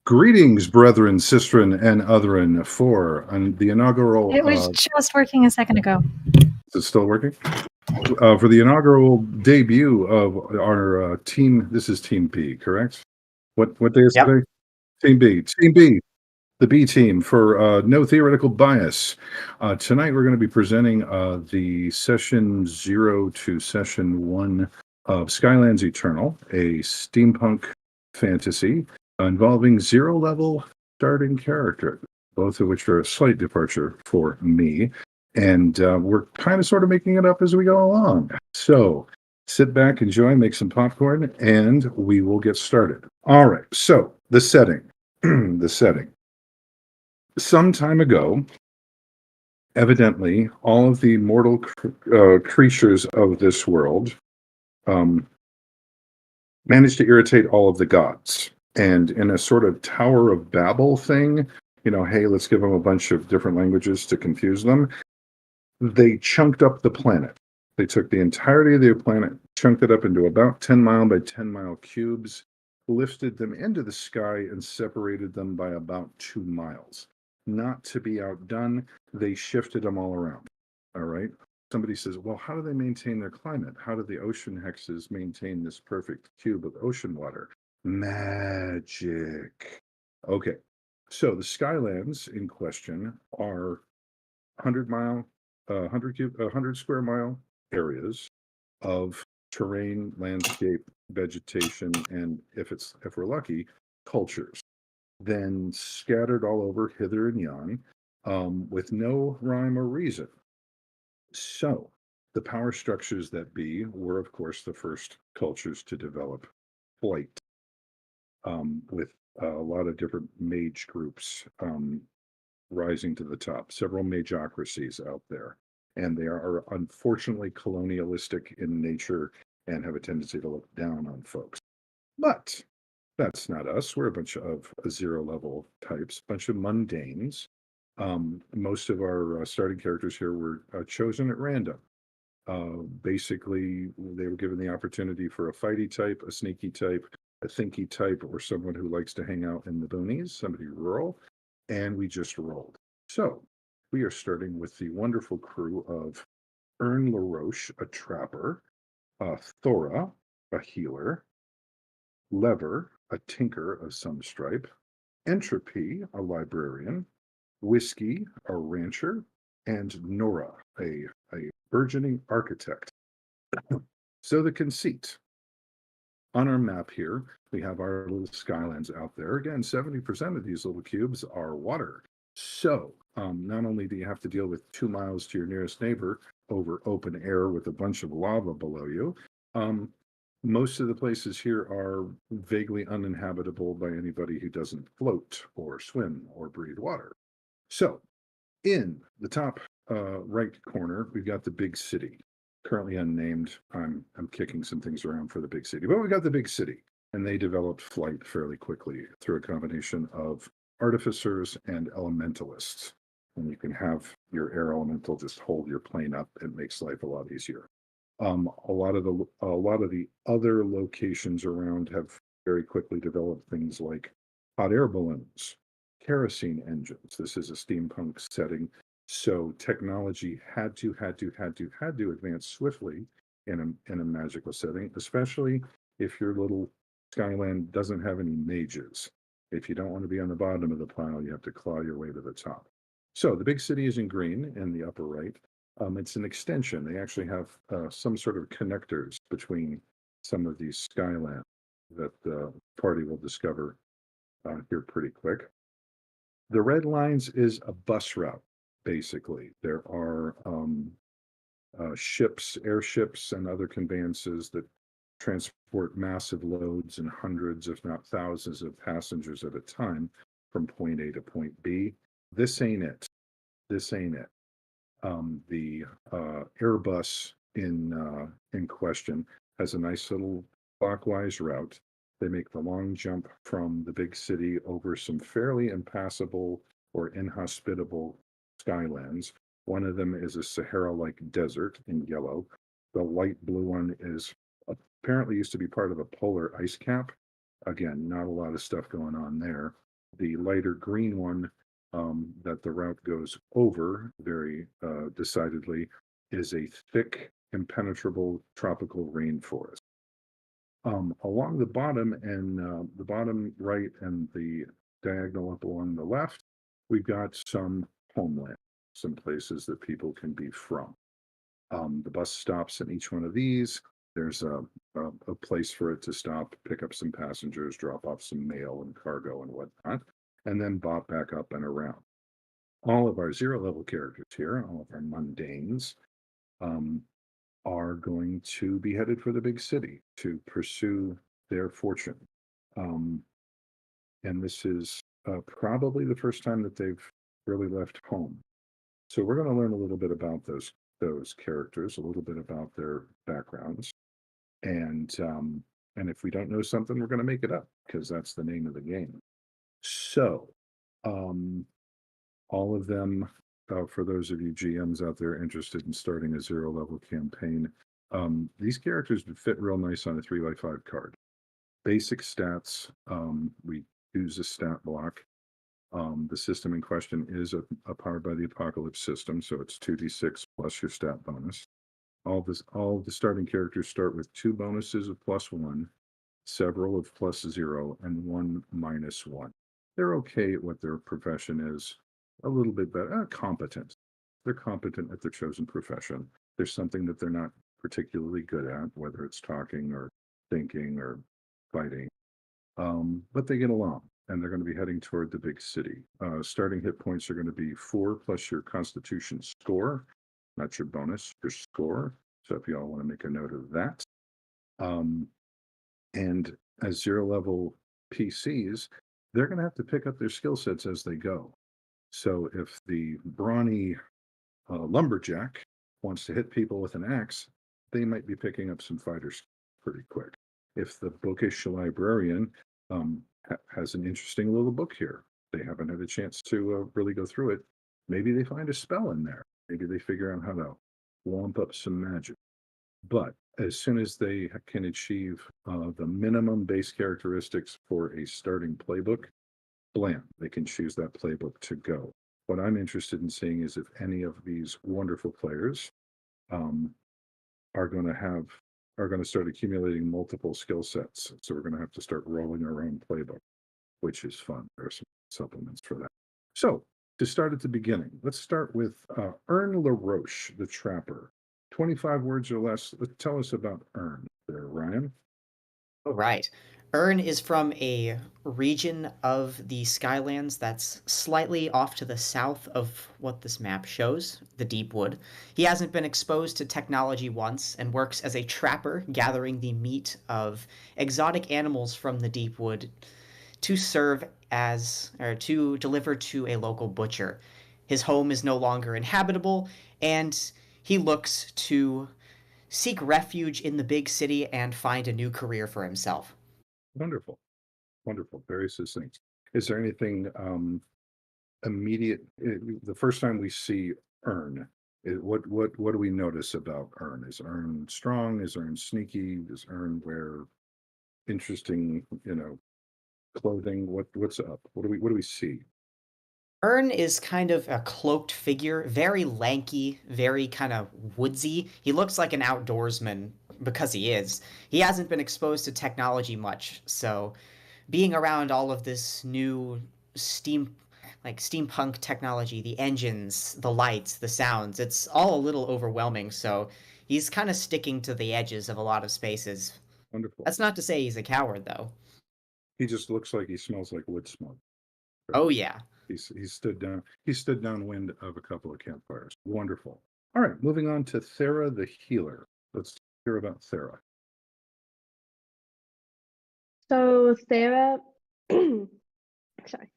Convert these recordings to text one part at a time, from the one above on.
Greetings, brethren, sistren, and otherin, for the inaugural. It was just working a second ago. Is it still working? For the inaugural debut of our team. This is Team B, correct? What day is Yep. today? Team B. Team B. The B team for no theoretical bias. Tonight we're going to be presenting the session 0 to session 1 of Skylands Eternal, a steampunk fantasy involving zero-level starting character, both of which are a slight departure for me. And we're kind of sort of making it up as we go along. So sit back, enjoy, make some popcorn, and we will get started. All right, so the setting. The setting. Some time ago, evidently, all of the mortal creatures of this world managed to irritate all of the gods. And in a sort of Tower of Babel thing, hey, let's give them a bunch of different languages to confuse them, they chunked up the planet. They took the entirety of the planet, chunked it up into about 10-mile by 10-mile cubes, lifted them into the sky, and separated them by about 2 miles. Not to be outdone, they shifted them all around. All right. Somebody says, well, how do they maintain their climate? How do the ocean hexes maintain this perfect cube of ocean water? Magic. Okay. So the Skylands in question are 100 square mile areas of terrain, landscape, vegetation, and if we're lucky, cultures, then scattered all over hither and yon, with no rhyme or reason. So the power structures that be were, of course, the first cultures to develop flight, with a lot of different mage groups rising to the top, several magocracies out there. And they are unfortunately colonialistic in nature and have a tendency to look down on folks. But that's not us. We're a bunch of zero-level types, a bunch of mundanes. Most of our starting characters here were chosen at random. Basically, they were given the opportunity for a fighty type, a sneaky type, a thinky type, or someone who likes to hang out in the boonies, somebody rural, and we just rolled. So we are starting with the wonderful crew of Ern LaRoche, a trapper, Thora, a healer, Lever, a tinker of some stripe, Entropy, a librarian, Whiskey, a rancher, and Nora, a burgeoning architect. So the conceit. On our map here, we have our little Skylands out there. Again, 70% of these little cubes are water. So not only do you have to deal with 2 miles to your nearest neighbor over open air with a bunch of lava below you, most of the places here are vaguely uninhabitable by anybody who doesn't float or swim or breathe water. So in the top right corner, we've got the big city, currently unnamed. I'm kicking some things around for the big city, but we got the big city, and they developed flight fairly quickly through a combination of artificers and elementalists. And you can have your air elemental just hold your plane up. It makes life a lot easier. A lot of the other locations around have very quickly developed things like hot air balloons, kerosene engines. This is a steampunk setting, so technology had to advance swiftly in a magical setting, especially if your little Skyland doesn't have any mages. If you don't want to be on the bottom of the pile, you have to claw your way to the top. So the big city is in green in the upper right. It's an extension. They actually have some sort of connectors between some of these Skylands that the party will discover here pretty quick. The red lines is a bus route, basically. There are ships, airships, and other conveyances that transport massive loads and hundreds, if not thousands, of passengers at a time from point A to point B. This ain't it. This ain't it. The Airbus in question has a nice little clockwise route. They make the long jump from the big city over some fairly impassable or inhospitable skylands. One of them is a Sahara-like desert in yellow. The light blue one is apparently used to be part of a polar ice cap. Again, not a lot of stuff going on there. The lighter green one that the route goes over very decidedly is a thick, impenetrable tropical rainforest. Along the bottom right and the diagonal up along the left, we've got some homeland, some places that people can be from. The bus stops in each one of these. There's a place for it to stop, pick up some passengers, drop off some mail and cargo and whatnot, and then bop back up and around. All of our zero level characters here, all of our mundanes, um, are going to be headed for the big city to pursue their fortune. Um, and this is probably the first time that they've really left home. So we're going to learn a little bit about those characters, a little bit about their backgrounds, and if we don't know something, we're going to make it up because that's the name of the game. So, um, all of them, for those of you GMs out there interested in starting a zero level campaign, these characters would fit real nice on a 3x5 card. Basic stats, we use a stat block. The system in question is a powered by the Apocalypse system, so it's 2d6 plus your stat bonus. All the starting characters start with 2 bonuses of +1, several of +0, and 1 -1. They're okay at what their profession is, a little bit better, competent. They're competent at their chosen profession. There's something that they're not particularly good at, whether it's talking or thinking or fighting. But they get along, and they're going to be heading toward the big city. Starting hit points are going to be 4 plus your Constitution score, not your bonus, your score. So if y'all want to make a note of that. Um, and as zero level PCs, they're going to have to pick up their skill sets as they go. So if the brawny lumberjack wants to hit people with an axe, they might be picking up some fighters pretty quick. If the bookish librarian has an interesting little book here, they haven't had a chance to really go through it. Maybe they find a spell in there. Maybe they figure out how to wamp up some magic. But as soon as they can achieve the minimum base characteristics for a starting playbook, blam, they can choose that playbook to go. What I'm interested in seeing is if any of these wonderful players um, are going to start accumulating multiple skill sets. So we're going to have to start rolling our own playbook, which is fun. There are some supplements for that. So to start at the beginning, let's start with Ern LaRoche, the Trapper. 25 words or less. Tell us about Ern there, Ryan. Oh, right. Ern is from a region of the Skylands that's slightly off to the south of what this map shows, the Deep Wood. He hasn't been exposed to technology once and works as a trapper, gathering the meat of exotic animals from the Deep Wood to to deliver to a local butcher. His home is no longer inhabitable, and he looks to seek refuge in the big city and find a new career for himself. Wonderful. Wonderful. Very succinct. Is there anything immediate? The first time we see Ern, what do we notice about Ern? Is Ern strong? Is Ern sneaky? Does Ern wear interesting, clothing? What's up? What do we see? Ern is kind of a cloaked figure, very lanky, very kind of woodsy. He looks like an outdoorsman because he is. He hasn't been exposed to technology much, so being around all of this new steampunk technology, the engines, the lights, the sounds, it's all a little overwhelming, so he's kind of sticking to the edges of a lot of spaces. Wonderful. That's not to say he's a coward, though. He just looks like he smells like wood smoke. Oh, yeah. He's stood down. He stood downwind of a couple of campfires. Wonderful. All right, moving on to Thera the healer. Let's hear about Thera. So Sarah, sorry.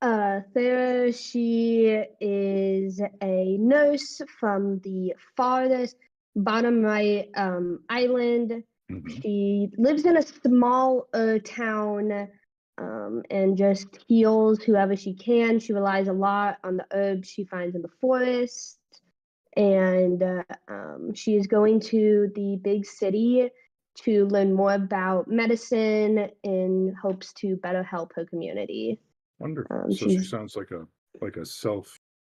Sarah, she is a nurse from the farthest bottom right island. Mhm. She lives in a small town and just heals whoever she can. She relies a lot on the herbs she finds in the forest. And she is going to the big city to learn more about medicine in hopes to better help her community. Wonderful. So she sounds like a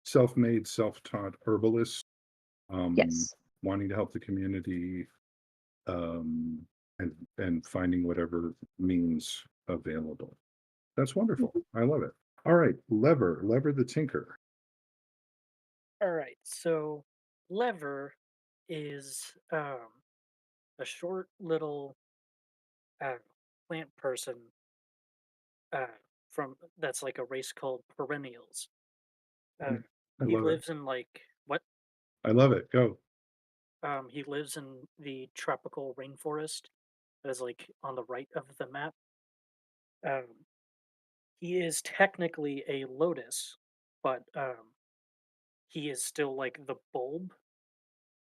self-made, self-taught herbalist, Yes. wanting to help the community, and finding whatever means available. That's wonderful. I love it. All right, Lever the Tinker. All right, so Lever is a short little uh, plant person uh, from that's like a race called perennials. Uh, I he love it. lives in like what? I love it. Go. He lives in the tropical rainforest that is like on the right of the map. Um, he is technically a lotus, but he is still like the bulb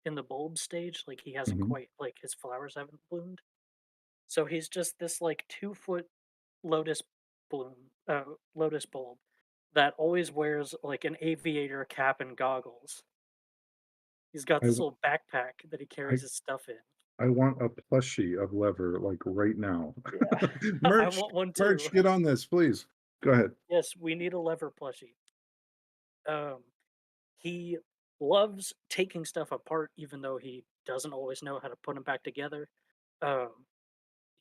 in the bulb stage. Like he hasn't Mhm. quite like his flowers haven't bloomed. So he's just this like 2 foot lotus bloom, lotus bulb that always wears like an aviator cap and goggles. He's got I this w little backpack that he I carries his stuff in. I want a plushie of Lever, like, right now. Yeah, I Merch, want one too. merch, get on this, please. Go ahead. Yes, we need a lever plushie. Um, he loves taking stuff apart, even though he doesn't always know how to put them back together. Um,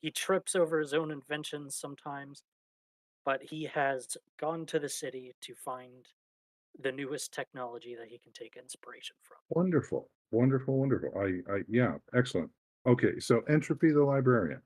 he trips over his own inventions sometimes, but he has gone to the city to find the newest technology that he can take inspiration from. Wonderful, wonderful, wonderful. Yeah, excellent. Okay, so Entropy the librarian.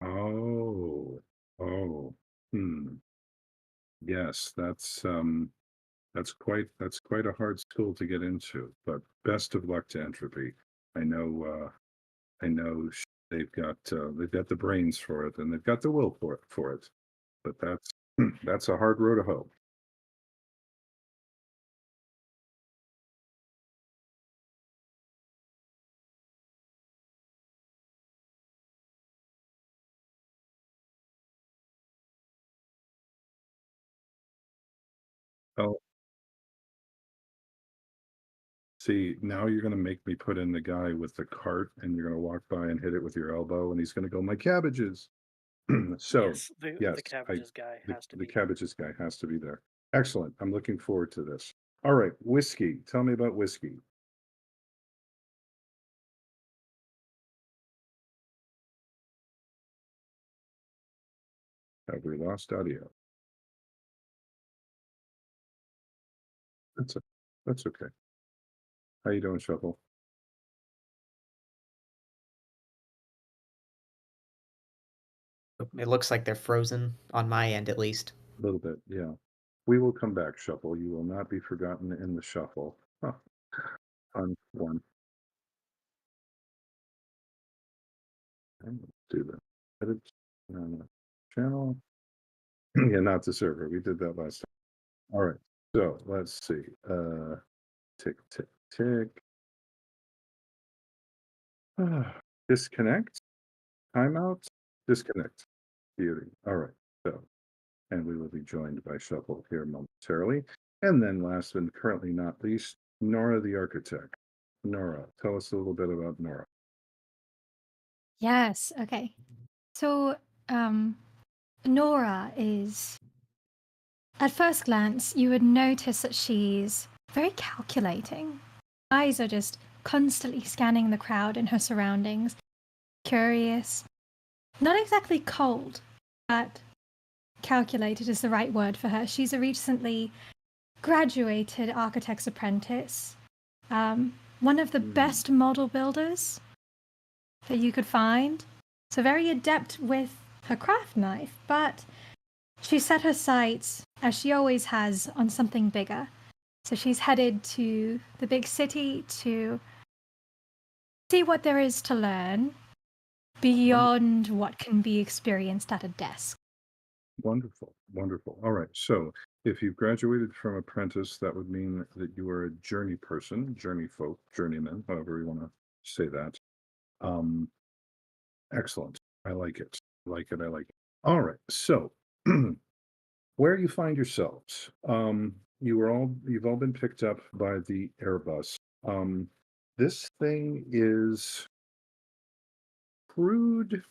Oh, oh, hmm. Yes, that's quite a hard school to get into, but best of luck to Entropy. I know, I know they've got the brains for it and they've got the will for it. But that's that's a hard row to hoe. Oh, see, now you're gonna make me put in the guy with the cart and you're gonna walk by and hit it with your elbow and he's gonna go, my cabbages. So Yes, yes, the I cabbages guy the, has to the be here. cabbages guy has to be there. Excellent. I'm looking forward to this. All right, whiskey. Tell me about whiskey. Have we lost audio? That's a, that's okay. How you doing, Shuffle? It looks like they're frozen on my end, at least. A little bit, yeah. We will come back, Shuffle. You will not be forgotten in the shuffle. Huh. Fun one. And let's do the edit channel. Yeah, not the server. We did that last time. All right. So let's see. Tick, tick, tick. Disconnect. Timeout. Disconnect. Beauty. All right. So, and we will be joined by Shuffle here momentarily. And then last but currently not least, Nora the architect. Nora, tell us a little bit about Nora. Yes. Okay. So, Nora is, at first glance, you would notice that she's very calculating. Eyes are just constantly scanning the crowd and her surroundings. Curious. Not exactly cold, but calculated is the right word for her. She's a recently graduated architect's apprentice. One of the best model builders that you could find. So very adept with her craft knife, but she set her sights, as she always has, on something bigger. So she's headed to the big city to see what there is to learn beyond what can be experienced at a desk. Wonderful, wonderful. All right. So if you've graduated from apprentice, that would mean that you are a journey person, journey folk, journeyman, however you want to say that. Um, Excellent. I like it. I like it. All right. So where you find yourselves, you've all been picked up by the Airbus. This thing is crude.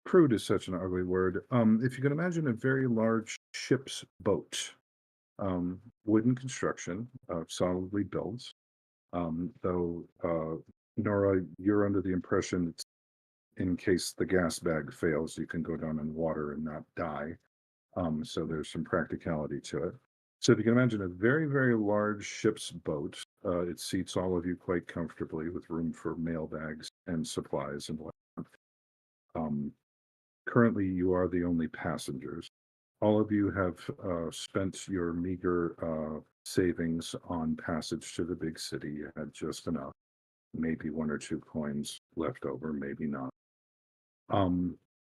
Crude is such an ugly word. If you can imagine a very large ship's boat, wooden construction, solidly built. Though Nora, you're under the impression that in case the gas bag fails, you can go down in water and not die. So there's some practicality to it. So if you can imagine a very, very large ship's boat, it seats all of you quite comfortably with room for mail bags and supplies and whatnot. Currently, you are the only passengers. All of you have spent your meager savings on passage to the big city. You had just enough, maybe one or two coins left over, maybe not.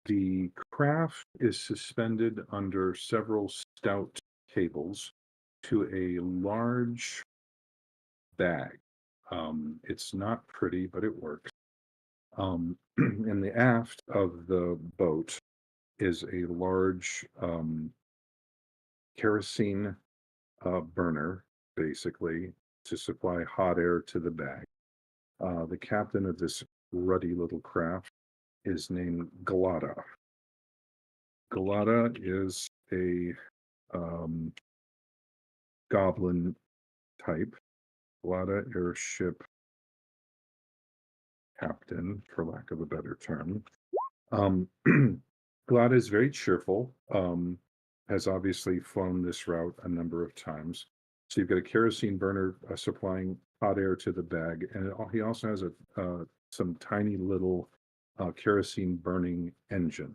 The craft is suspended under several stout cables to a large bag. It's not pretty, but it works. In the aft of the boat is a large kerosene burner, basically, to supply hot air to the bag. The captain of this ruddy little craft is named Galata. Galata is a goblin type, Galata airship captain, for lack of a better term. Galata is very cheerful, has obviously flown this route a number of times. So you've got a kerosene burner supplying hot air to the bag, and he also has some tiny little kerosene burning engine.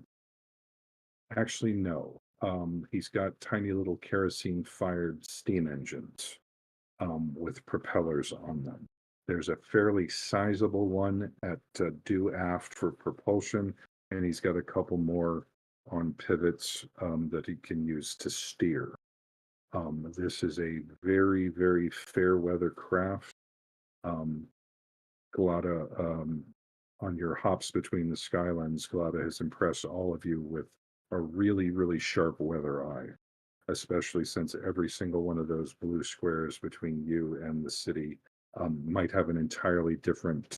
Actually, no. He's got tiny little kerosene fired steam engines with propellers on them. There's a fairly sizable one at due aft for propulsion, and he's got a couple more on pivots that he can use to steer. This is a very, very fair weather craft. Galata, on your hops between the Skylands, Galata has impressed all of you with a really, really sharp weather eye, especially since every single one of those blue squares between you and the city might have an entirely different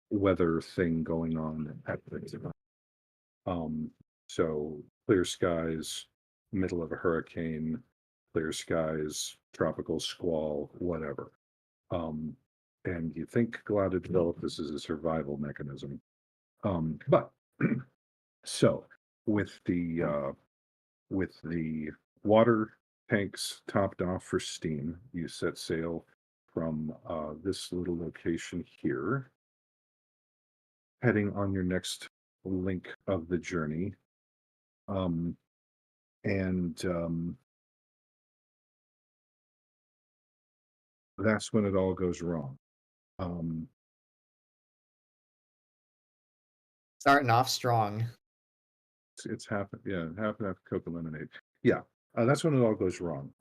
weather thing going on at the time. So clear skies, middle of a hurricane, clear skies, tropical squall, whatever. And you think Galata developed this as a survival mechanism. But so with the water tanks topped off for steam, you set sail from this little location here, heading on your next link of the journey. That's when it all goes wrong. Starting off strong. It's half, yeah, half and half Coke and lemonade. Yeah, that's when it all goes wrong.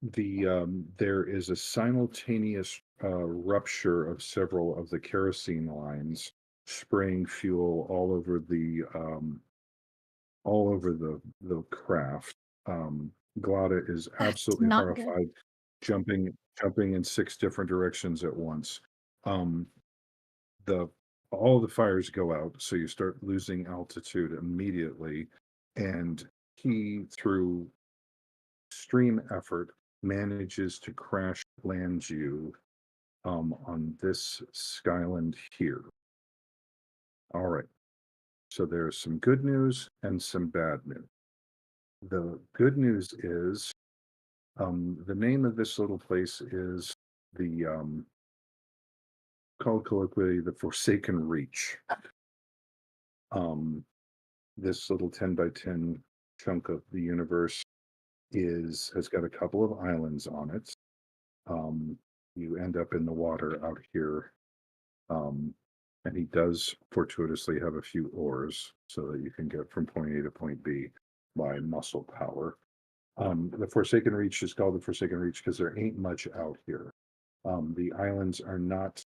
There is a simultaneous rupture of several of the kerosene lines, spraying fuel all over the craft. Glada is That's absolutely not good. horrified, jumping in six different directions at once. The All the fires go out, so you start losing altitude immediately, and he, through extreme effort, manages to crash land you on this Skyland here. All right. So there's some good news and some bad news. The good news is the name of this little place is the called colloquially the Forsaken Reach. This little 10 by 10 chunk of the universe has got a couple of islands on it. You end up in the water out here. and he does fortuitously have a few oars so that you can get from point A to point B by muscle power. The Forsaken Reach is called the Forsaken Reach because there ain't much out here. The islands are not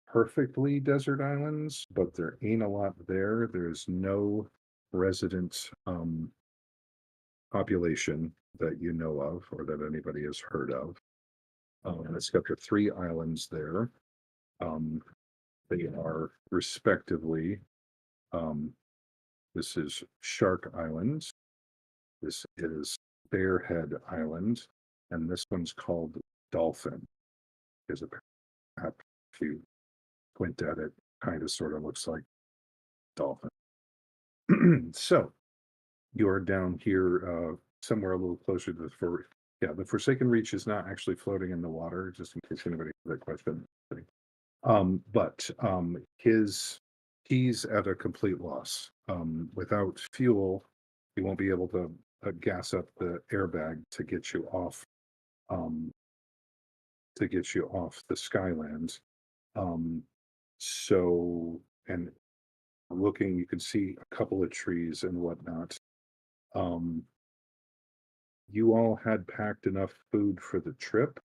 perfectly desert islands, but there ain't a lot there. There's no resident population that you know of or that anybody has heard of. And it's got the 3 islands there. They are respectively, this is Shark Island, this is Bearhead Island, and this one's called Dolphin. Because if you squint at it, kind of sort of looks like dolphin. So you're down here somewhere a little closer to the Forsaken Reach is not actually floating in the water, just in case anybody has that question. But he's at a complete loss. Without fuel, he won't be able to gas up the airbag to get you off the Skylands. So, and looking, you can see a couple of trees and whatnot. You all had packed enough food for the trip,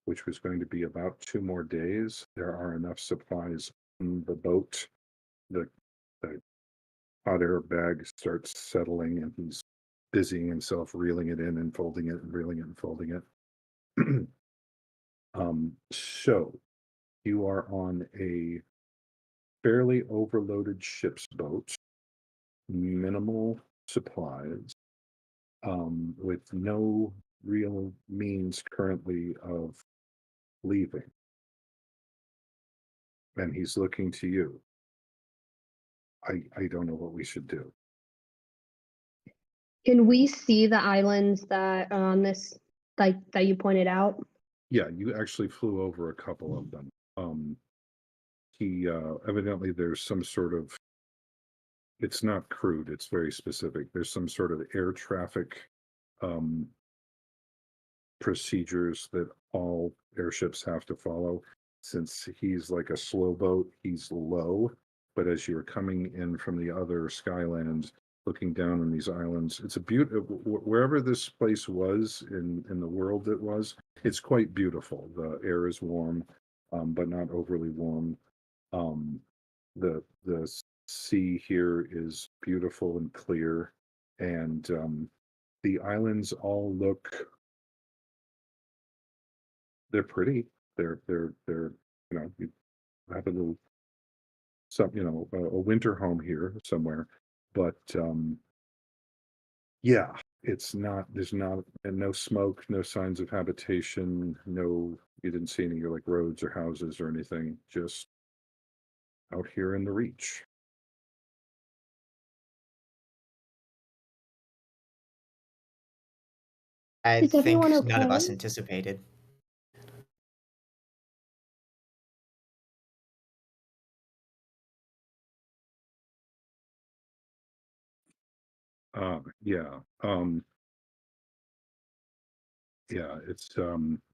which was going to be about 2 more days. There are enough supplies on the boat. The hot air bag starts settling, and he's busying himself, reeling it in and folding it and reeling it and folding it. So you are on a fairly overloaded ship's boat, minimal supplies, with no real means currently of leaving. And he's looking to you. I don't know what we should do. Can we see the islands that are on this, like that you pointed out? Yeah, you actually flew over a couple of them. He evidently there's some sort of, it's not crude, it's very specific. There's some sort of air traffic procedures that all airships have to follow. Since he's like a slow boat, he's low, but as you're coming in from the other Skylands, looking down on these islands, it's a beautiful, wherever this place was in the world it was, it's quite beautiful. The air is warm, but not overly warm. The sea here is beautiful and clear, and the islands all look, they're pretty. They're you have a little a winter home here somewhere, but yeah, it's not, there's not, and no smoke, no signs of habitation, no, you didn't see any like roads or houses or anything, just out here in the reach. I Is everyone think none of us okay? anticipated. Yeah. Yeah,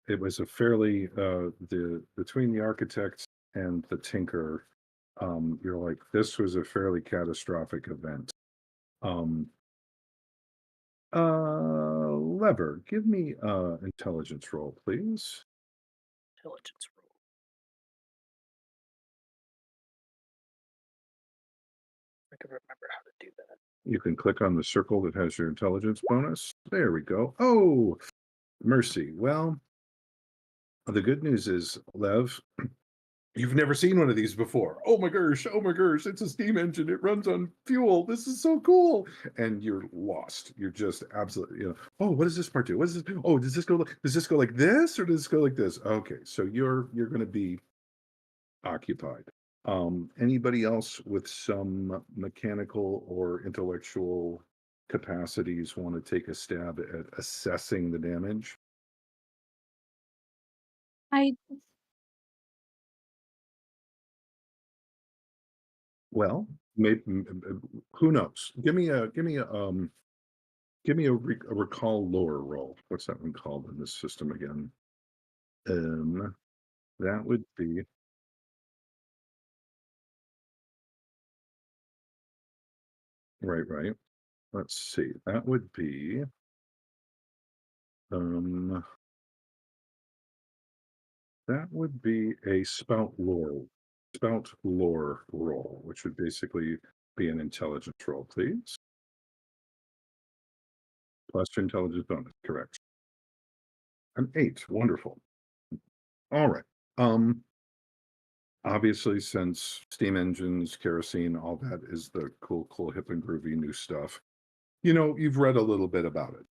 it was a fairly the between the architect and the tinker, you're like, this was a fairly catastrophic event. Um Lever, give me intelligence roll, please. Intelligence roll. I can remember how to do that. You can click on the circle that has your intelligence bonus. There we go. Oh, mercy. Well, the good news is, Lev, you've never seen one of these before. Oh my gosh, it's a steam engine. It runs on fuel. This is so cool. And you're lost. You're just absolutely, oh, what does this part do? What does this do? Oh, does this go like this or does this go like this? Okay, so you're gonna be occupied. Anybody else with some mechanical or intellectual capacities want to take a stab at assessing the damage? I Well, maybe, who knows? Give me a recall lore roll. What's that one called in this system again? Um, that would be Right. Let's see. That would be a spout lore roll, which would basically be an intelligence roll, please. Plus your intelligence bonus, correct. An 8. Wonderful. All right. Obviously, since steam engines, kerosene, all that is the cool, hip and groovy new stuff, you've read a little bit about it.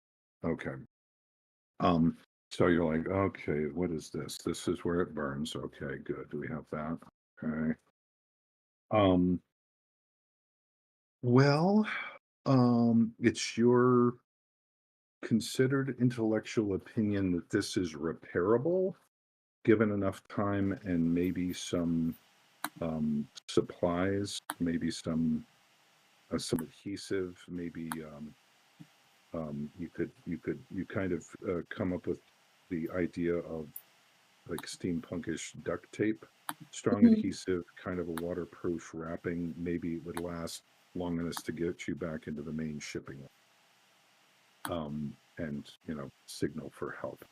Okay. So you're like, okay, what is this? This is where it burns. Okay, good. Do we have that? Okay. Well, it's your considered intellectual opinion that this is repairable, given enough time and maybe some supplies, maybe some adhesive, maybe you kind of come up with the idea of like steampunkish duct tape, strong adhesive, kind of a waterproof wrapping. Maybe it would last long enough to get you back into the main shipping and signal for help.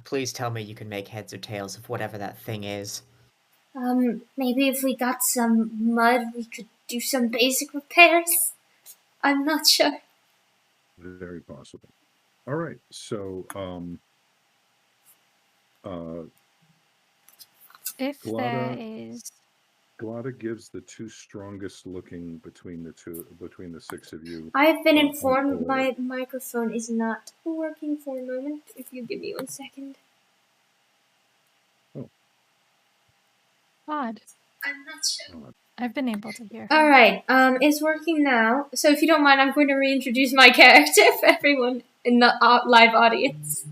Please tell me you can make heads or tails of whatever that thing is. Maybe if we got some mud, we could do some basic repairs. I'm not sure. Very possible. All right, so If there is, Glada gives the two strongest looking between the six of you. I have been informed my microphone is not working for a moment. If you give me 1 second. Oh. odd. I'm not sure. I've been able to hear her. All right, it's working now. So if you don't mind, I'm going to reintroduce my character for everyone in the live audience.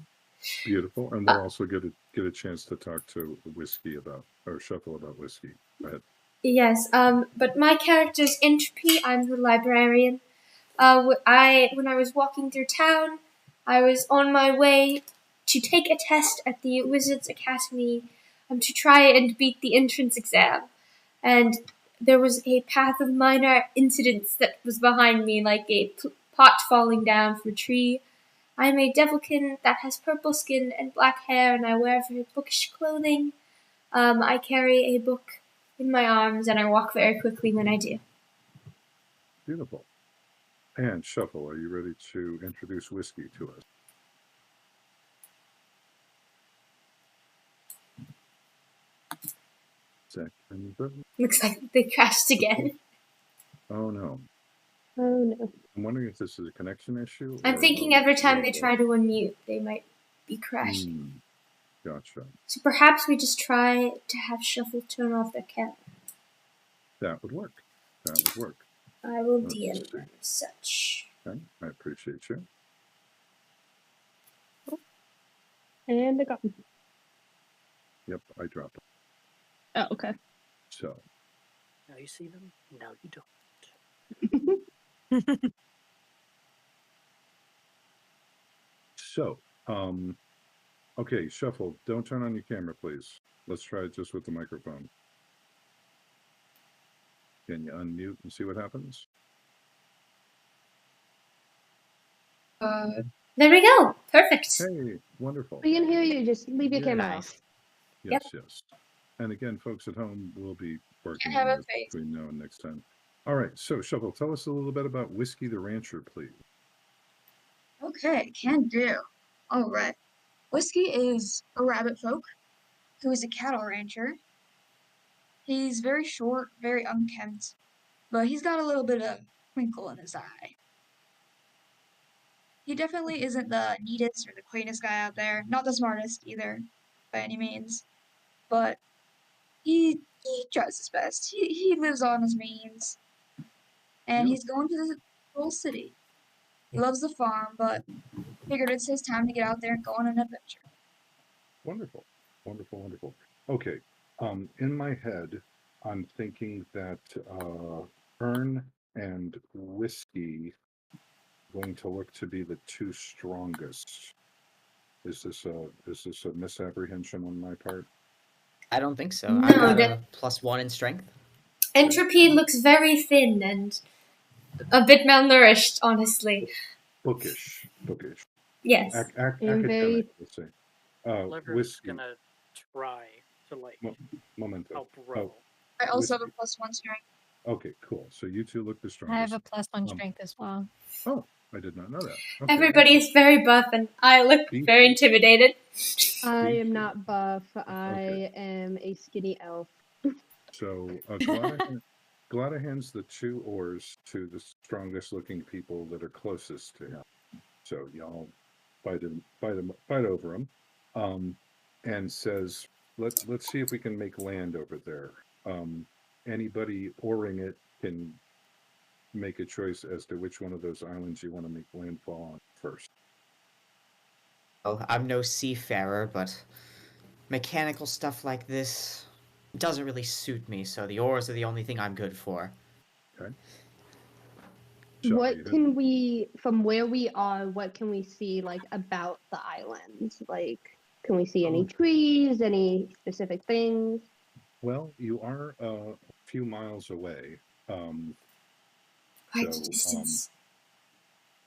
Beautiful, and we'll also get a chance to talk to Shuffle about whiskey. Go ahead. Yes, but my character's Entropy. I'm the librarian. When I was walking through town, I was on my way to take a test at the Wizards Academy to try and beat the entrance exam. And there was a path of minor incidents that was behind me, like a pot falling down from a tree. I am a devilkin that has purple skin and black hair, and I wear very bookish clothing. I carry a book in my arms, and I walk very quickly when I do. Beautiful. And Shuffle, are you ready to introduce whiskey to us? Looks like they crashed again. Oh no. Oh no. I'm wondering if this is a connection issue. I'm thinking every time they try to unmute, they might be crashing. Gotcha. So perhaps we just try to have Shuffle turn off their camera. That would work. I will DM them as such. Okay, I appreciate you. And I got him. Yep, I dropped it. Oh, okay. So. Now you see them, now you don't. So, okay, Shuffle, don't turn on your camera, please. Let's try it just with the microphone. Can you unmute and see what happens? There we go. Perfect. Hey, wonderful. We can hear you. Just leave your camera off. Yes. And again, folks at home, we'll be working have on a this face. between now and next time. All right, so Shuffle, tell us a little bit about Whiskey the Rancher, please. Okay, can do. All right. Whiskey is a rabbit folk who is a cattle rancher. He's very short, very unkempt, but he's got a little bit of twinkle in his eye. He definitely isn't the neatest or the cleanest guy out there, not the smartest either, by any means, but he tries his best. He lives on his means, and he's going to the whole city. He loves the farm, but figured it's his time to get out there and go on an adventure. Wonderful. Okay, in my head, I'm thinking that Ern and Whiskey going to look to be the two strongest. Is this a misapprehension on my part? I don't think so. No, I got a +1 in strength. Entropy looks very thin and a bit malnourished, honestly. Bookish. Yes. I'm very- Academic, let's say. Clever's Whiskey. gonna try to like Momento. help roll. I also have a Whiskey. +1 strength. Okay, cool. So you two look the I have strongest. a +1 strength as well. Oh, I did not know that. Okay, Everybody is very buff, and I look Beefy. very intimidated. I Beefy. am not buff. I am a skinny elf. So Glada hands the 2 oars to the strongest looking people that are closest to him. So y'all fight over him, and says, "Let's see if we can make land over there. Anybody oaring it can make a choice as to which one of those islands you want to make landfall on first." Well, I'm no seafarer, but mechanical stuff like this doesn't really suit me, so the oars are the only thing I'm good for. Okay. Shall What we- can we, from where we are, what can we see like about the island? Like, can we see any trees, any specific things? Well, you are a few miles away. Quite a So, distance.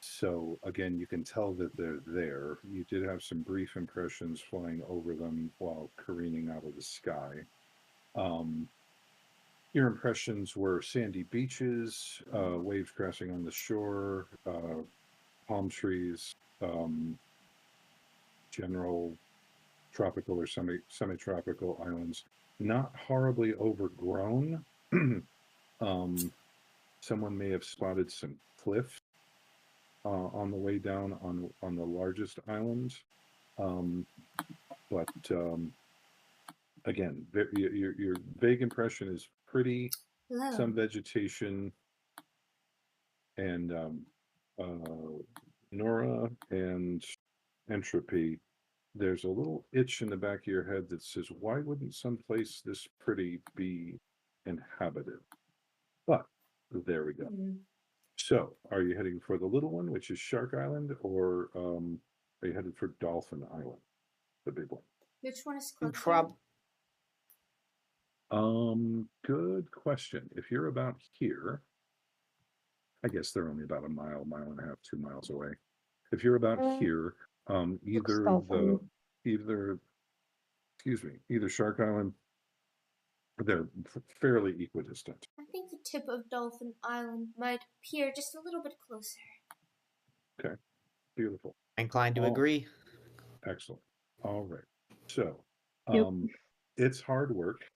So again, you can tell that they're there. You did have some brief impressions flying over them while careening out of the sky. Your impressions were sandy beaches, waves crashing on the shore, palm trees, general tropical or semi-tropical islands, not horribly overgrown. Someone may have spotted some cliffs on the way down on the largest island, but again, your vague impression is pretty, Hello. some vegetation, and Nora and Entropy. There's a little itch in the back of your head that says, "Why wouldn't someplace this pretty be inhabited?" But there we go. Hmm. So, are you heading for the little one, which is Shark Island, or are you headed for Dolphin Island, the big one? Which one is closer? Good question. If you're about here, I guess they're only about a mile and a half, 2 miles away. If you're about here, either Dolphin. either Shark Island, they're fairly equidistant. I think the tip of Dolphin Island might appear just a little bit closer. Beautiful. Inclined to Oh. agree. Excellent. All right. So, Yep. it's hard work.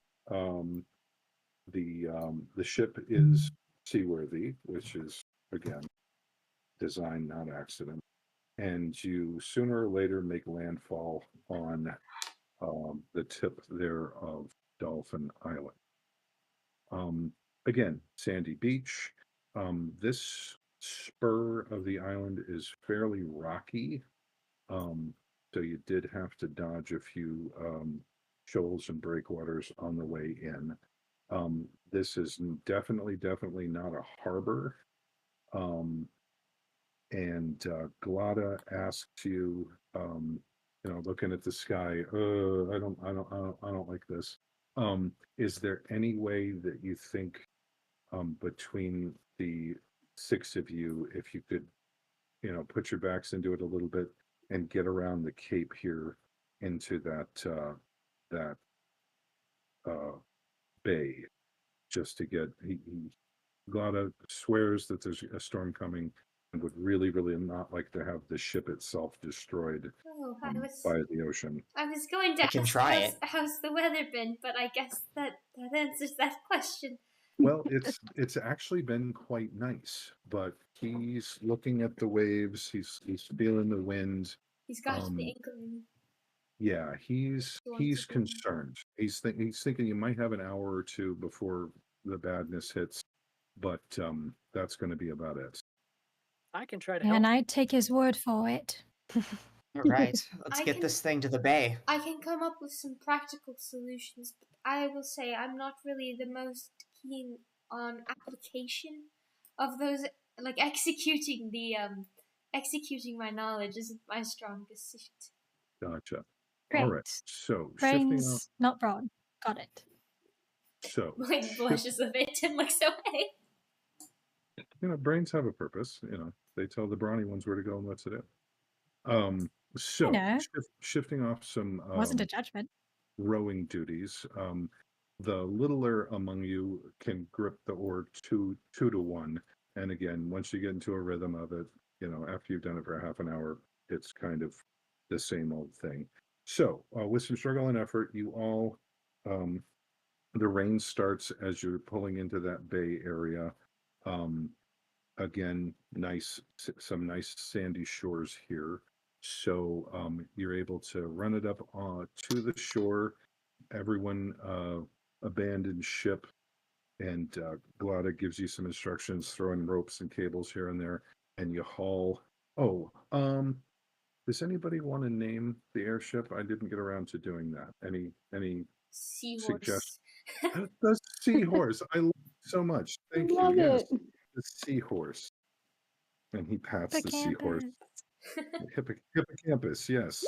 The ship is seaworthy, which is again design, not accident. And you sooner or later make landfall on the tip there of Dolphin Island. Again, sandy beach. This spur of the island is fairly rocky. So you did have to dodge a few shoals and breakwaters on the way in. This is definitely not a harbor. And Glada asks you, looking at the sky, I don't like this. Is there any way that you think between the 6 of you, if you could, put your backs into it a little bit and get around the cape here into that bay, just to get, Glada swears that there's a storm coming and would really not like to have the ship itself destroyed Oh, by the ocean. I was going to I can ask try it. how's the weather been, but I guess that answers that question. Well, it's actually been quite nice, but he's looking at the waves, he's feeling the wind. He's got Um, the inkling. Yeah, he's He wants to go. concerned. He's thinking you might have an hour or two before the badness hits, but that's going to be about it. I can try to And help. I'd take his word for it. All right, let's I get can- this thing to the bay. I can come up with some practical solutions, but I will say I'm not really the most keen on application of those. Like executing my knowledge isn't my strongest suit. Gotcha. Great. All right. So shifting Brains, not broad. Got it. so Like blushes a bit and looks away. brains have a purpose. They tell the brawny ones where to go and what to do. So know. shifting off some Wasn't a judgment. rowing duties. The littler among you can grip the oar two to one, and again, once you get into a rhythm of it, after you've done it for half an hour, it's kind of the same old thing. So, with some struggle and effort, you all, the rain starts as you're pulling into that bay area. Again, some nice sandy shores here. So you're able to run it up to the shore. Everyone abandon ship, and Glada gives you some instructions, throwing ropes and cables here and there, and you haul. Oh, does anybody want to name the airship? I didn't get around to doing that. Any Seahorse. The seahorse. I love it so much. Thank you. Love Yes, it. the seahorse. And he pats the seahorse. Hippocampus, yes.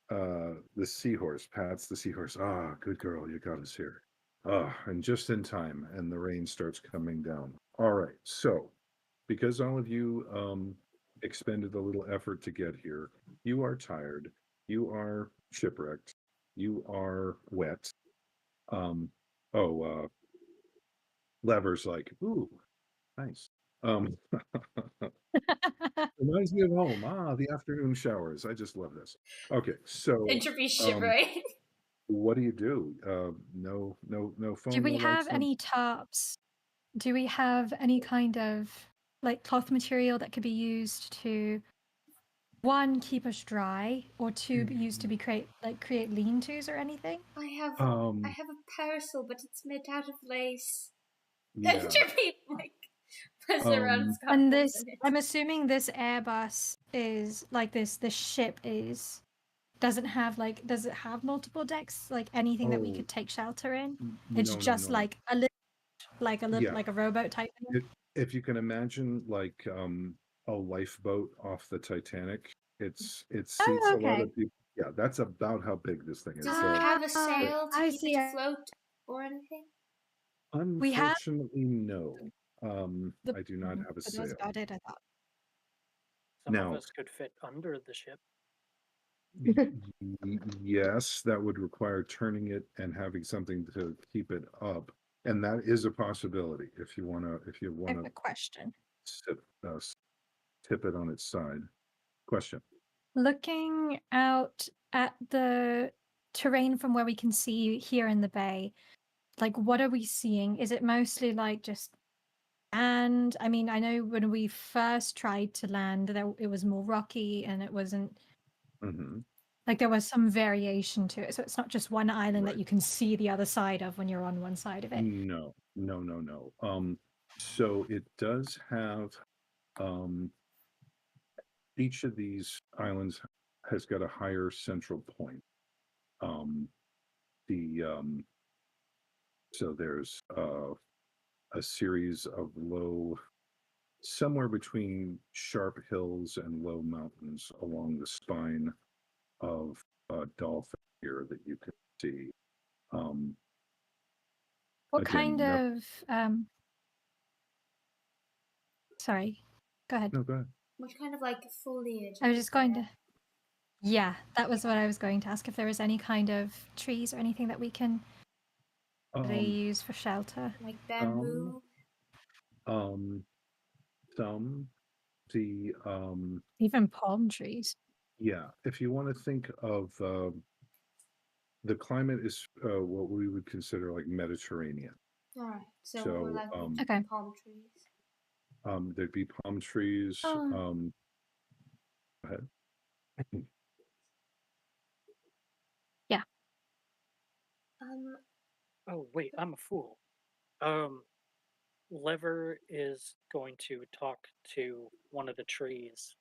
The seahorse pats the seahorse. Ah, good girl, you got us here. Ah, and just in time, and the rain starts coming down. All right, so because all of you expended a little effort to get here, you are tired, you are shipwrecked, you are wet. Lever's like, ooh, nice. Reminds me of home. The afternoon showers. I just love this. Okay, so Entropy shivering. what do you do? No phone. Do we no have lights, any tarps? Do we have any kind of like cloth material that could be used to, one, keep us dry, or two, be used to create lean-tos or anything? I have a parasol, but it's made out of lace. Yeah. Entropy was around And this, I'm assuming this Airbus is like this ship is does it have multiple decks, like anything that we could take shelter in? It's No, just no. like a little Yeah. like a rowboat type thing. If you can imagine like a lifeboat off the Titanic, it seats a lot of people. Yeah, that's about how big this thing is. Does it have a sail to I keep see. it afloat or anything? Unfortunately, no. I do not have a But sail. that's about it, I thought. Some of Now- us could fit under the ship. Yes, that would require turning it and having something to keep it up, and that is a possibility if you want I have to a question. tip it on its side. Question. Looking out at the terrain from where we can see here in the bay, like what are we seeing? Is it mostly like just land? I mean, I know when we first tried to land, it was more rocky and it wasn't Mm-hmm. like there was some variation to it. So it's not just one island that Right. you can see the other side of when you're on one side of it. No. So it does have each of these islands has got a higher central point. So there's a series of low, somewhere between sharp hills and low mountains along the spine of dolphin here that you can see. What again, kind of sorry, go ahead. No, go ahead. What kind of foliage? I was just going there? to Yeah, that was what I was going to ask, if there was any kind of trees or anything that we can use for shelter. Like bamboo? Even palm trees. Yeah, if you want to think of the climate is what we would consider like Mediterranean. All right. So So, we're like Okay. palm trees. There'd be palm trees. Oh. Go ahead. Yeah. Oh wait, I'm a fool. Lever is going to talk to one of the trees,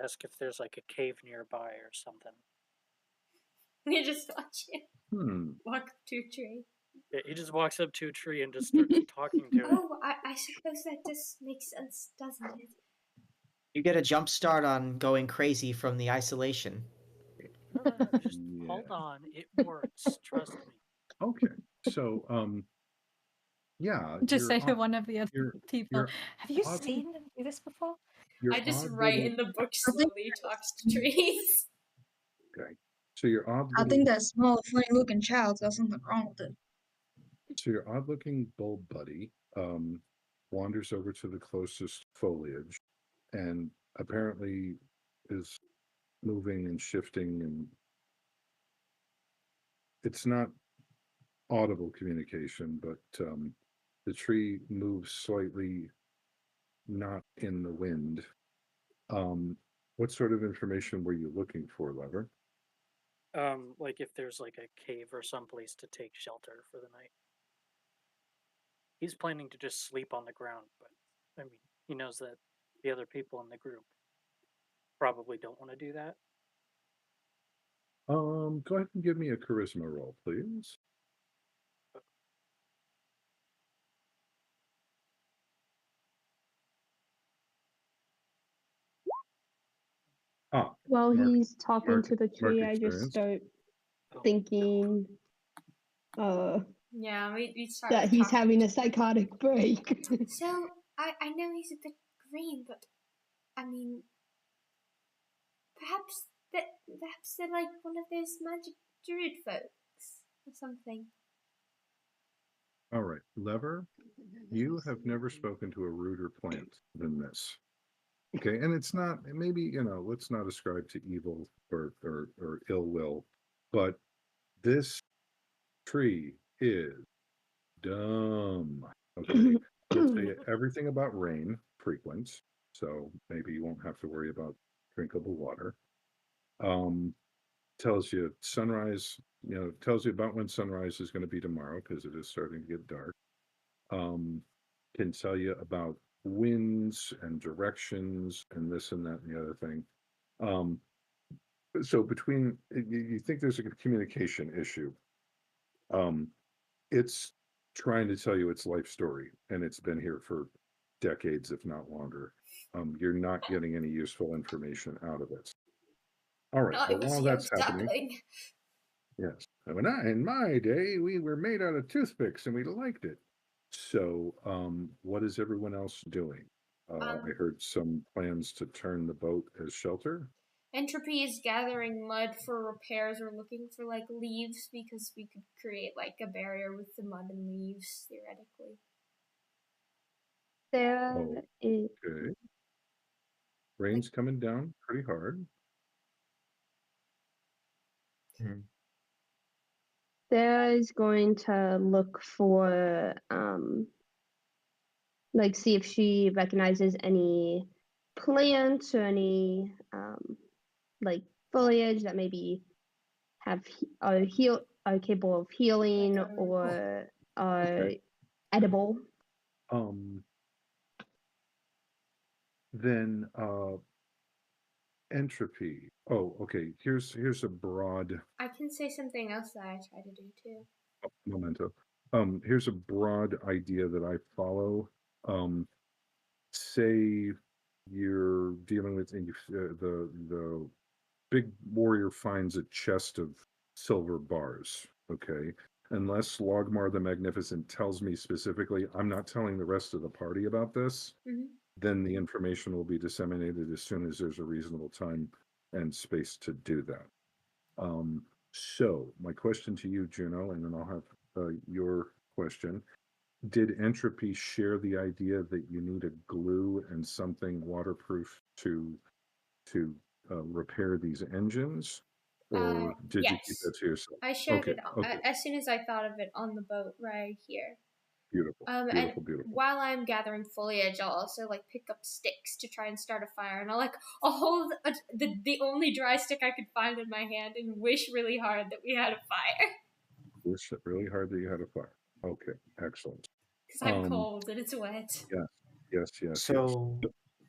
ask if there's like a cave nearby or something. You just watch it Hmm. walk to a tree. Yeah, he just walks up to a tree and just starts talking to it. Oh, I suppose that just makes sense, doesn't it? You get a jump start on going crazy from the isolation. No, just hold Yeah. on. It works. Trust me. Okay. So Yeah, Just say you're to odd, one of the other you're people, you're "Have you oddly seen them do this before?" I you're just odd write little in the book I think slowly talks to trees. okay. So your odd I little think that small, funny-looking child's got something wrong with it. so your odd looking bulb buddy wanders over to the closest foliage and apparently is moving and shifting, and it's not audible communication, but the tree moves slightly not in the wind. What sort of information were you looking for, Lever? Like if there's like a cave or someplace to take shelter for the night. He's planning to just sleep on the ground, but I mean, he knows that the other people in the group probably don't want to do that. Go ahead and give me a charisma roll, please. Ah, While mark, he's talking mark, to the mark tree, I just experience. start Oh, no. thinking Yeah, we start that he's talking having to a psychotic break. So I know he's a bit green, but I mean, perhaps they're like one of those magic druid folks or something. All right, Lever, you have never spoken to a ruder plant than this. Okay, and it's not, maybe, let's not ascribe to evil or ill will, but this tree is dumb. Okay, it'll tell you everything about rain frequent, so maybe you won't have to worry about drinkable water. Tells you sunrise, tells you about when sunrise is going to be tomorrow because it is starting to get dark. Can tell you about winds and directions and this and that and the other thing. Um, so between you think there's a communication issue. Um, it's trying to tell you its life story, and it's been here for decades, if not longer. You're not getting any useful information out of it. All right, Not but it was while young that's happening, duckling. yes, in my day, we were made out of toothpicks and we liked it. So, what is everyone else doing? I heard some plans to turn the boat as shelter. Entropy is gathering mud for repairs or looking for like leaves because we could create like a barrier with the mud and leaves theoretically. There Oh, is okay. Rain's coming down pretty hard. Sarah is going to look for like see if she recognizes any plants or any like foliage that maybe are capable of healing Like or are Okay. edible. Um, then entropy. Oh, okay. Here's a broad I can say something else that I try to do too. memento. Here's a broad idea that I follow. Say you're dealing with and the big warrior finds a chest of silver bars. Okay. Unless Logmar the Magnificent tells me specifically, I'm not telling the rest of the party about this, then the information will be disseminated as soon as there's a reasonable time and space to do that. So my question to you, Juno, and then I'll have your question. Did Entropy share the idea that you need a glue and something waterproof to repair these engines, or did you keep Yes. that to yourself? I shared Okay, it okay, as soon as I thought of it on the boat right here. beautiful, And beautiful, beautiful. while I'm gathering foliage, I'll also like pick up sticks to try and start a fire, and I'll hold the only dry stick I could find in my hand and wish really hard that we had a fire Wish it really hard that you had a fire. Okay, excellent. because I'm cold and it's wet. Yes, yes, yes, yes. So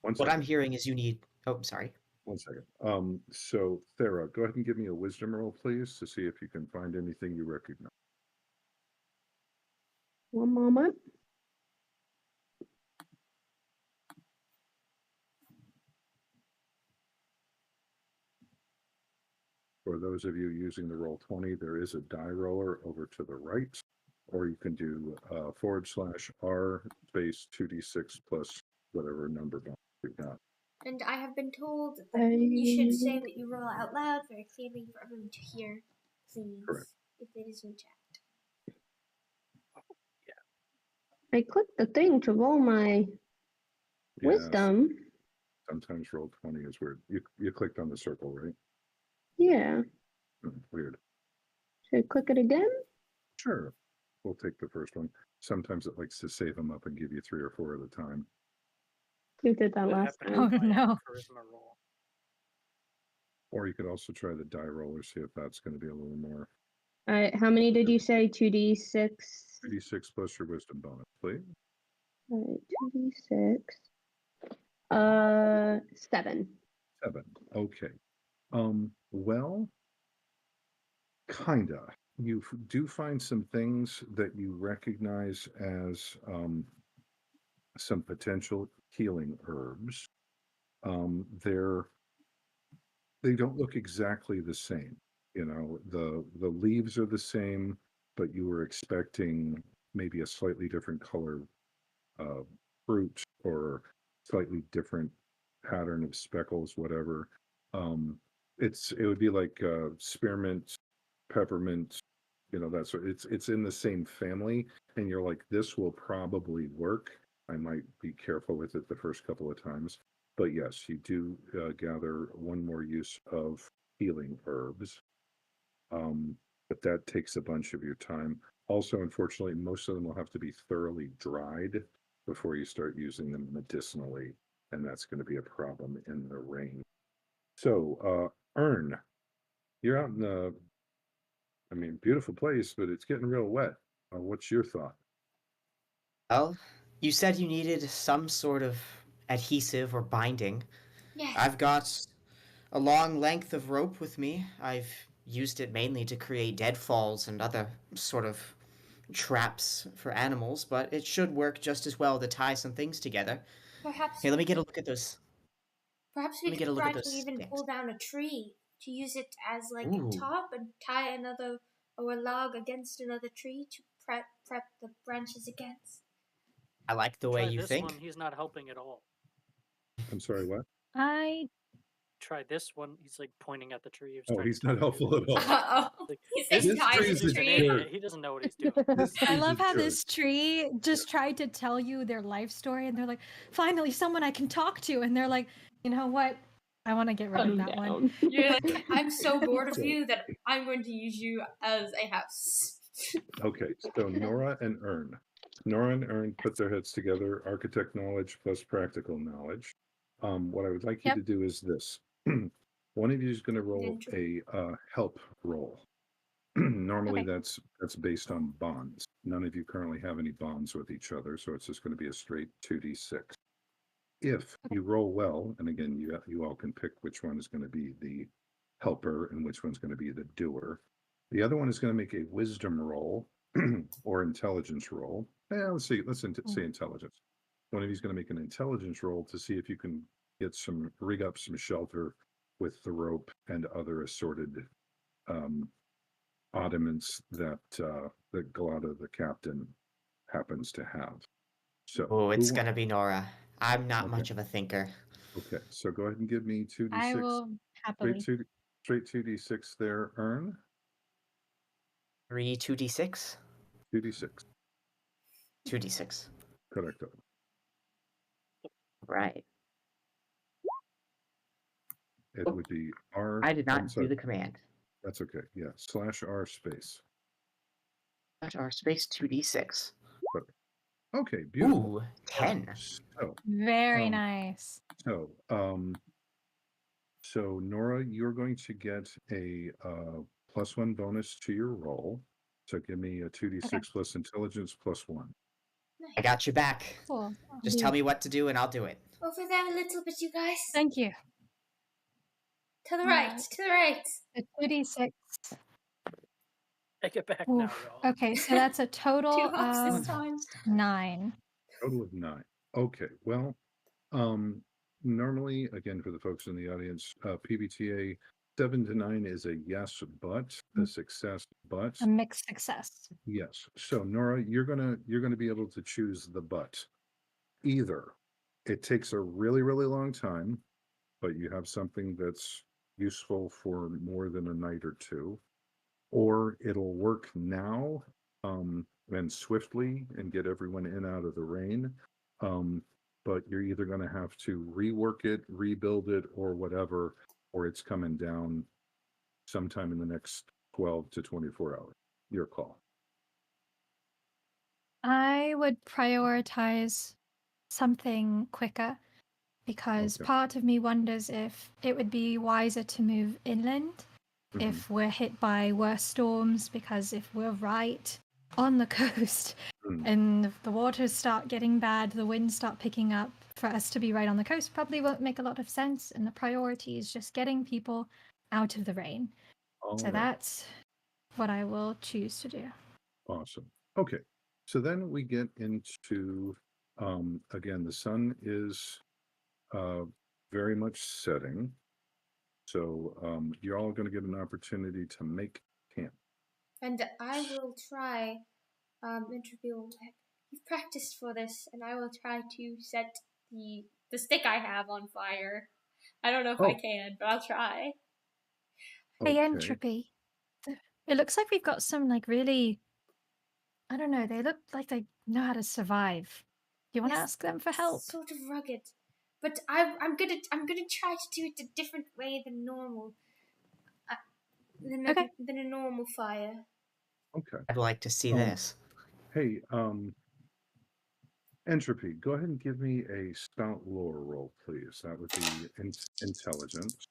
One what I'm second. hearing is you need. Oh, sorry. 1 second. So Thera, go ahead and give me a wisdom roll, please, to see if you can find anything you recognize. One moment. For those of you using the roll 20, there is a die roller over to the right. or you can do /R space 2d6 plus whatever number bonus you've got. And I have been told that you should say what you roll out loud very clearly for everyone to hear, please, Correct. if it is in chat. I clicked the thing to roll my Yeah, wisdom. sometimes roll 20 is weird. You clicked on the circle, right? Yeah. Weird. Should I click it again? Sure. We'll take the first one. Sometimes it likes to save them up and give you 3 or 4 at a time. You did that That last happened time. with Oh, my no. charisma roll. Or you could also try the die roller, see if that's going to be a little more. All right. How many did you say? 2d6. 2d6 plus your wisdom bonus, please. All right. 2d6. 7. 7. Okay. Well, kinda. You do find some things that you recognize as some potential healing herbs. They don't look exactly the same. You know, the leaves are the same, but you were expecting maybe a slightly different color fruit or slightly different pattern of speckles, whatever. It would be like spearmint, peppermint, you know, that's it's in the same family, and you're like, this will probably work. I might be careful with it the first couple of times, but yes, you do gather one more use of healing herbs, but that takes a bunch of your time. Also, unfortunately, most of them will have to be thoroughly dried before you start using them medicinally, and that's going to be a problem in the rain. So, Ern, you're out in the, I mean, beautiful place, but it's getting real wet. What's your thought? Well, you said you needed some sort of adhesive or binding. Yes. I've got a long length of rope with me. I've used it mainly to create deadfalls and other sort of traps for animals, but it should work just as well to tie some things together. Perhaps Here, let me get a look at those. perhaps Let we me get a could look try at to those even sticks. pull down a tree to use it as like Ooh. a top and tie another or a log against another tree to prep the branches against. I like the way Try you this think. one. He's not helping at all. I'm sorry, what? I Try this one. He's like pointing at the tree. He was Oh, trying to he's tie not it. helpful at all. Uh-oh. Like, He this says This ties tree's the he's a an tree. idiot. jerk. He doesn't know what he's doing. This I tree's love a how jerk. this tree just tried to tell you their life story, and they're like, finally, someone I can talk to. And they're like, you know what? I want to get rid of that one. You're like, I'm so bored of So- you that I'm going to use you as a house. Okay, so Nora and Ern. Nora and Ern put their heads together, architect knowledge plus practical knowledge. What I would like you Yep. to do is this. One of you is going to roll Entry. a help roll. Normally Okay. that's based on bonds. None of you currently have any bonds with each other, so it's just going to be a straight 2d6. If you roll well, and again, you all can pick which one is going to be the helper and which one's going to be the doer. The other one is going to make a wisdom roll or intelligence roll. Let's say intelligence. One of you is going to make an intelligence roll to see if you can rig up some shelter with the rope and other assorted oddments that Galata, the captain, happens to have. So, Oh, it's who gonna be Nora. I'm not Okay. much of a thinker. Okay, so go ahead and give me 2d6. I will happily. Straight 2d6 there, Ern. 3 2d6? 2d6. 2d6. Correct. Right. It would be R. I did I'm not sorry, do the command. That's okay. Yeah, /R space. R space 2d6. Okay, beautiful. Ooh, 10. So, Very nice. So Nora, you're going to get a +1 bonus to your roll. So give me a 2d6 Okay. plus intelligence +1. I got your back. Cool. Just tell me what to do and I'll do it. Over there a little bit, you guys. Thank you. To the right, to the right. A 2d6. Take it back now, Oof. y'all. Okay, so that's a total Two hops of this time. 9. Total of 9. Okay, well, normally, again, for the folks in the audience, PBTA 7 to 9 is a yes, but a success, but A mixed success. yes. So Nora, you're gonna be able to choose the but. Either it takes a really, really long time, but you have something that's useful for more than a night or two, or it'll work now and swiftly and get everyone in out of the rain. But you're either going to have to rework it, rebuild it, or whatever, or it's coming down sometime in the next 12 to 24 hours. Your call. I would prioritize something quicker because Okay. part of me wonders if it would be wiser to move inland Mhm. if we're hit by worse storms, because if we're right on the coast Mm. and if the waters start getting bad, the winds start picking up, for us to be right on the coast probably won't make a lot of sense, and the priority is just getting people out of the rain. All So right. that's what I will choose to do. Awesome. Okay. So then we get into again, the sun is very much setting. So you're all going to get an opportunity to make camp. And I will try, interview. You've practiced for this, and I will try to set the stick I have on fire. I don't know if I Oh, can, but I'll try. Hey, okay. Entropy. It looks like we've got some really, I don't know, they look like they know how to survive. Do you want to Yes, ask them for help? Sort of rugged, but I'm gonna try to do it a different way than normal. Okay. Than a normal fire. Okay. I'd like to see Um, this. Hey, Entropy, go ahead and give me a stout lore roll, please. That would be intelligence.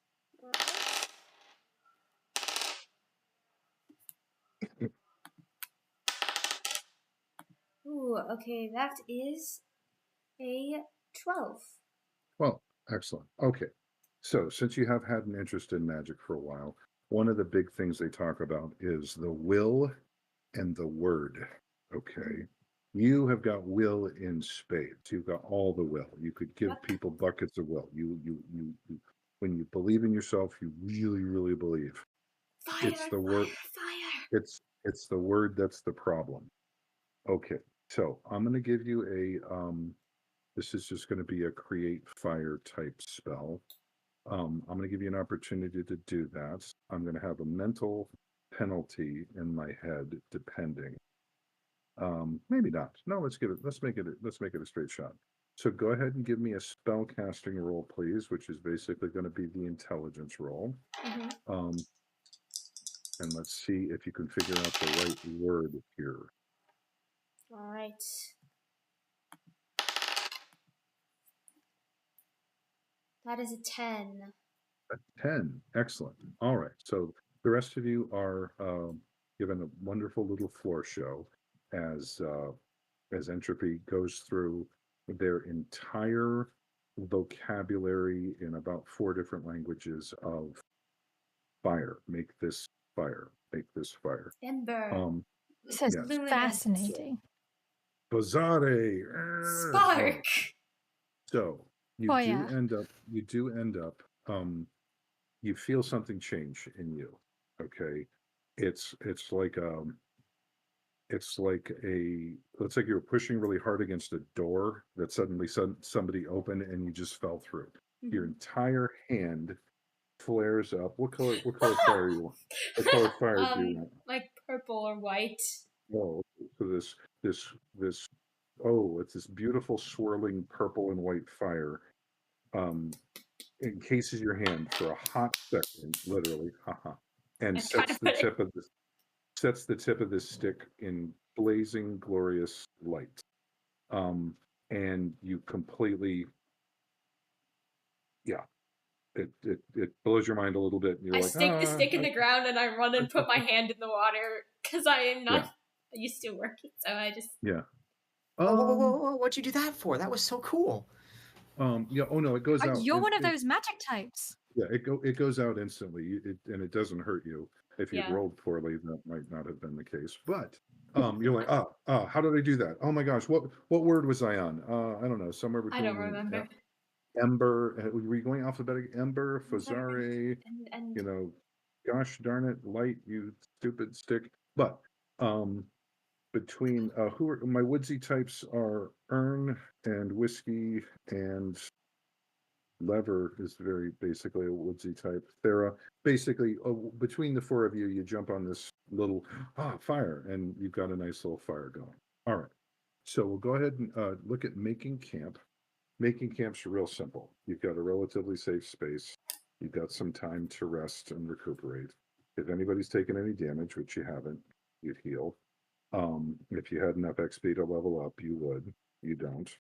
Ooh, okay, that is a 12. Well, excellent. Okay. So, since you have had an interest in magic for a while, one of the big things they talk about is the will and the word. Okay. You have got will in spades. You've got all the will. You could give What? people buckets of will. You when you believe in yourself, you really, really believe. Fire, It's the fire, word. fire! It's the word that's the problem. Okay. So I'm going to give you this is just going to be a create fire type spell. I'm going to give you an opportunity to do that. I'm going to have a mental penalty in my head, depending. Maybe not. No, let's make it a straight shot. So go ahead and give me a spell casting roll, please, which is basically going to be the intelligence roll. Mm-hmm. And let's see if you can figure out the right word here. All right. That is a 10. 10. Excellent. All right. So the rest of you are given a wonderful little floor show as Entropy goes through their entire vocabulary in about 4 different languages of fire. Make this fire. Make this fire. Ember. This is Yes. fascinating. Bazare. Spark. So you Oh, do yeah. end up you feel something change in you. Okay. It's like it's like you're pushing really hard against a door that suddenly somebody opened and you just fell through. Your entire hand flares up. What color fire you want? What color fire do you want? Like purple or white. Oh, so this oh, it's this beautiful swirling purple and white fire. Encases your hand for a hot second, literally, haha, and I'm trying to put it. sets the tip of this stick in blazing, glorious light. And you completely, yeah, it blows your mind a little bit. You're I like, stick the stick in the ground and I run and put my hand in the water, because I am not used to working, so I just... yeah. Whoa, what'd you do that for? That was so cool. Yeah. Oh no, it goes out. You're one of those magic types. Yeah, it goes out instantly. And it doesn't hurt you. If you'd Yeah. rolled poorly, that might not have been the case. But you're like, how did I do that? Oh my gosh, what word was I on? I don't know, somewhere I between. don't remember. Ember. Were you going alphabetic? Ember, Fazare, And you know, gosh darn it, light, you stupid stick. But between who are my woodsy types are Ern and Whiskey, and Lever is very basically a woodsy type. Thera, basically, between the four of you, you jump on this little fire, and you've got a nice little fire going. All right, so we'll go ahead and look at making camp. Making camp's real simple. You've got a relatively safe space. You've got some time to rest and recuperate. If anybody's taken any damage, which you haven't, you'd heal. If you had enough XP to level up, you would. You don't.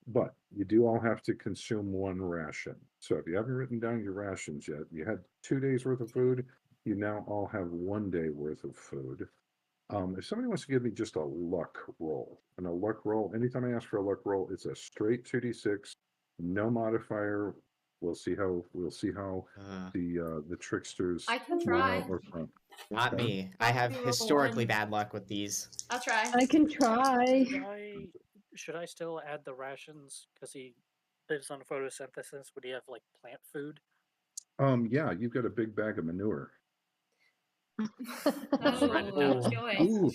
But you do all have to consume one ration. So if you haven't written down your rations yet, you had 2 days worth of food. You now all have 1 day worth of food. If somebody wants to give me just a luck roll, and a luck roll, anytime I ask for a luck roll, it's a straight 2d6, no modifier. We'll see how the tricksters I can will try. know or from. Not Okay. me. I have Reroll historically one. bad luck with these. I'll try. I can try. Should I still add the rations because he lives on photosynthesis? Would he have like plant food? Yeah, you've got a big bag of manure. Just write it down. Ooh,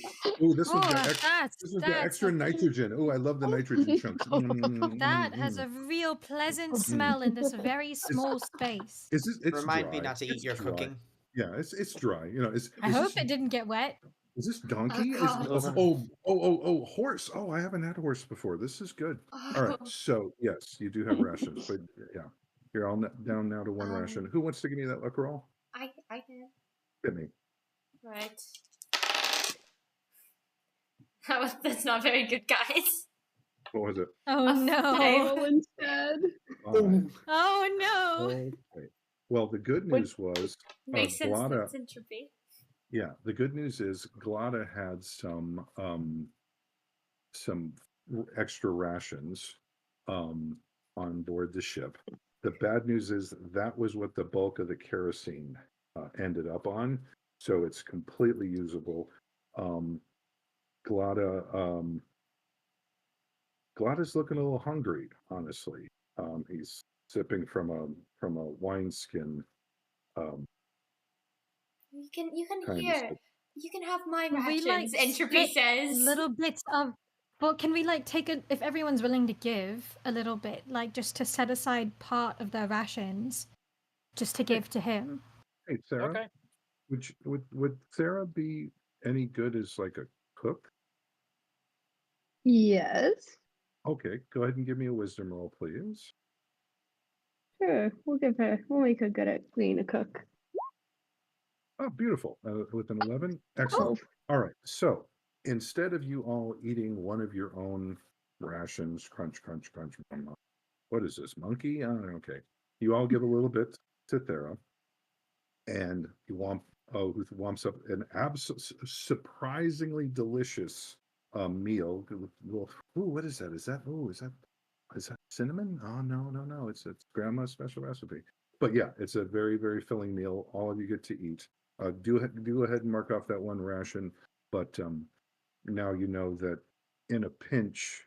this one's got That's extra nitrogen. Oh, I love the nitrogen chunks. that has a real pleasant smell in this very small space. It's Remind dry. me not to eat It's your dry. cooking. Yeah, it's dry. You know, I hope it didn't get wet. Is this donkey? Oh, Horse. Oh, I haven't had horse before. This is good. All right. So yes, you do have rations, but yeah, you're all down now to one ration. Who wants to give me that luck roll? I can. Hit me. Right. That's not very good, guys. What was it? Oh no. Oh, instead. Oh no. Okay. Well, the good news was Makes sense. Glada. That's entropy. Yeah, the good news is Glada had some extra rations on board the ship. The bad news is that was what the bulk of the kerosene ended up on, so it's completely usable. Glada's looking a little hungry, honestly. He's sipping from a wineskin. You can Kind of hear. stuff. You can have my Can we, rations. like, Entropy split says. little bits of. Well, can we like take a if everyone's willing to give a little bit, like just to set aside part of their rations, just to give to him? Hey, Sarah. Okay. Would Sarah be any good as like a cook? Yes. Okay, go ahead and give me a wisdom roll, please. Sure. We'll make her good at being a cook. Oh, beautiful. With an 11? Excellent. All right. So instead of you all eating one of your own rations, crunch, crunch, crunch. What is this, monkey? Okay. You all give a little bit to Thera, and you who wamps up an surprisingly delicious meal. Ooh, what is that? Is that cinnamon? Oh, no. It's grandma's special recipe. But yeah, it's a very, very filling meal. All of you get to eat. Do ahead and mark off that one ration. But now you know that in a pinch,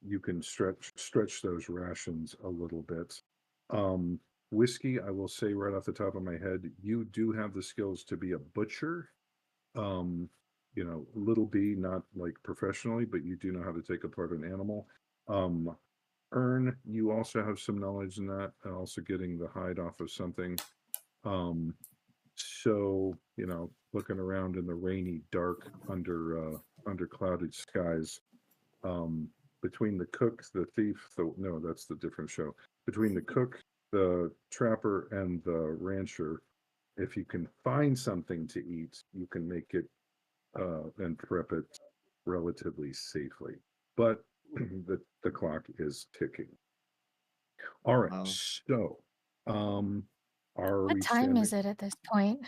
you can stretch those rations a little bit. Whiskey, I will say right off the top of my head, you do have the skills to be a butcher. Little B, not like professionally, but you do know how to take apart an animal. Ern, you also have some knowledge in that, and also getting the hide off of something. So, looking around in the rainy, dark, under clouded skies, between the cook, the thief, no, that's the different show. Between the cook, the trapper, and the rancher, if you can find something to eat, you can make it and prep it relatively safely. But the clock is ticking. All right, Wow. so What time is it at this point?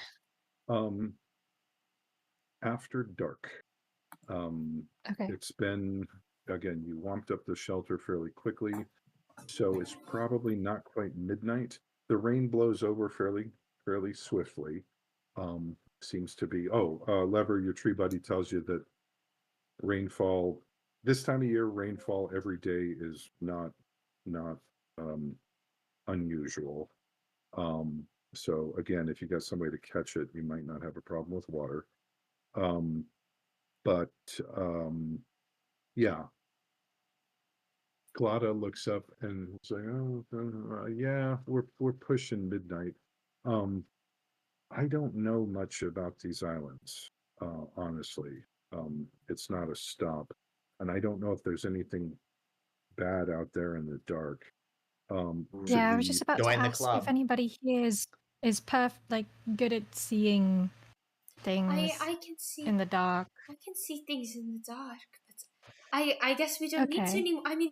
After dark. Okay. It's been, again, you womped up the shelter fairly quickly, so it's probably not quite midnight. The rain blows over fairly swiftly. Seems to be Lever, your tree buddy tells you that rainfall this time of year, rainfall every day is not unusual. So again, if you got somebody to catch it, you might not have a problem with water. But yeah, Glada looks up and say, "Oh, yeah, we're pushing midnight." I don't know much about these islands, honestly. It's not a stop, and I don't know if there's anything bad out there in the dark. Should Yeah, I was we? just about to Join the ask if club. anybody here is like good at seeing things I can see in the dark. I can see things in the dark, but I guess we don't need to Okay. anymore. I mean,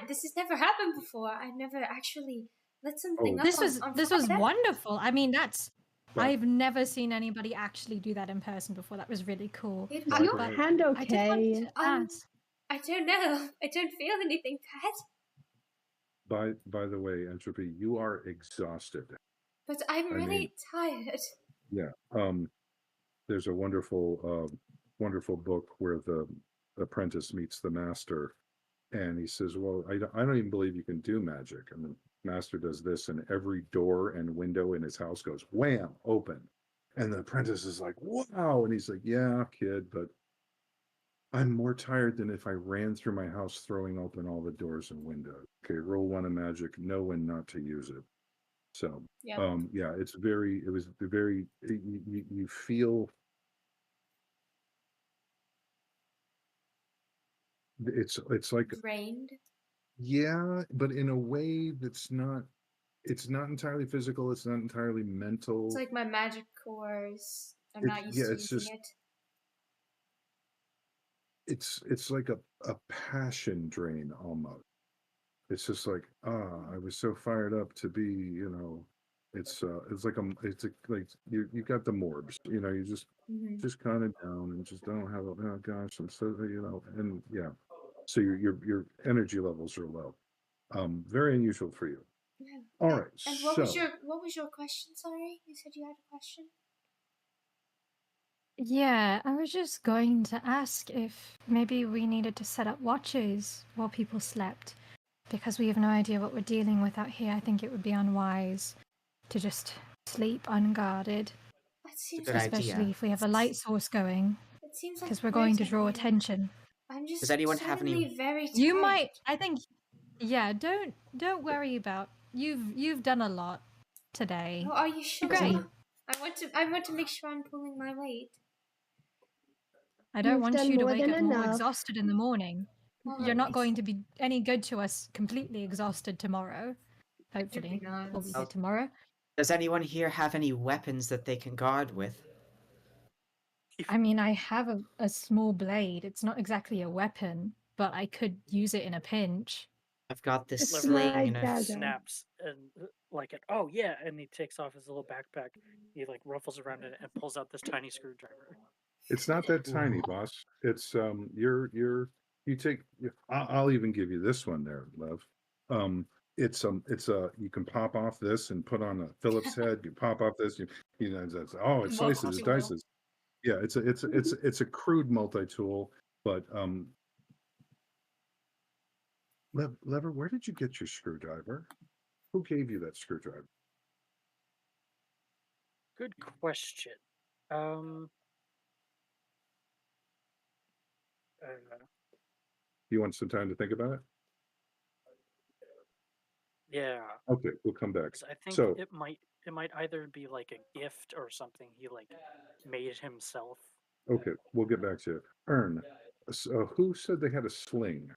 this has never happened before. I never actually lit something Oh, up This on, was on this was fire. wonderful. I mean, that's but I've never seen anybody actually do that in person before. That was really cool. It was by the Your way, But hand I did want okay? to ask. I don't know. I don't feel anything bad, by the way, Entropy, you are exhausted. but I'm I mean, really tired. yeah. There's a wonderful book where the apprentice meets the master, and he says, "Well, I don't even believe you can do magic." And the master does this, and every door and window in his house goes wham open. And the apprentice is like, "Wow!" And he's like, "Yeah, kid, but I'm more tired than if I ran through my house throwing open all the doors and windows." Okay, roll one of magic, know when not to use it. So, Yeah. yeah, it was very, you feel it's like, Drained. yeah, but in a way that's not, it's not entirely physical, it's not entirely It's mental. like my magic cores. I'm It's, not used yeah, to it's using just, it. it's like a passion drain almost. It's just like, I was so fired up to be, it's like like you got the morbs, you Hmm. just kind of down and just don't have, oh gosh, I'm so, and yeah, so your energy levels are low. Very unusual for you. Yeah. All right, And so what was your question? Sorry, you said you had a question. Yeah, I was just going to ask if maybe we needed to set up watches while people slept, because we have no idea what we're dealing with out here. I think it would be unwise to just sleep unguarded, That seems good like idea. especially if we have a light source going, it seems like because a we're going great to draw idea. attention. I'm Does just anyone have any? suddenly very tired. You might, I think, yeah, don't worry about. You've done a lot today. Oh, are you sure? Great. I want to make sure I'm pulling my weight. I don't You've want done you to more wake than up more enough. exhausted in the morning. You're not Alright. going to be any good to us completely exhausted tomorrow. Hopefully, nice. we'll be Oh. good tomorrow. Does anyone here have any weapons that they can guard with? I mean, I have a small blade. It's not exactly a weapon, but I could use it in a pinch. I've got this It's Liver sling my and a. dagger. snaps and like it. Oh yeah, and he takes off his little backpack. He like ruffles around it and pulls out this tiny screwdriver. it's not that tiny, Ooh. boss. It's you take. I'll even give you this one there, Lev. It's you can pop off this and put on a Phillips head. You pop off this. That's it More slices, it copy dices. Yeah, it's a crude multi-tool, but Lever, where did you get your screwdriver? Who gave you that screwdriver? Good question. Um. Uh, You want some time to think about it? yeah, Okay, we'll come back. 'cause I think So, it might either be like a gift or something he like made himself. okay, we'll get back to it. Ern, who said they had a sling?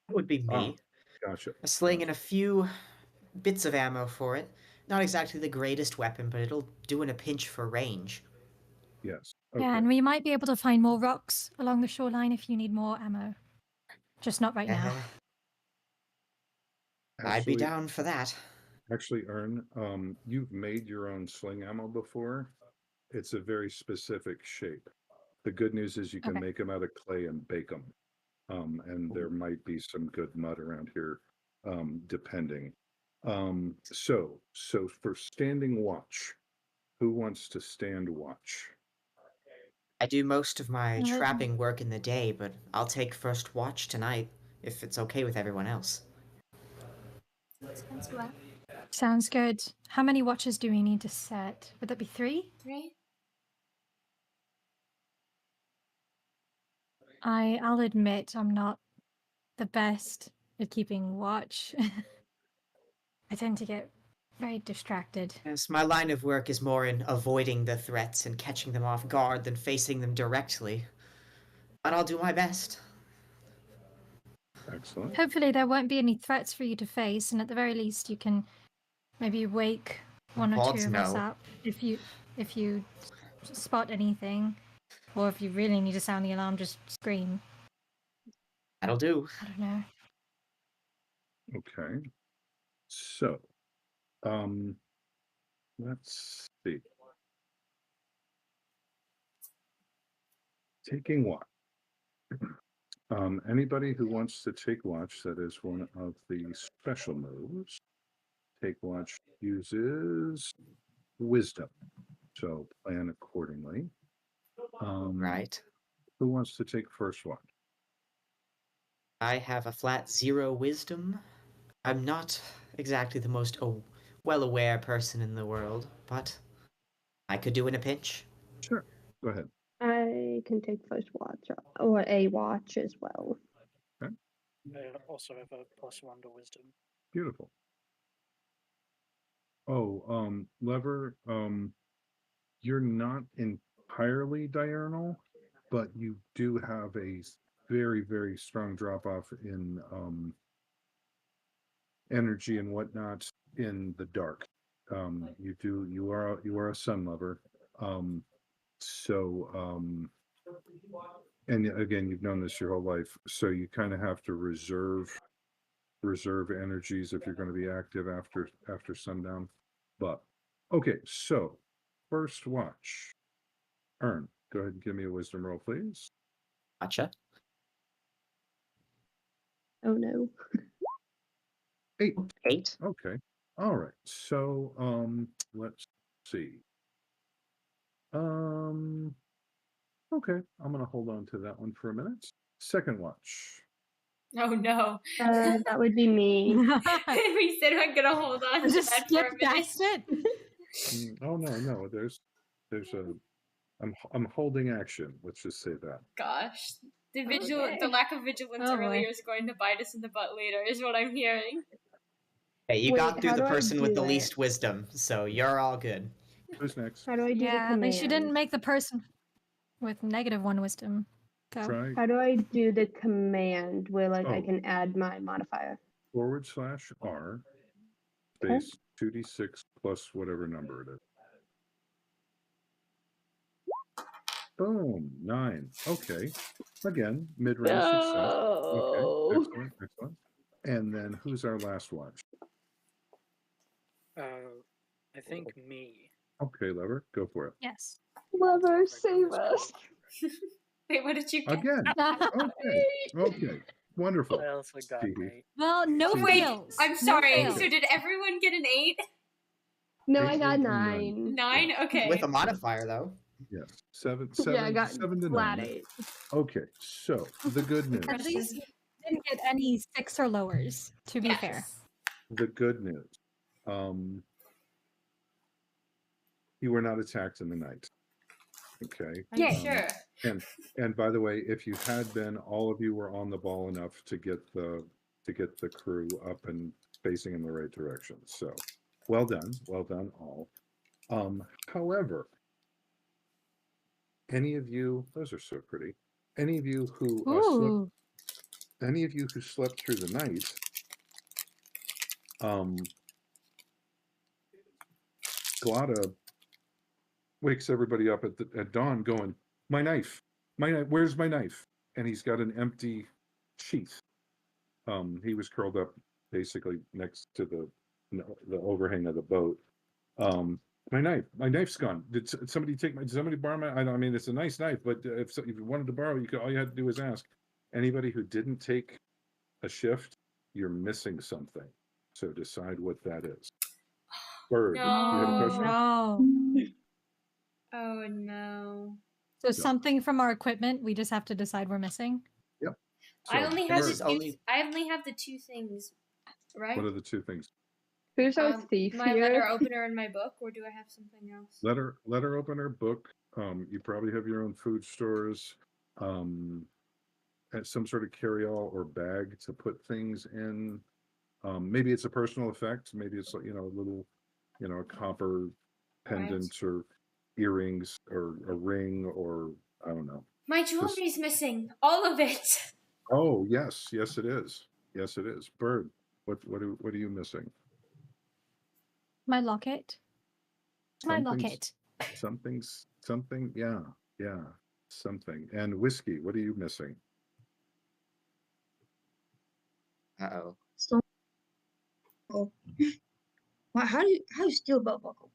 That would be Ah, me. gotcha. A sling and a few bits of ammo for it. Not exactly the greatest weapon, but it'll do in a pinch for range. Yes. Yeah, Okay. and we might be able to find more rocks along the shoreline if you need more ammo. Just not right now. I'd be Actually, down for that. Ern, you've made your own sling ammo before. It's a very specific shape. The good news is you can Okay. make them out of clay and bake them. And there might be some good mud around here, depending. So for standing watch, who wants to stand watch? I do most of my Well, trapping work in the day, but I'll take first watch tonight, if it's okay with everyone else. Sounds well. Sounds good. How many watches do we need to set? Would that be 3? Right? I'll admit I'm not the best at keeping watch. I tend to get very distracted. Yes, my line of work is more in avoiding the threats and catching them off guard than facing them directly. But I'll do my best. Excellent. Hopefully there won't be any threats for you to face, and at the very least you can maybe wake one or God, two of us no. up if you spot anything, or if you really need to sound the alarm, just scream. That'll do. I don't know. Okay. So, let's see. Taking watch. Anybody who wants to take watch, that is one of the special moves. Take watch uses wisdom, so plan accordingly. Right. Who wants to take first watch? I have a flat 0 wisdom. I'm not exactly the most well-aware person in the world, but I could do in a pinch. Sure. Go ahead. I can take first watch or a watch as well. I also have a +1 to wisdom. Beautiful. Oh, Lever, you're not entirely diurnal, but you do have a very, very strong drop off in energy and whatnot in the dark. You are a sun lover. And again, you've known this your whole life, so you kind of have to reserve energies if you're going to be active after sundown. But okay, so first watch. Earn, go ahead and give me a wisdom roll, please. Gotcha. Oh no. 8. 8. Okay. All right. So let's see. Okay, I'm gonna hold on to that one for a minute. Second watch. Oh no. That would be me. We said we're gonna hold on I to just that for a skipped minute. past it. Oh no, there's I'm holding action. Let's just say that. Gosh. The Okay. the lack of vigilance Oh, boy. earlier is going to bite us in the butt later, is what I'm hearing. Hey, you Wait, got through how the do I person with do the it? least wisdom, so you're all good. Who's next? How do I do the Yeah, at command? least you didn't make the person with -1 wisdom go. Try How do I do the command where I Oh. can add my modifier? /R Okay. space 2d6 plus whatever number it is. Boom, 9. Okay. Again, mid-range success. Okay, excellent. And then who's our last watch? I think me. Okay, Lever, go for it. Yes. Lover, save us. Wait, what did you get? Again. Okay. Wonderful. I also got Steve. an 8. Well, no Wait, fails. I'm No sorry. fails. So did everyone get an 8? No, Eight I got and none. 9. 9? Okay. With a modifier, though. Yes. 7 Yeah, I got 7 to flat 9. 8. Okay, so the good news. At least you didn't get any 6 or lowers, to be fair. The good news. You were not attacked in the night. Okay. Are you Yeah. sure? And by the way, if you had been, all of you were on the ball enough to get the crew up and facing in the right direction. So well done all. However, any of you, those are so pretty. Any of you who Ooh. slept through the night, Glada wakes everybody up at dawn going, my knife, where's my knife? And he's got an empty sheath. He was curled up basically next to the overhang of the boat. My knife's gone. Did somebody borrow my? I mean, it's a nice knife, but if you wanted to borrow, all you had to do was ask. Anybody who didn't take a shift, you're missing something. So decide what that is. Bird, you had a question? No. Oh no. So something from our equipment, we just have to decide we're missing. Yep. I So, only have This is only- I only have the two things, right? what are the two things? Who's our thief my here? letter opener and my book, or do I have something else? Letter opener, book. You probably have your own food stores. And some sort of carry-all or bag to put things in. Maybe it's a personal effect. Maybe it's like, a little, a copper pendant or earrings or a ring or I don't know. My jewelry's missing. All of it. Oh, yes, it is. Yes, it is. Bird, what are you missing? My locket. My locket. Something, yeah, something. And whiskey, what are you missing? Uh-oh. So, oh. How do you steal a belt buckle?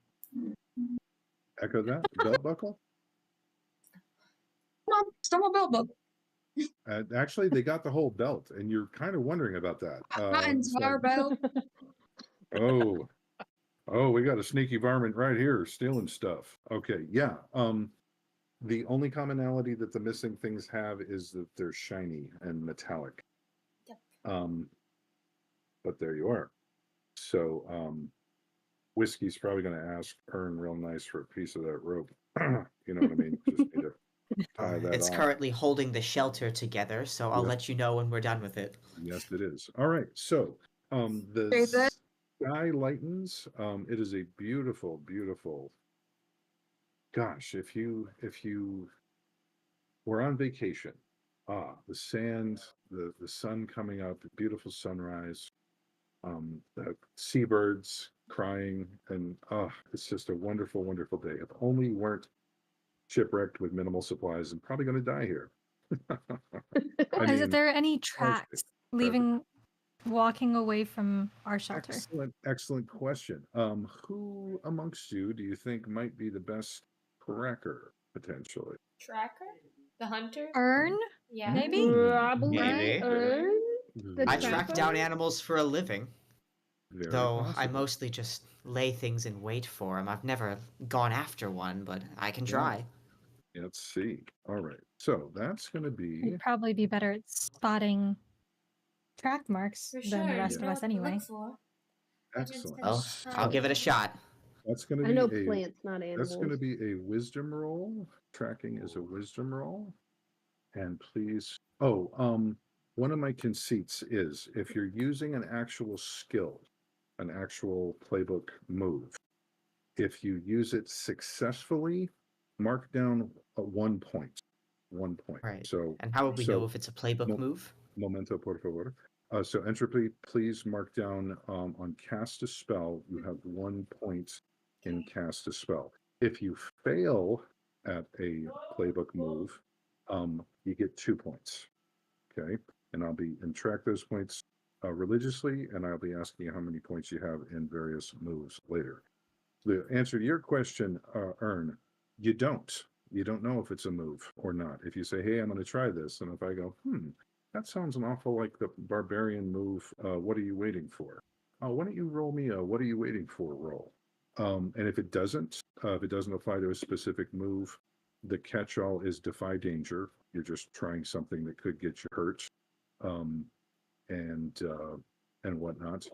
Echo that. Belt buckle? Come on, steal my belt buckle. Actually, they got the whole belt, and you're kind of wondering about that. My entire belt. Oh, we got a sneaky varmint right here stealing stuff. Okay, yeah. The only commonality that the missing things have is that they're shiny and metallic. Yep. But there you are. So, whiskey's probably going to ask Ern real nice for a piece of that rope. You know what I mean? Just need to tie that It's off. currently holding the shelter together, so I'll let you know when we're done with it. Yes, it is. All right. So, the David? sky lightens. It is a beautiful, beautiful. Gosh, if you were on vacation, the sand, the sun coming up, beautiful sunrise, the seabirds crying, and it's just a wonderful, wonderful day. If only you weren't shipwrecked with minimal supplies and probably going to die here. Is there any tracks walking away from our shelter? Excellent question. Who amongst you do you think might be the best tracker potentially? Tracker? The hunter? Ern? Yeah. Maybe? Probably Maybe. Ern. The I track trapper? down animals for a living, Very though I possible. mostly just lay things in wait for them. I've never gone after one, but I can try. Let's see. All right. So that's going to be. You'd probably be better at spotting track marks For than sure. the rest you of know us what to anyway. look for. Excellent. Well, I'll give it a shot. That's going to I be know a. plants, not animals. That's going to be a wisdom roll. Tracking is a wisdom roll. And please. One of my conceits is if you're using an actual skill, an actual playbook move, if you use it successfully, mark down 1 point. 1 point. Right. So. And how would we know if it's a playbook move? Momento, por favor. So entropy, please mark down on cast a spell. You have 1 point in cast a spell. If you fail at a playbook move, you get 2 points. Okay, and track those points religiously, and I'll be asking you how many points you have in various moves later. The answer to your question, Ern, you don't know if it's a move or not. If you say, hey, I'm going to try this, and if I go, that sounds an awful like the barbarian move, what are you waiting for? Why don't you roll me a what are you waiting for roll? And if it doesn't apply to a specific move, the catch-all is defy danger. You're just trying something that could get you hurt, and whatnot.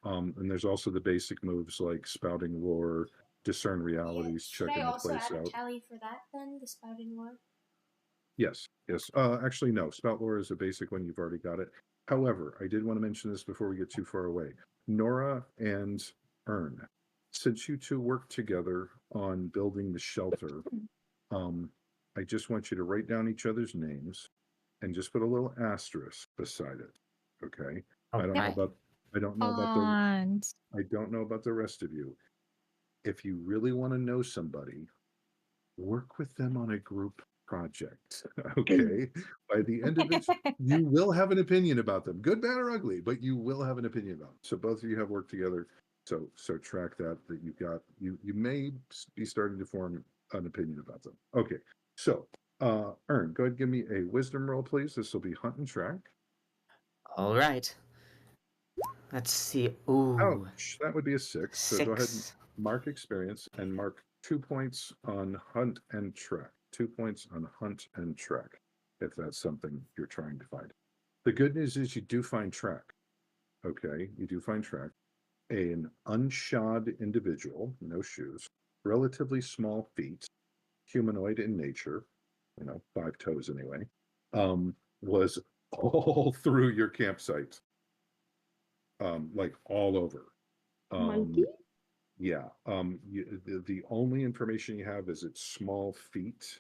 And there's also the basic moves like spouting lore, discern realities, checking the place out. Should I also add a tally for that then, the spouting lore? Yes. Actually, no. Spout lore is a basic one. You've already got it. However, I did want to mention this before we get too far away. Nora and Ern, since you two work together on building the shelter, I just want you to write down each other's names and just put a little asterisk beside it. Okay. I don't know about the rest of you. If you really want to know somebody, work with them on a group project. Okay. By the end of it, you will have an opinion about them, good, bad, or ugly, but you will have an opinion about them. So both of you have worked together. So track that you've got, you may be starting to form an opinion about them. Okay. So, Ern, go ahead and give me a wisdom roll, please. This will be hunt and track. All right. Let's see. Ooh. Ouch, that would be a 6. So go ahead and mark experience and mark 2 points on hunt and track. 2 points on hunt and track, if that's something you're trying to find. The good news is you do find track. Okay, you do find track. An unshod individual, no shoes, relatively small feet, humanoid in nature, 5 toes anyway, was all through your campsite, like all over. Monkey? Yeah. The only information you have is it's small feet,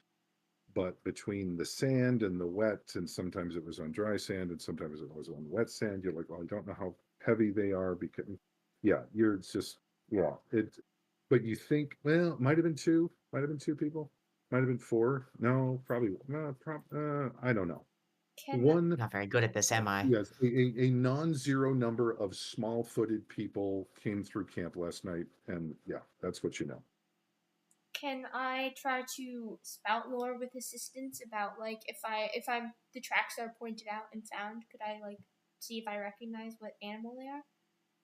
but between the sand and the wet, and sometimes it was on dry sand and sometimes it was on wet sand, you're like, well, I don't know how heavy they are because, yeah, you're just, yeah, but you think, well, it might have been two people, might have been 4. No, probably, I don't know. Can One, Not very good at this, am I? yes, a non-zero number of small-footed people came through camp last night, and yeah, that's what you know. Can I try to spout lore with assistance about like if I'm the tracks are pointed out and found, could I like see if I recognize what animal they are?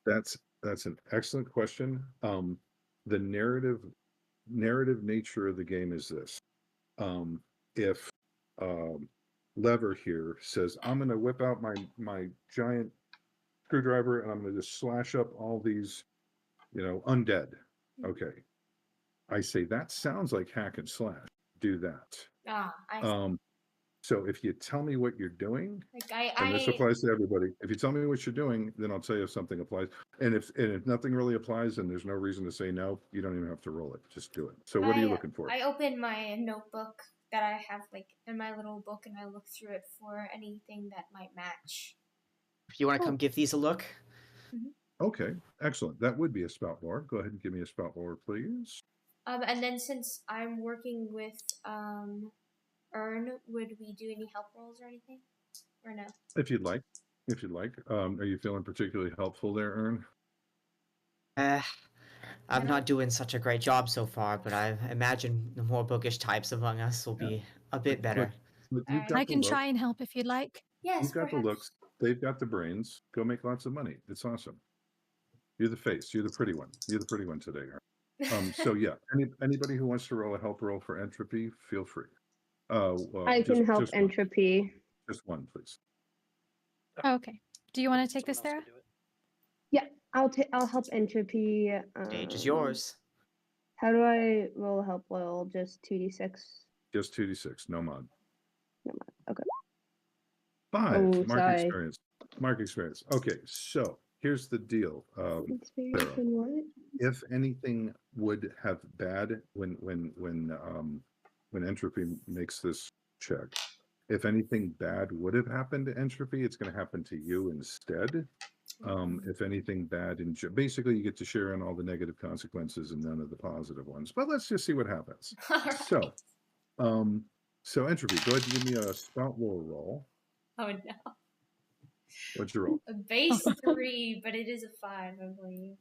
That's an excellent question. The narrative nature of the game is this. If Lever here says, I'm going to whip out my giant screwdriver and I'm going to just slash up all these, undead. Okay. I say, that sounds like hack and slash. Do that. I So if you tell me what you're doing, like and this applies to everybody, if you tell me what you're doing, then I'll tell you if something applies. And if nothing really applies, then there's no reason to say no. You don't even have to roll it. Just do it. So what are you looking for? I open my notebook that I have like in my little book and I look through it for anything that might match. If you want to come give these a look. Okay, excellent. That would be a spout lore. Go ahead and give me a spout lore, please. And then since I'm working with Earn, would we do any help rolls or anything? Or no? If you'd like. Are you feeling particularly helpful there, Ern? I'm not doing such a great job so far, but I imagine the more bookish types among us will be a bit better. Look, you've got I the can look. try and help if you'd like. Yes, You've got perhaps. the looks. They've got the brains. Go make lots of money. It's awesome. You're the face. You're the pretty one. You're the pretty one today, Ern. So yeah, anybody who wants to roll a help roll for entropy, feel free. I can help just one. entropy. Just one, please. Okay. Do you want to take this, Someone else Sarah? can do it. I'll help entropy. Stage is yours. How do I roll help roll? Just 2d6. Just 2d6, no mod. Okay. 5. Oh, Mark sorry. experience. Mark experience. Okay, so here's the deal. Experience Sarah. in what? If anything would have bad when entropy makes this check, if anything bad would have happened to entropy, it's going to happen to you instead. If anything bad, basically you get to share in all the negative consequences and none of the positive ones. But let's just see what happens. All right. So entropy, go ahead and give me a spout lore roll. Oh no. What'd you roll? A base 3, but it is a 5, I believe.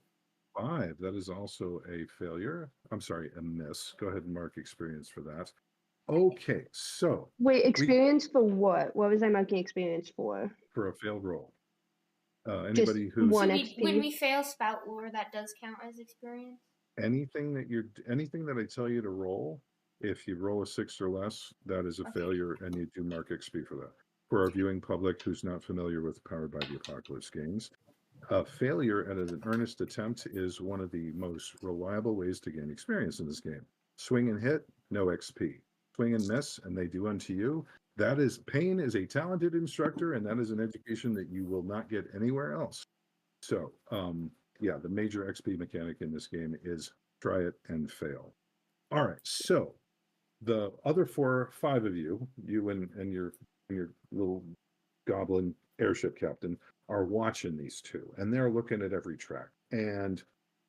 5. That is also a failure. I'm sorry, a miss. Go ahead and mark experience for that. Okay, so Wait, experience for what? What was I marking experience for? for a failed roll, anybody Just who's one So XP. when we fail spout lore, that does count as experience? anything that I tell you to roll, if you roll a 6 or less, that is a Okay. failure, and you do mark XP for that. For our viewing public who's not familiar with Powered by the Apocalypse games, failure at an earnest attempt is one of the most reliable ways to gain experience in this game. Swing and hit, no XP. Swing and miss, and they do unto you. That is, Payne is a talented instructor, and that is an education that you will not get anywhere else. So, yeah, the major XP mechanic in this game is try it and fail. All right, so the other 5 of you and your little goblin airship captain are watching these two, and they're looking at every track, and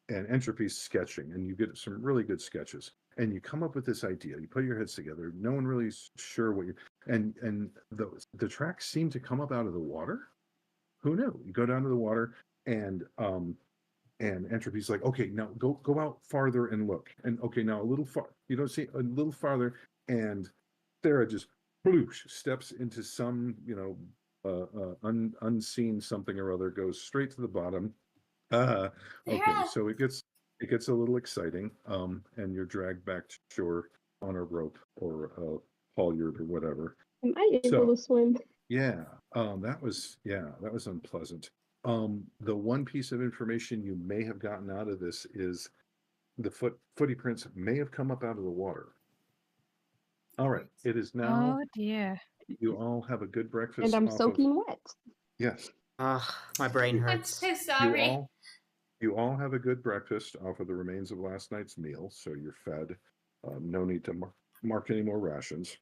entropy's sketching, and you get some really good sketches, and you come up with this idea. You put your heads together. No one really is sure what you and the tracks seem to come up out of the water. Who knew? You go down to the water, and entropy's like, okay, now go out farther and look, and okay, now a little far. You don't see a little farther, and Sarah just whoosh, steps into some unseen something or other, goes straight to the bottom. Okay, so it gets a little exciting, and you're dragged back to shore. on a rope or a halyard or whatever. Am I able So to swim? yeah, that was unpleasant. The one piece of information you may have gotten out of this is the footy prints may have come up out of the water. All right, it is now. Oh dear. You all have a good And breakfast I'm off of. soaking wet. Yes, My brain You- I'm hurts. so you sorry. all have a good breakfast off of the remains of last night's meal, so you're fed. No need to mark any more rations.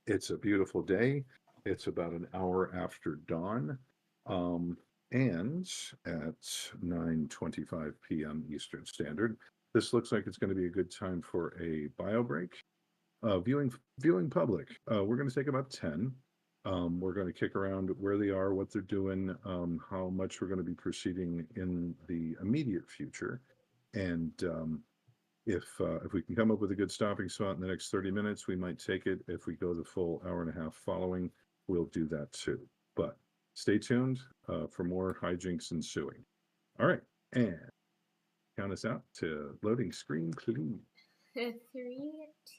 It's a beautiful day. It's about an hour after dawn. And at 9:25 p.m. Eastern Standard, this looks like it's going to be a good time for a bio break. Viewing public. We're going to take about 10. We're going to kick around where they are, what they're doing, how much we're going to be proceeding in the immediate future, and if we can come up with a good stopping spot in the next 30 minutes, we might take it. If we go the full hour and a half following, we'll do that too. But stay tuned for more hijinks ensuing. All right, and count us out to loading screen, please. 3,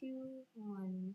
2, 1.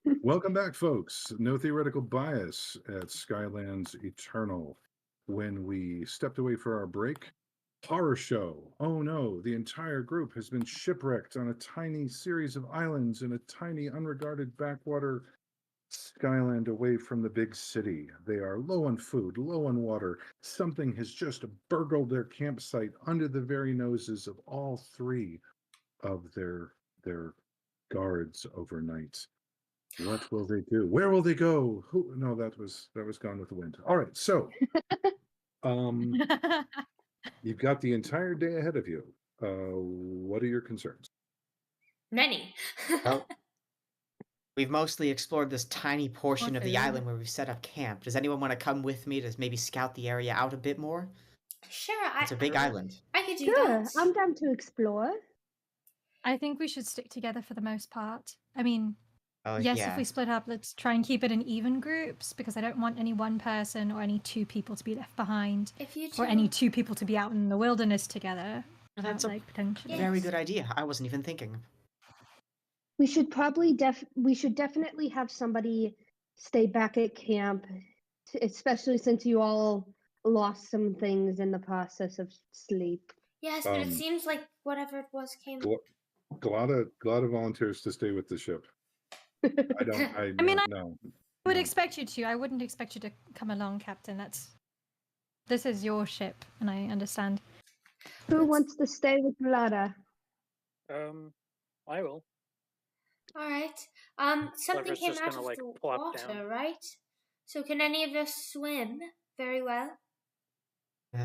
Welcome back, folks. No theoretical bias at Skylands Eternal. When we stepped away for our break, horror show. Oh no, the entire group has been shipwrecked on a tiny series of islands in a tiny, unregarded backwater Skyland away from the big city. They are low on food, low on water. Something has just burgled their campsite under the very noses of all three of their guards overnight. What will they do? Where will they go? Who? No, that was Gone with the Wind. All right, so you've got the entire day ahead of you. What are your concerns? Many. Well, we've mostly explored this tiny portion of the food. island where we've set up camp. Does anyone want to come with me to maybe scout the area out a bit more? Sure, It's a big island. I could do Sure, that. I'm down to explore. I think we should stick together for the most part. I mean, Oh, yes, yeah. if we split up, let's try and keep it in even groups because I don't want any one person or any two people to be left behind If you or any two people to be out in the wilderness together. That's a potentially. very good idea. I wasn't even thinking. We should probably definitely have somebody stay back at camp, especially since you all lost some things in the process of sleep. Yes, but it seems like whatever it was came. Glada volunteers to stay with the ship. I would expect you to. I wouldn't expect you to come along, Captain. This is your ship, and I understand. Who wants to stay with Lada? I will. All right. Something Clever's came just out gonna, of like, the plop water, down. right? So can any of us swim very well?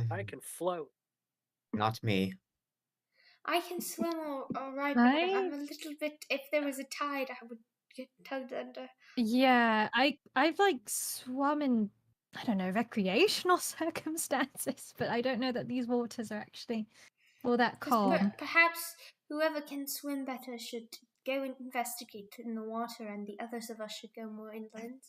I can float. Not me. I can swim all right, but I'm a little bit. If there was a tide, I would get tugged under. Yeah, I've like swum in, I don't know, recreational circumstances, but I don't know that these waters are actually all that calm. Perhaps whoever can swim better should go and investigate in the water, and the others of us should go more inland.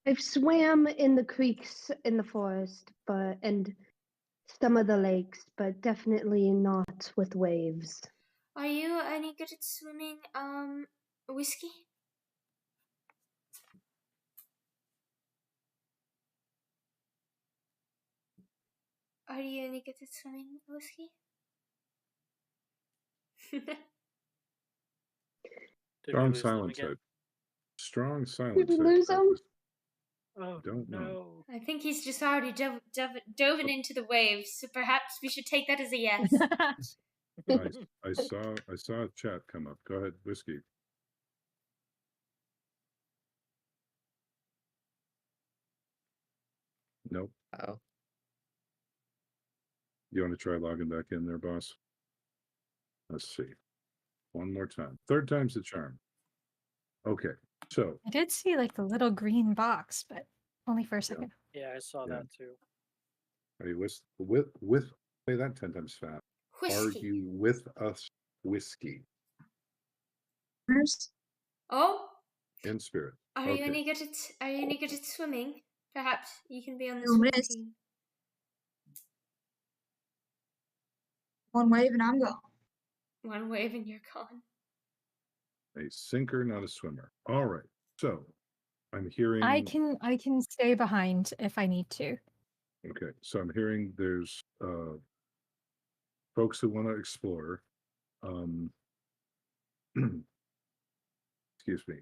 I've swam in the creeks in the forest, and some of the lakes, but definitely not with waves. Are you any good at swimming, Whiskey? Are you any good at swimming, Whiskey? Strong silent type. Strong silent Did we type. lose him? Oh, Don't know. no. I think he's just already dove into the waves, so perhaps we should take that as a yes. I saw a chat come up. Go ahead, Whiskey. Nope. Oh. You want to try logging back in there, boss? Let's see. One more time. Third time's the charm. Okay, so I did see like the little green box, but only for a second. Yeah, I saw that too. are you with say that 10 times fast. Whiskey. Are you with us, Whiskey? Oh. In spirit. Are Okay. you any good at swimming? Perhaps you can be on the swimming team. One wave and I'm gone. One wave and you're gone. A sinker, not a swimmer. All right. So I'm hearing I can stay behind if I need to. Okay, so I'm hearing there's folks who want to explore. Excuse me.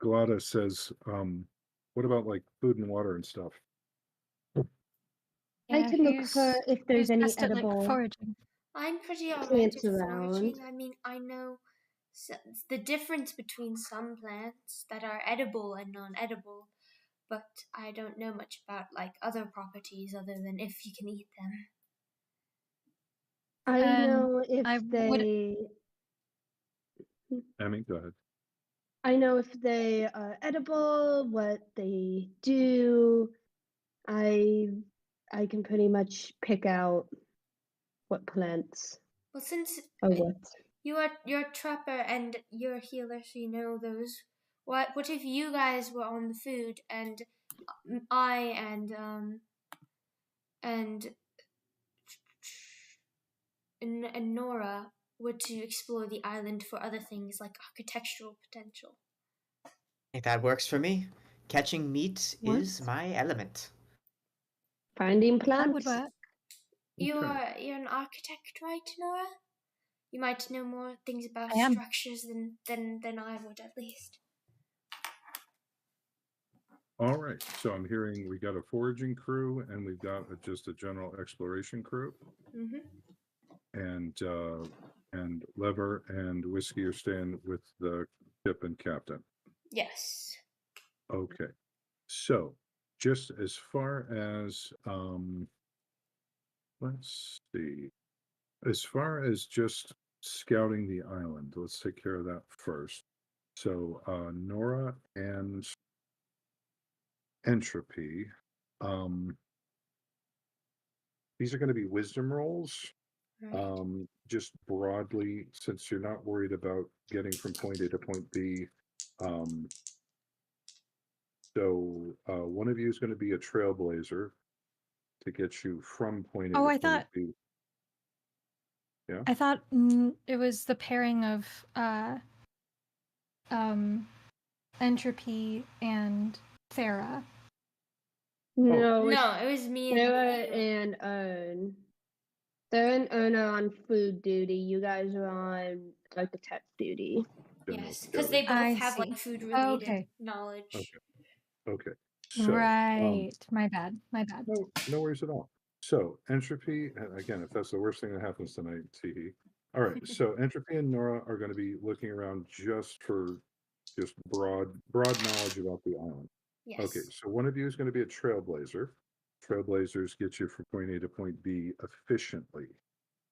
Galata says, what about like food and water and stuff? I can look for if there's any best at, like, edible foraging. I'm pretty alright plants at around. foraging. I mean, I know the difference between some plants that are edible and non-edible, but I don't know much about like other properties other than if you can eat them. I know if Emmy, go ahead. I know if they are edible, what they do. I can pretty much pick out what plants. Well, since or what. you're a trapper and you're a healer, so you know those. What if you guys were on the food and I and Nora were to explore the island for other things like architectural potential. That works for me. Catching meat is What? my element. Finding That plants. would work. You're Okay. an architect, right, Nora? You might know more things about I am. structures than I would, at least. All right. So I'm hearing we got a foraging crew and we've got just a general exploration crew. Mm-hmm. And Lever and Whiskey are staying with the ship and captain. Yes. Okay. So just as far as let's see. As far as just scouting the island, let's take care of that first. So Nora and Entropy. These are going to be wisdom rolls. Right. Just broadly, since you're not worried about getting from point A to point B. So one of you is going to be a trailblazer to get you from point A Oh, to I point thought B. Yeah. I thought it was the pairing of Entropy and Farah. No, it's No, it was me and Sarah you. and Owen. Sarah and Owen are on food duty. You guys are on architect duty. General Yes, because scouting. they both I have see. like food related Okay. knowledge. Okay. So Right. My bad. no worries at all. So Entropy, again, if that's the worst thing that happens tonight, tee. All right. So Entropy and Nora are going to be looking around just for just broad knowledge about the island. Yes. Okay. So one of you is going to be a trailblazer. Trailblazers get you from point A to point B efficiently.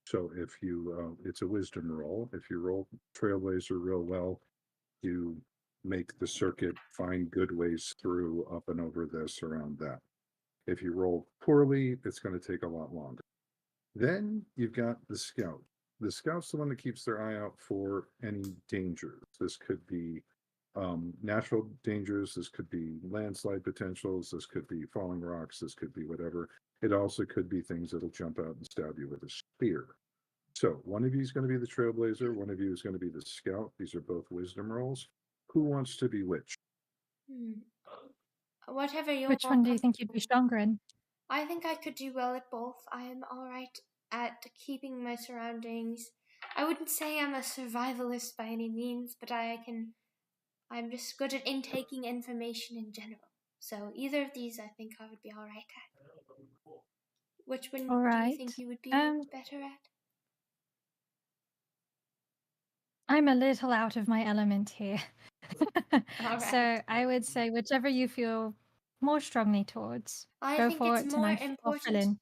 So if you, it's a wisdom roll. If you roll trailblazer real well, you make the circuit, find good ways through, up and over this, around that. If you roll poorly, it's going to take a lot longer. Then you've got the scout. The scout's the one that keeps their eye out for any dangers. This could be natural dangers. This could be landslide potentials. This could be falling rocks. This could be whatever. It also could be things that'll jump out and stab you with a spear. So one of you is going to be the trailblazer. One of you is going to be the scout. These are both wisdom rolls. Who wants to be which? Whatever you're Which one do you think you'd be stronger in? I think I could do well at both. I am alright at keeping my surroundings. I wouldn't say I'm a survivalist by any means, but I'm just good at intaking information in general. So either of these I think I would be alright at. Which one do you Alright. think you would be better at? I'm a little out of my element here. Alright. So I would say whichever you feel more strongly towards. I Go think for it's it more and I'll fill in. important.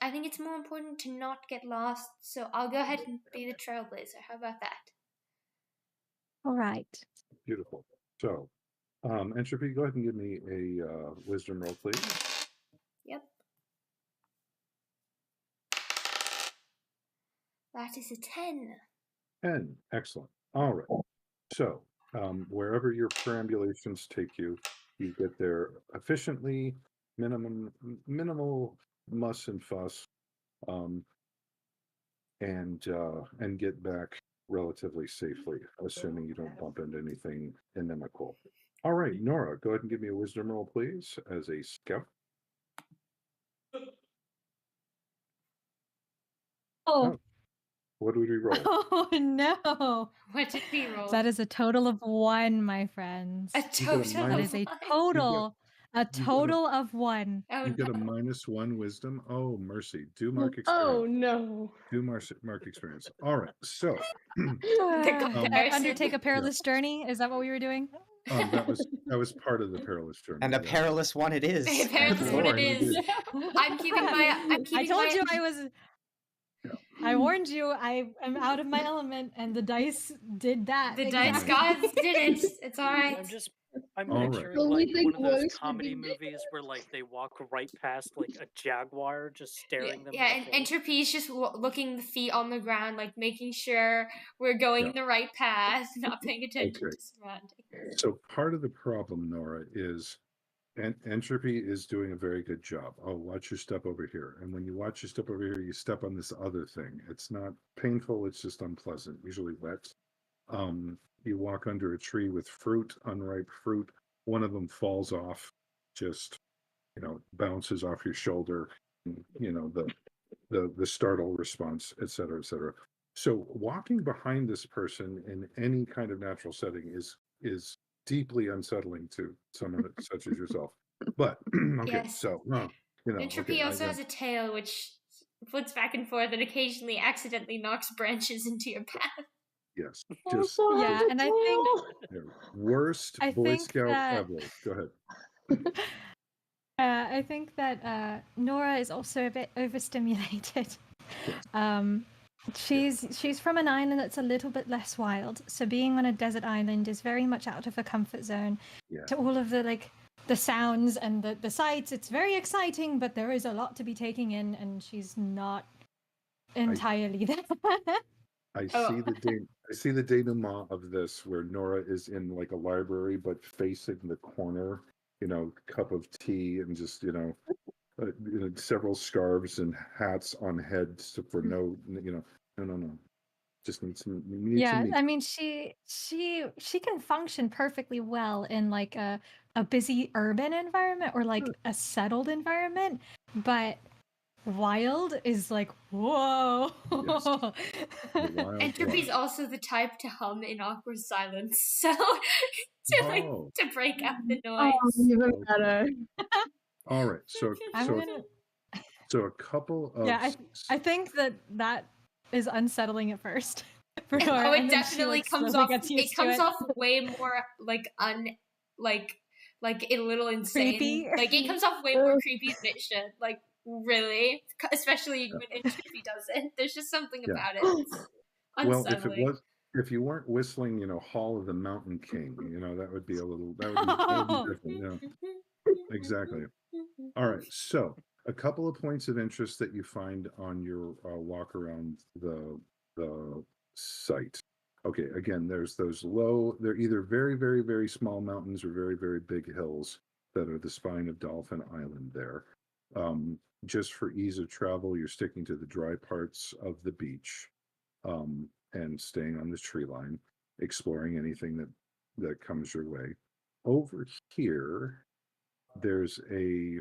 I think it's more important to not get lost, so I'll go ahead and be the trailblazer. How about that? All right. Beautiful. So, Entropy, go ahead and give me a wisdom roll, please. Yep. That is a 10. 10. Excellent. All right. So, wherever your perambulations take you, you get there efficiently, minimal muss and fuss, and get back relatively safely, assuming you don't bump into anything inimical. All right, Nora, go ahead and give me a wisdom roll, please, as a scout. Oh. What did we roll? Oh no. What did we roll? That is a total of 1, my friends. A total of That is a 1? total of 1. Oh, You get a no. -1 wisdom. Oh, mercy. Do mark experience. Oh no. Do mark experience. All right. So Undertake a perilous journey. Is that what we were doing? that was part of the perilous journey. And a yeah. perilous one it is. A perilous one it is. I'm keeping I told you I was. Yeah. I warned you. I am out of my element, and the dice did that. The dice gods did it. It's all right. I'm All right. picturing The only like thing one of those worse would comedy be- movies where like they walk right past like a jaguar just staring them. Yeah, in and the face. Entropy's just looking the feet on the ground, like making sure we're going Yeah. the right path, not paying attention Okay. to surroundings. So part of the problem, Nora, is And Entropy is doing a very good job. Oh, watch your step over here. And when you watch your step over here, you step on this other thing. It's not painful, it's just unpleasant, usually wet. You walk under a tree with fruit, unripe fruit. One of them falls off, just bounces off your shoulder. The startle response, et cetera, et cetera. So walking behind this person in any kind of natural setting is deeply unsettling to someone such as yourself. But okay, Yes. so Entropy okay, also has a tail which flips back and forth and occasionally accidentally knocks branches into your path. yes, Also just has Yeah, a and I think yeah, worst I Boy think Scout that ever. Go ahead. I think that Nora is also a bit overstimulated. Yes. She's from an island that's a little bit less wild, so being on a desert island is very much out of her comfort zone. Yeah. To all of the sounds and the sights, it's very exciting, but there is a lot to be taking in, and she's not entirely there. I Oh. see the denouement of this where Nora is in like a library but facing the corner, cup of tea and just several scarves and hats on head for no. Just need some. You need some Yeah, meat. I mean, she can function perfectly well in like a busy urban environment or like a settled environment, but wild is like whoa. Yes. The wild, Entropy's wild. also the type to hum in awkward silence, so Oh, to break out the Oh, noise. even okay. better. All right. So I'm so gonna so a couple of yeah, I think that is unsettling at first for Oh, Nora, it and then she definitely like comes slowly off. gets It used to comes it. off way more like a little insane. Creepy. Like it comes off way more creepy than it should. Like really, especially when Entropy does it. There's just something Yeah. about it. It's Well, unsettling. if you weren't whistling, Hall of the Mountain King, that would be different. Yeah, exactly. All right. So a couple of points of interest that you find on your walk around the site. Okay. Again, there's those they're either very, very, very small mountains or very, very big hills that are the spine of Dolphin Island there. Just for ease of travel, you're sticking to the dry parts of the beach. And staying on the tree line, exploring anything that comes your way. Over here, there's a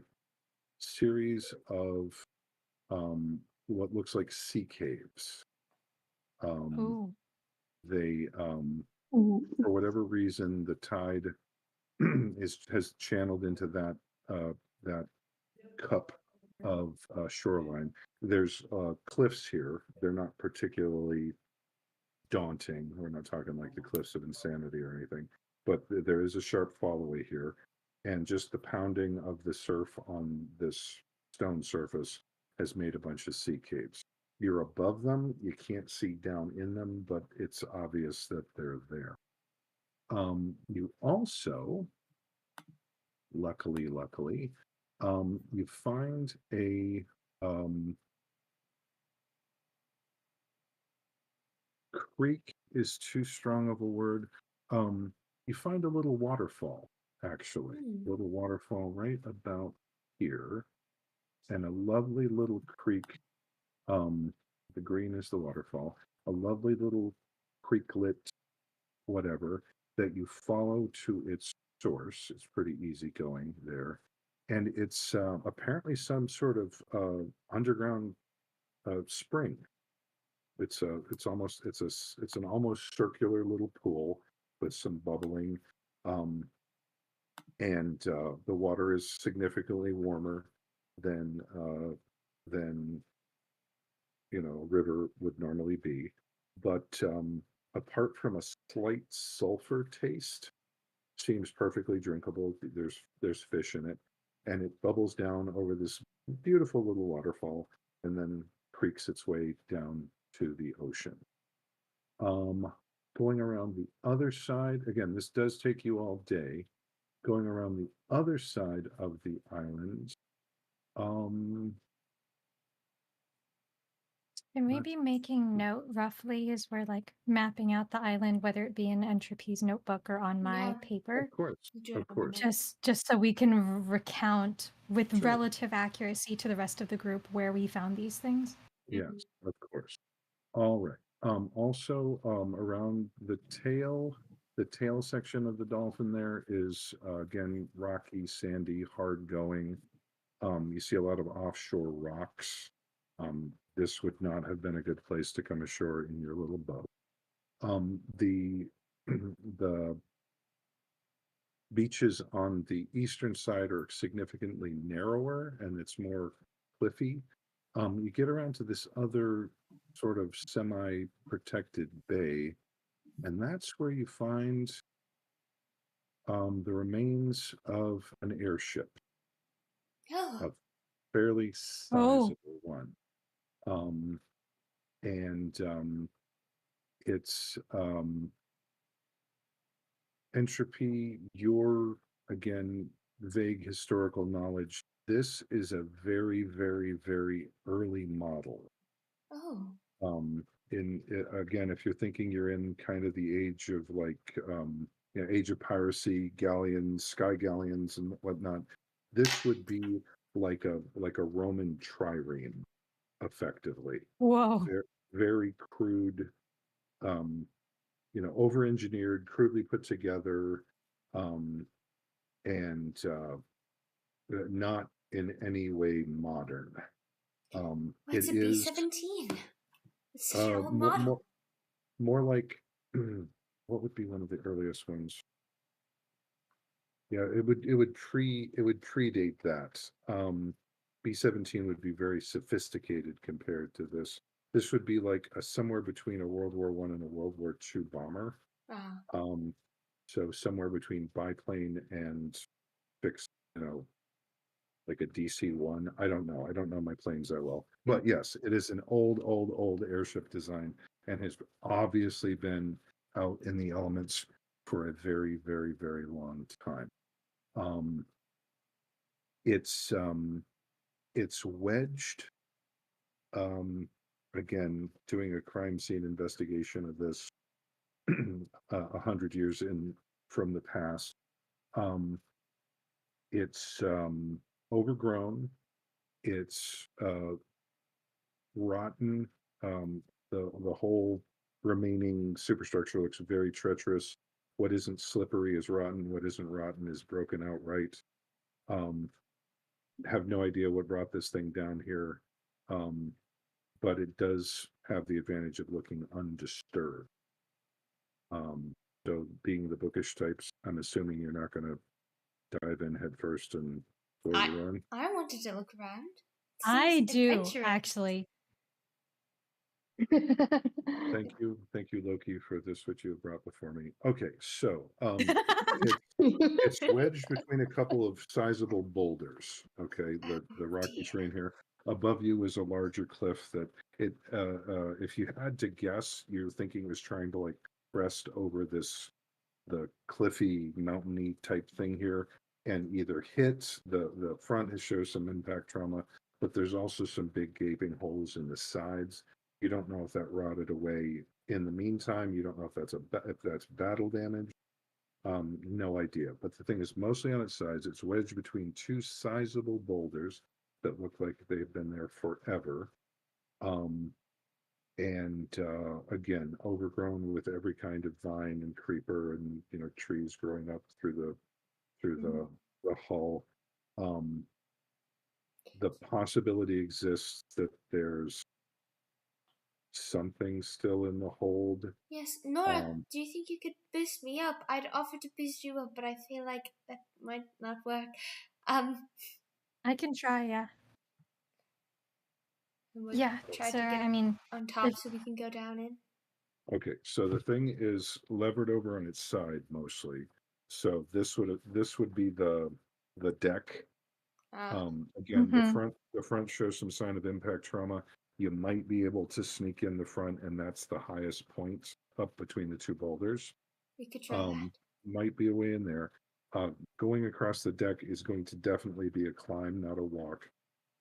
series of what looks like sea caves. Ooh. They Ooh. for whatever reason, the tide has channeled into that cup of shoreline. There's cliffs here. They're not particularly daunting. We're not talking like the cliffs of insanity or anything, but there is a sharp fall away here, and just the pounding of the surf on this stone surface has made a bunch of sea caves. You're above them, you can't see down in them, but it's obvious that they're there. You also, luckily, you find a creek is too strong of a word. You find a little waterfall, actually, little waterfall right about here, and a lovely little creek. The green is the waterfall, a lovely little creeklet, whatever, that you follow to its source. It's pretty easy going there, and it's apparently some sort of underground spring. It's an almost circular little pool with some bubbling, um, and the water is significantly warmer than than a river would normally be. But apart from a slight sulfur taste, seems perfectly drinkable. There's fish in it, and it bubbles down over this beautiful little waterfall, and then creaks its way down to the ocean. Um, Going around the other side, again, this does take you all day. Going around the other side of the island, um, And maybe making note roughly as we're like mapping out the island, whether it be in Entropy's notebook or on my Yeah. paper, Of course, Do it of on course. the just so we can recount with Sure. relative accuracy to the rest of the group where we found these things. Yes, of course. All right. Also, around the tail section of the dolphin there is again rocky, sandy, hard going. You see a lot of offshore rocks. This would not have been a good place to come ashore in your little boat. The the beaches on the eastern side are significantly narrower and it's more cliffy. You get around to this other sort of semi-protected bay, and that's where you find the remains of an airship, Oh, a fairly Oh, sizable one. Um, and it's Entropy, your again vague historical knowledge. This is a very, very, very early model. oh. Again, if you're thinking you're in kind of the age of like age of piracy, galleons, sky galleons, and whatnot, this would be like a Roman trireme, effectively. whoa. Very, very crude, um, over-engineered, crudely put together, and not in any way modern. What's It a is B-17? It's such an old more, model. more like what would be one of the earliest ones? Yeah, it would predate that. B-17 would be very sophisticated compared to this. This would be like somewhere between a World War I and a World War II bomber. Ah, So somewhere between biplane and fixed, like a DC-1. I don't know. I don't know my planes that well. But yes, it is an old airship design and has obviously been out in the elements for a very, very, very long time. Um, it's wedged. Again, doing a crime scene investigation of this 100 years in from the past. It's overgrown. It's rotten. The whole remaining superstructure looks very treacherous. What isn't slippery is rotten. What isn't rotten is broken outright. Um, have no idea what brought this thing down here, but it does have the advantage of looking undisturbed. So being the bookish types, I'm assuming you're not going to dive in head first and go I run. I wanted to look around. I Seems do, adventurous. actually. Thank you, Loki, for this which you have brought before me. Okay, so it's wedged between a couple of sizable boulders. Okay, the rocky dear. terrain here. Above you is a larger cliff that if you had to guess, you're thinking was trying to like crest over the cliffy, mountainy type thing here, and either hit the front has shows some impact trauma, but there's also some big gaping holes in the sides. You don't know if that rotted away in the meantime. You don't know if that's battle damage. No idea. But the thing is, mostly on its sides, it's wedged between two sizable boulders that look like they've been there forever. And again, overgrown with every kind of vine and creeper and trees growing up through the hull. Um, the possibility exists that there's something still in the hold. Yes, Nora, Um, do you think you could boost me up? I'd offer to boost you up, but I feel like that might not work. I can try, yeah. We'll Yeah, try so to get I mean, on top so we can go down in. Okay, so the thing is levered over on its side mostly. So this would be the deck. Again, mhm. the front shows some sign of impact trauma. You might be able to sneak in the front, and that's the highest point up between the two boulders. We could try that. Might be a way in there. Going across the deck is going to definitely be a climb, not a walk.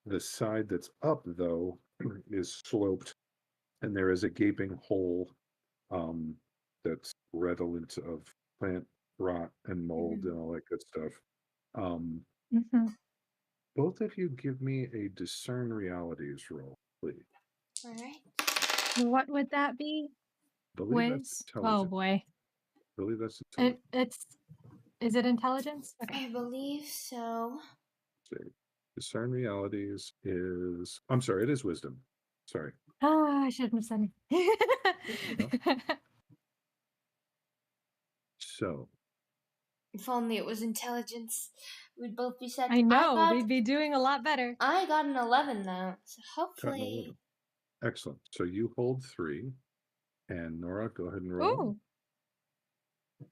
The side that's up, though, is sloped and there is a gaping hole that's redolent of plant rot and mold and all that good stuff. Mm-hmm. Both of you give me a discern realities roll, please. All right. What would that be? Believe that's Wiz? Oh intelligence. boy. Believe that's intelligence. Is it intelligence? Okay. I believe so. See. Discern realities is, I'm sorry, it is wisdom. Sorry. Ah, I shouldn't have said it. So, If only it was intelligence, we'd both be set. I know, we'd be doing a lot better. I got an 11 though, so got an hopefully. 11. Excellent. So you hold 3, and Nora, go ahead and roll. Ooh.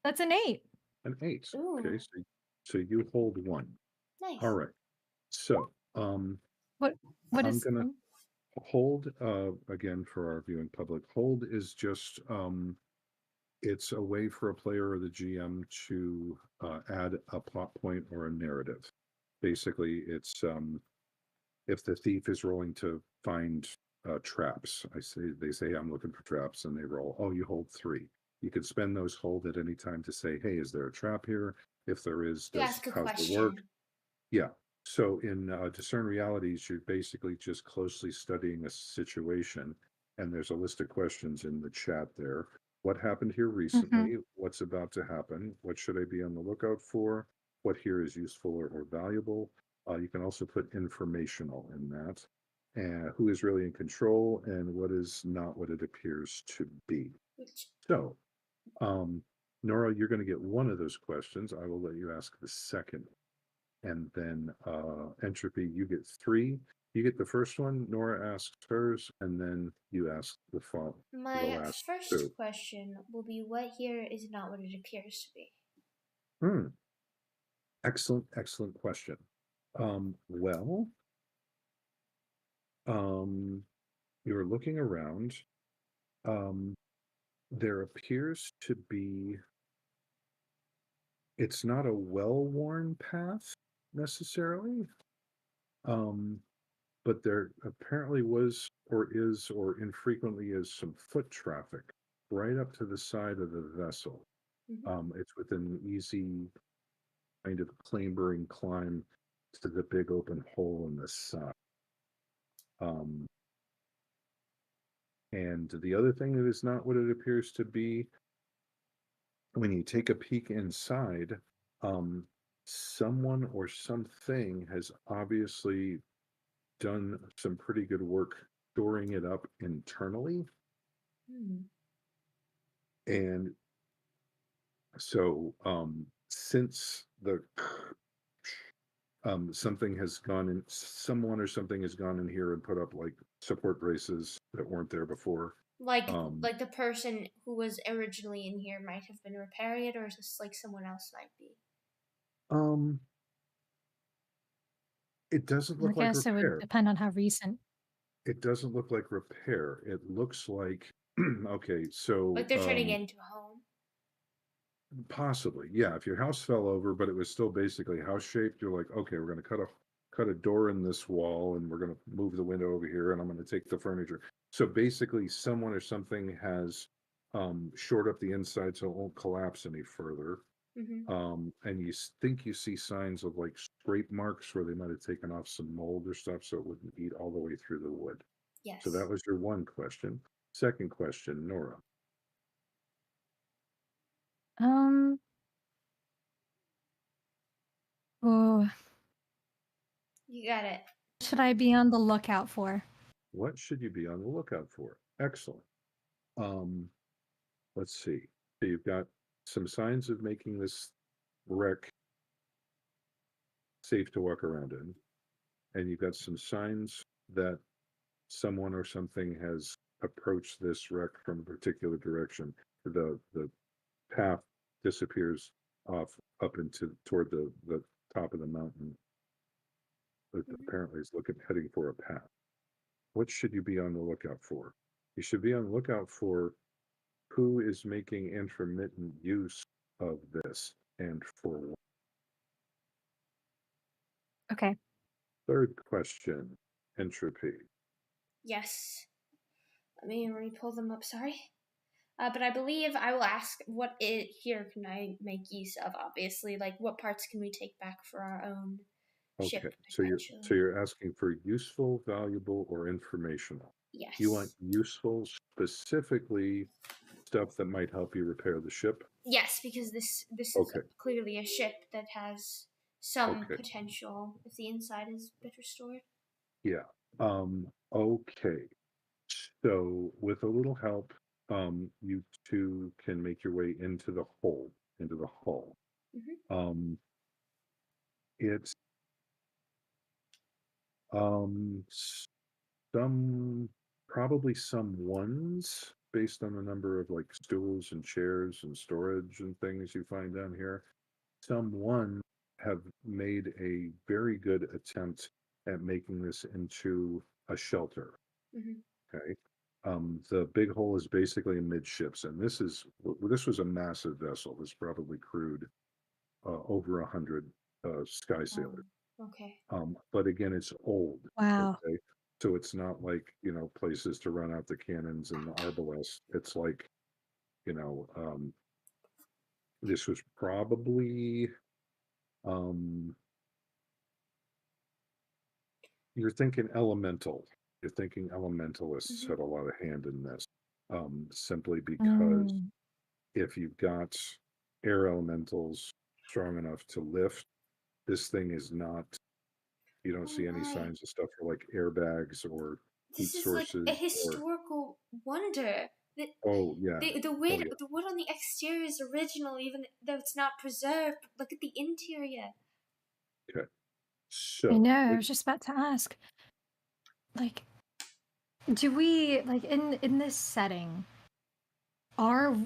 That's an 8. An 8. Ooh. Okay, so you hold 1. Nice. All right. So, What I'm is gonna hold again for our viewing public. Hold is just it's a way for a player or the GM to add a plot point or a narrative. Basically, it's if the thief is rolling to find traps, they say I'm looking for traps, and they roll. Oh, you hold 3. You can spend those hold at any time to say, hey, is there a trap here? If there is, Ask a how's it question. work? Yeah. So in discern realities, you're basically just closely studying a situation, and there's a list of questions in the chat there. What happened here recently? What's about to happen? What should I be on the lookout for? What here is useful or valuable? You can also put informational in that. And who is really in control, and what is not what it appears to be. So, Nora, you're going to get one of those questions. I will let you ask the second. And then Entropy, you get 3. You get the first one, Nora asks hers, and then you ask the My last first 2. question will be, what here is not what it appears to be? Excellent question. Well, you're looking around. There appears to be, it's not a well-worn path necessarily. But there apparently was or is or infrequently is some foot traffic right up to the side of the vessel. It's within easy kind of clambering climb to the big open hole in the side. And the other thing that is not what it appears to be, when you take a peek inside, someone or something has obviously done some pretty good work storing it up internally. And so since the something has gone in, someone or something has gone in here and put up like support braces that weren't there before. Like the person who was originally in here might have been repairing it, or is this like someone else might be? It doesn't look I like guess repair. it would depend on how recent. It doesn't look like repair. It looks like okay, so Like they're turning it into a home. Possibly, yeah. If your house fell over, but it was still basically house shaped, you're like, okay, we're going to cut a door in this wall, and we're going to move the window over here, and I'm going to take the furniture. So basically, someone or something has shored up the inside so it won't collapse any further. And you think you see signs of like scrape marks where they might have taken off some mold or stuff, so it wouldn't eat all the way through the wood. Yes. So that was your one question. Second question, Nora. Oh, You got it. what should I be on the lookout for? What should you be on the lookout for? Excellent. Let's see. So you've got some signs of making this wreck safe to walk around in, and you've got some signs that someone or something has approached this wreck from a particular direction. The path disappears off up into toward the top of the mountain. But apparently is heading for a path. What should you be on the lookout for? You should be on the lookout for who is making intermittent use of this and for what. Okay. Third question, entropy. Yes. Let me pull them up. Sorry. But I believe I will ask what it here can I make use of. Obviously, like what parts can we take back for our own ship Okay, so potentially? you're asking for useful, valuable, or informational. You want Yes. useful, specifically stuff that might help you repair the ship. Yes, because this is Okay. clearly a ship that has some Okay. potential if the inside is better stored. Yeah. Okay. So with a little help, you two can make your way into the hull. Mhm. Um, it's some probably some ones based on the number of like stools and chairs and storage and things you find down here. Some one have made a very good attempt at making this into a shelter. Mhm. Okay. The big hole is basically amidships, and this was a massive vessel. This probably crewed over 100 sky sailors. Okay. But again, it's old. Wow. Okay, so it's not like places to run out the cannons and the arbalest. It's like this was probably um, you're thinking elemental. You're thinking elementalists had a lot of hand in this, simply because Mm. if you've got air elementals strong enough to lift, this thing is not, you don't Oh see any my. signs of stuff for like airbags or heat This is like a sources or, historical wonder. The, oh, yeah. the Oh, wood yeah. the wood on the exterior is original, even though it's not preserved. Look at the interior. Okay. I So, know. I was just about to ask. Like, do we like in this setting? Are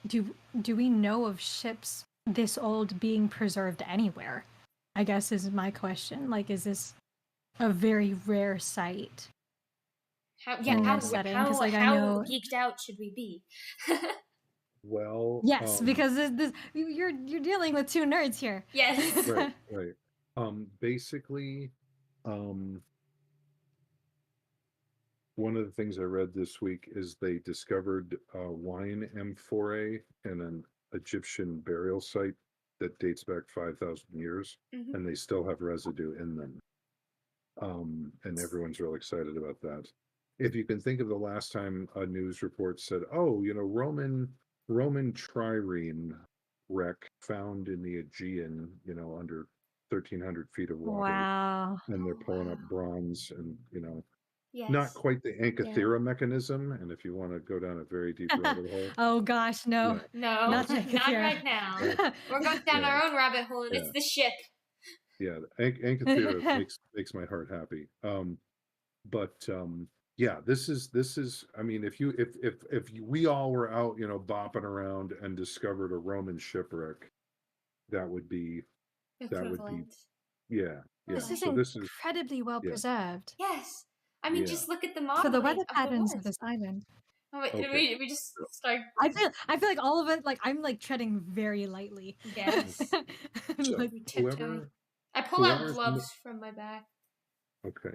do we know of ships this old being preserved anywhere? I guess is my question. Like, is this a very rare sight in this setting? Because like I how know. geeked out should we be? well, Yes, because you're dealing with two nerds here. Yes. right. Basically, um, one of the things I read this week is they discovered wine amphorae in an Egyptian burial site that dates back 5,000 years, Mhm. and they still have residue in them. And everyone's real excited about that. If you can think of the last time a news report said, "Oh, Roman trireme wreck found in the Aegean, under 1,300 feet of water," Wow. and they're Oh, pulling up wow. bronze and not Yes. quite the Anchithera mechanism. And if you want to go down a very deep rabbit hole, Oh gosh, no. yeah, No, Not not Anchithera. right now. We're going down Yeah. our own rabbit hole, and Yeah. it's the ship. yeah, Anchithera makes my heart happy. But yeah, this is. I mean, if we all were out, bopping around and discovered a Roman shipwreck, that would be Equivalent. yeah. This is So this is incredibly well yeah, preserved Yes. I mean, yeah. just look at the for the modeling weather of the patterns wood. of this island. Oh, wait, Okay. we just start. I feel like all of it, like I'm like treading very lightly. Yes. So Like, We tiptoe. I pull out whoever's gloves from my bag. okay,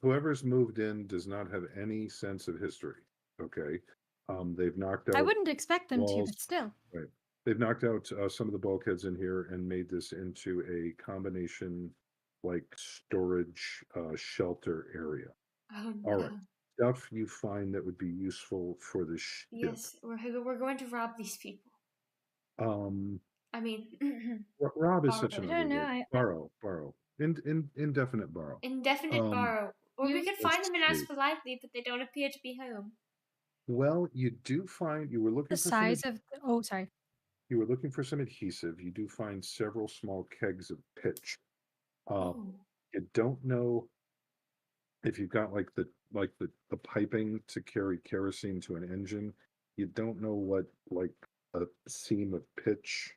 whoever's moved in does not have any sense of history. Okay, they've knocked I out wouldn't expect them to, walls. but still. Right. They've knocked out some of the bulkheads in here and made this into a combination like storage shelter area. Oh All right. no. Stuff you find that would be useful for the ship. Yes, we're going to rob these people. Um, I mean, Rob is borrow. such I an don't ugly know. word. Borrow. Indefinite borrow. Indefinite borrow. Or we could Let's find them and see. ask politely, but they don't appear to be home. Well, you do find you were The looking for size of oh, sorry. you were looking for some adhesive. You do find several small kegs of pitch. Oh. You don't know if you've got like the piping to carry kerosene to an engine. You don't know what like a seam of pitch.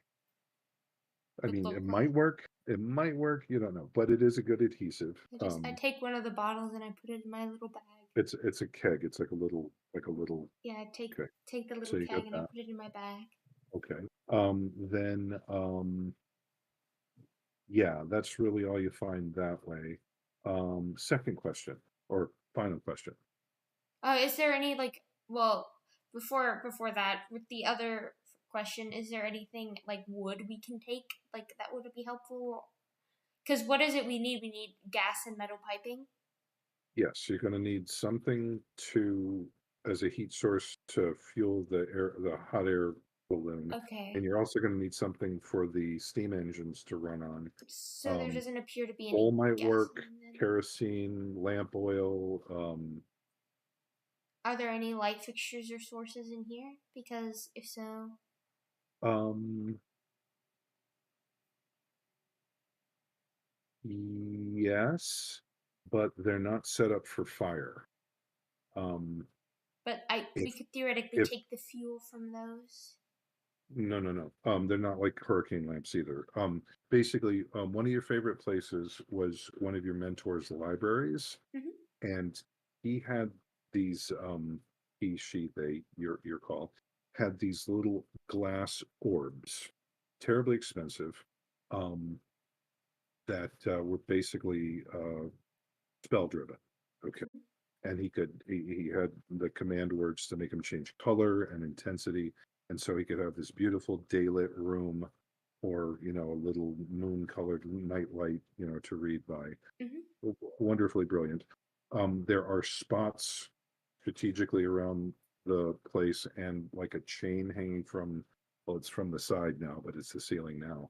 I Would mean, look it like. might work. It might work. You don't know, but it is a good adhesive. I take one of the bottles and I put it in my little bag. It's a keg. It's like a little Yeah, I take okay. the So little you got keg and I that. put it in my bag. Okay. Then yeah, that's really all you find that way. Second question or final question. Is there any before that, with the other question, is there anything like wood we can take that would be helpful? Because what is it we need? We need gas and metal piping. Yes, you're going to need something as a heat source to fuel the hot air balloon. Okay. And you're also going to need something for the steam engines to run on. So there doesn't appear to be any Coal might work, gasoline then. kerosene, lamp oil. Are there any light fixtures or sources in here? Because if so, Yes, but they're not set up for fire. but we could theoretically take the fuel from those. No. They're not like hurricane lamps either. Basically, one of your favorite places was one of your mentor's libraries, and he had these. Your call, had these little glass orbs, terribly expensive, that were basically spell driven. Okay. And he had the command words to make them change color and intensity. And so he could have this beautiful daylit room or, a little moon colored night light, to read by. Wonderfully brilliant. There are spots strategically around the place and like a chain hanging it's from the side now, but it's the ceiling now.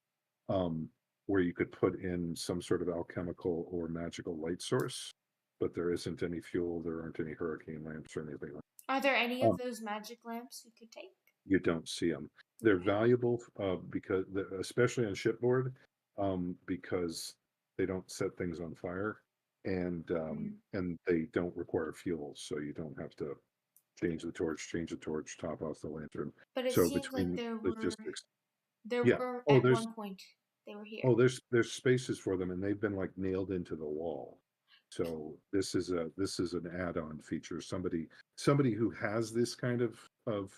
Where you could put in some sort of alchemical or magical light source, but there isn't any fuel, there aren't any hurricane lamps or anything like that. Are there any of those magic lamps we could take? You don't see them. They're valuable because, especially on shipboard, because they don't set things on fire and they don't require fuel, so you don't have to change the torch, top off the lantern. But it So seems like there were at one point they were here. Oh, there's spaces for them, and they've been like nailed into the wall. So this is an add-on feature. Somebody who has this kind of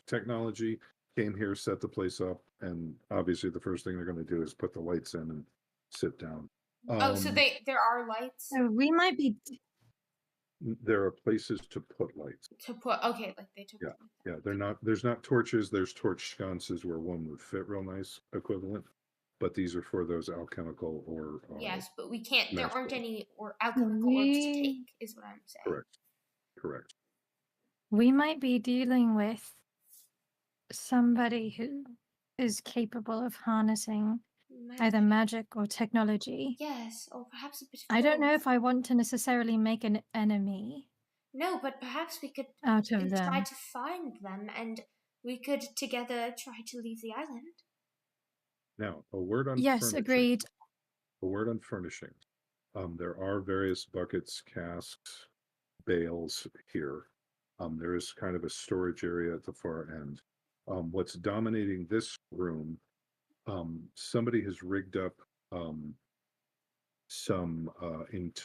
technology came here, set the place up, and obviously the first thing they're going to do is put the lights in and sit down. So there are lights. So we might be. There are places to put lights. Okay, like they took. Yeah. There's not torches. There's torch sconces where one would fit real nice equivalent. But these are for those alchemical or yes, but we can't. There aren't any or alchemical We- orbs to take, is what I'm saying. Correct. We might be dealing with somebody who is capable of harnessing either magic or technology. Yes, or perhaps a bit of I don't know both. if I want to necessarily make an enemy No, but perhaps we could out of try them. to find them, and we could together try to leave the island. Now, a word on Yes, furnishing. agreed. A word on furnishing. There are various buckets, casks, bales here. There is kind of a storage area at the far end. What's dominating this room, somebody has rigged up some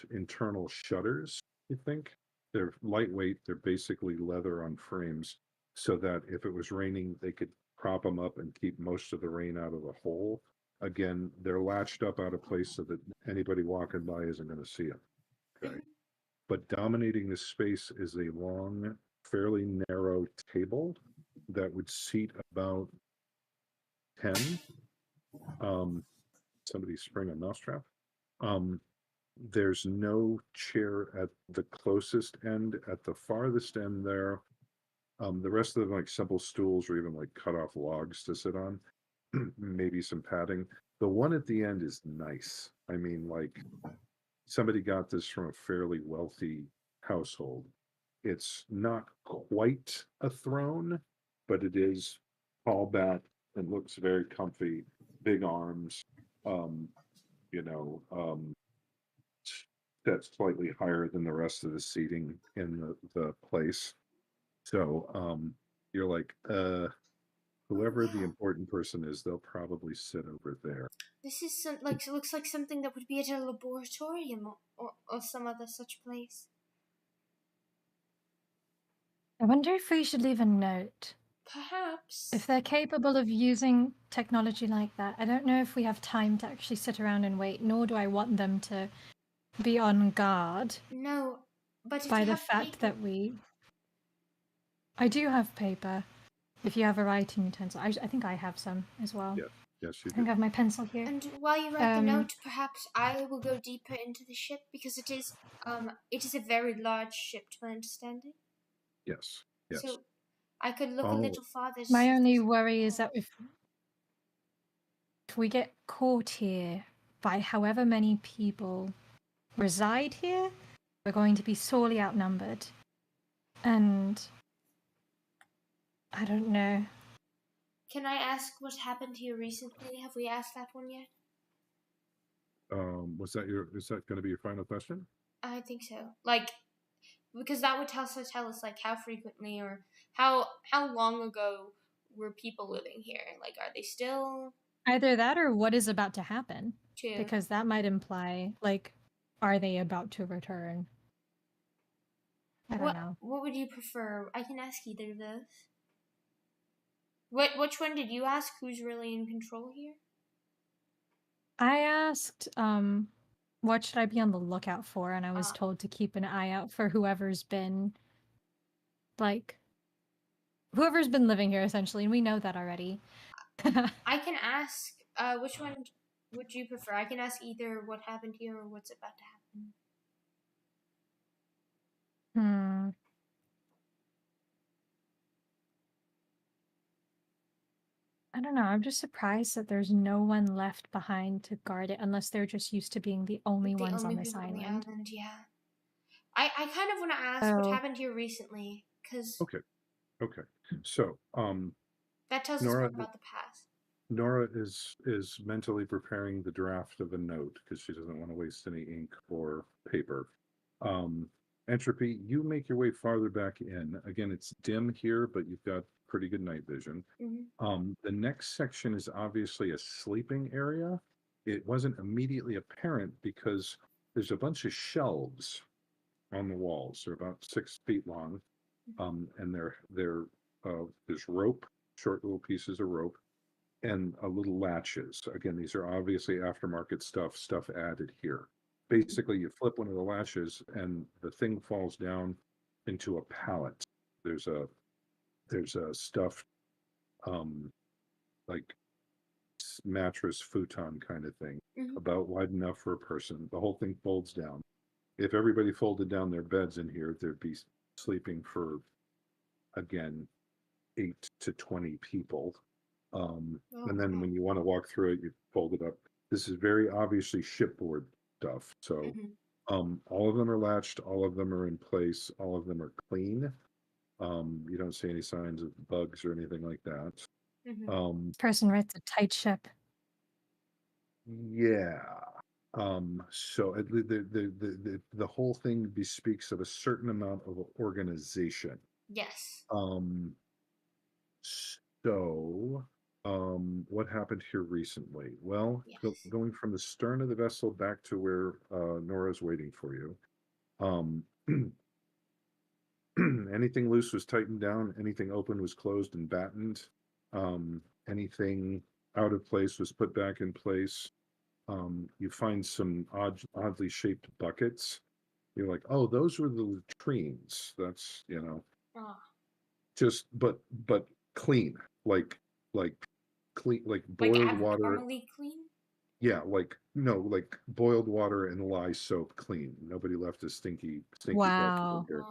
internal shutters, I think. They're lightweight. They're basically leather on frames so that if it was raining, they could prop them up and keep most of the rain out of the hole. Again, they're latched up out of place so that anybody walking by isn't going to see them. Okay. But dominating this space is a long, fairly narrow table that would seat about 10. Somebody spring a mousetrap. There's no chair at the closest end. At the farthest end there, the rest of them like simple stools or even like cut off logs to sit on. Maybe some padding. The one at the end is nice. I mean, like somebody got this from a fairly wealthy household. It's not quite a throne, but it is tall back and looks very comfy, big arms, that's slightly higher than the rest of the seating in the place. So you're like, whoever the important person is, they'll probably sit over there. This is it looks like something that would be at a laboratorium or some other such place. I wonder if we should leave a note. Perhaps. If they're capable of using technology like that, I don't know if we have time to actually sit around and wait, nor do I want them to be on guard. No, but by the fact that we I do have paper. If you have a writing utensil, I think I have some as well. Yes, yes, you I think I do. have my pencil here. And while you write the Um, note, perhaps I will go deeper into the ship because it is a very large ship to my understanding. Yes, yes. So I could look a Oh, little farther. My only worry is that if we get caught here by however many people reside here, we're going to be sorely outnumbered. And I don't know. Can I ask what happened here recently? Have we asked that one yet? is that going to be your final question? I think so. Like, because that would tell us like how frequently or how long ago were people living here? Like, are they still Either that or what is about to happen. too? Because that might imply, like, are they about to return? I don't know. What would you prefer? I can ask either of those. Which one did you ask? Who's really in control here? I asked, what should I be on the lookout for? And I was Ah. told to keep an eye out for whoever's been living here, essentially, and we know that already. I can ask. Which one would you prefer? I can ask either what happened here or what's about to happen. Hmm. I don't know. I'm just surprised that there's no one left behind to guard it, unless they're just used to being the only ones on this people on the island. island, yeah. I kind of want to ask what Oh. happened here recently, because okay. So, that tells us Nora, more about the past. Nora is mentally preparing the draft of a note because she doesn't want to waste any ink or paper. Entropy, you make your way farther back in. Again, it's dim here, but you've got pretty good night vision. Mm-hmm. The next section is obviously a sleeping area. It wasn't immediately apparent because there's a bunch of shelves on the walls. They're about 6 feet long, and there's rope, short little pieces of rope, and a little latches. Again, these are obviously aftermarket stuff added here. Basically, you flip one of the latches, and the thing falls down into a pallet. There's a stuffed like mattress futon kind of thing, Mm-hmm. about wide enough for a person. The whole thing folds down. If everybody folded down their beds in here, there'd be sleeping for, again, 8 to 20 people. And then when you want to walk through it, you fold it up. This is very obviously shipboard stuff. So all of them are latched, all of them are in place, all of them are clean. You don't see any signs of bugs or anything like that. Person writes a tight ship. Yeah. So the whole thing bespeaks of a certain amount of organization. Yes. So, what happened here recently? Well, Yes. going from the stern of the vessel back to where Nora's waiting for you. Anything loose was tightened down. Anything open was closed and battened. Anything out of place was put back in place. You find some oddly shaped buckets. You're like, oh, those were the latrines. That's, just but clean, like clean, like boiled water. Abnormally clean? Yeah, like boiled water and lye soap clean. Nobody left a stinky Wow. bucket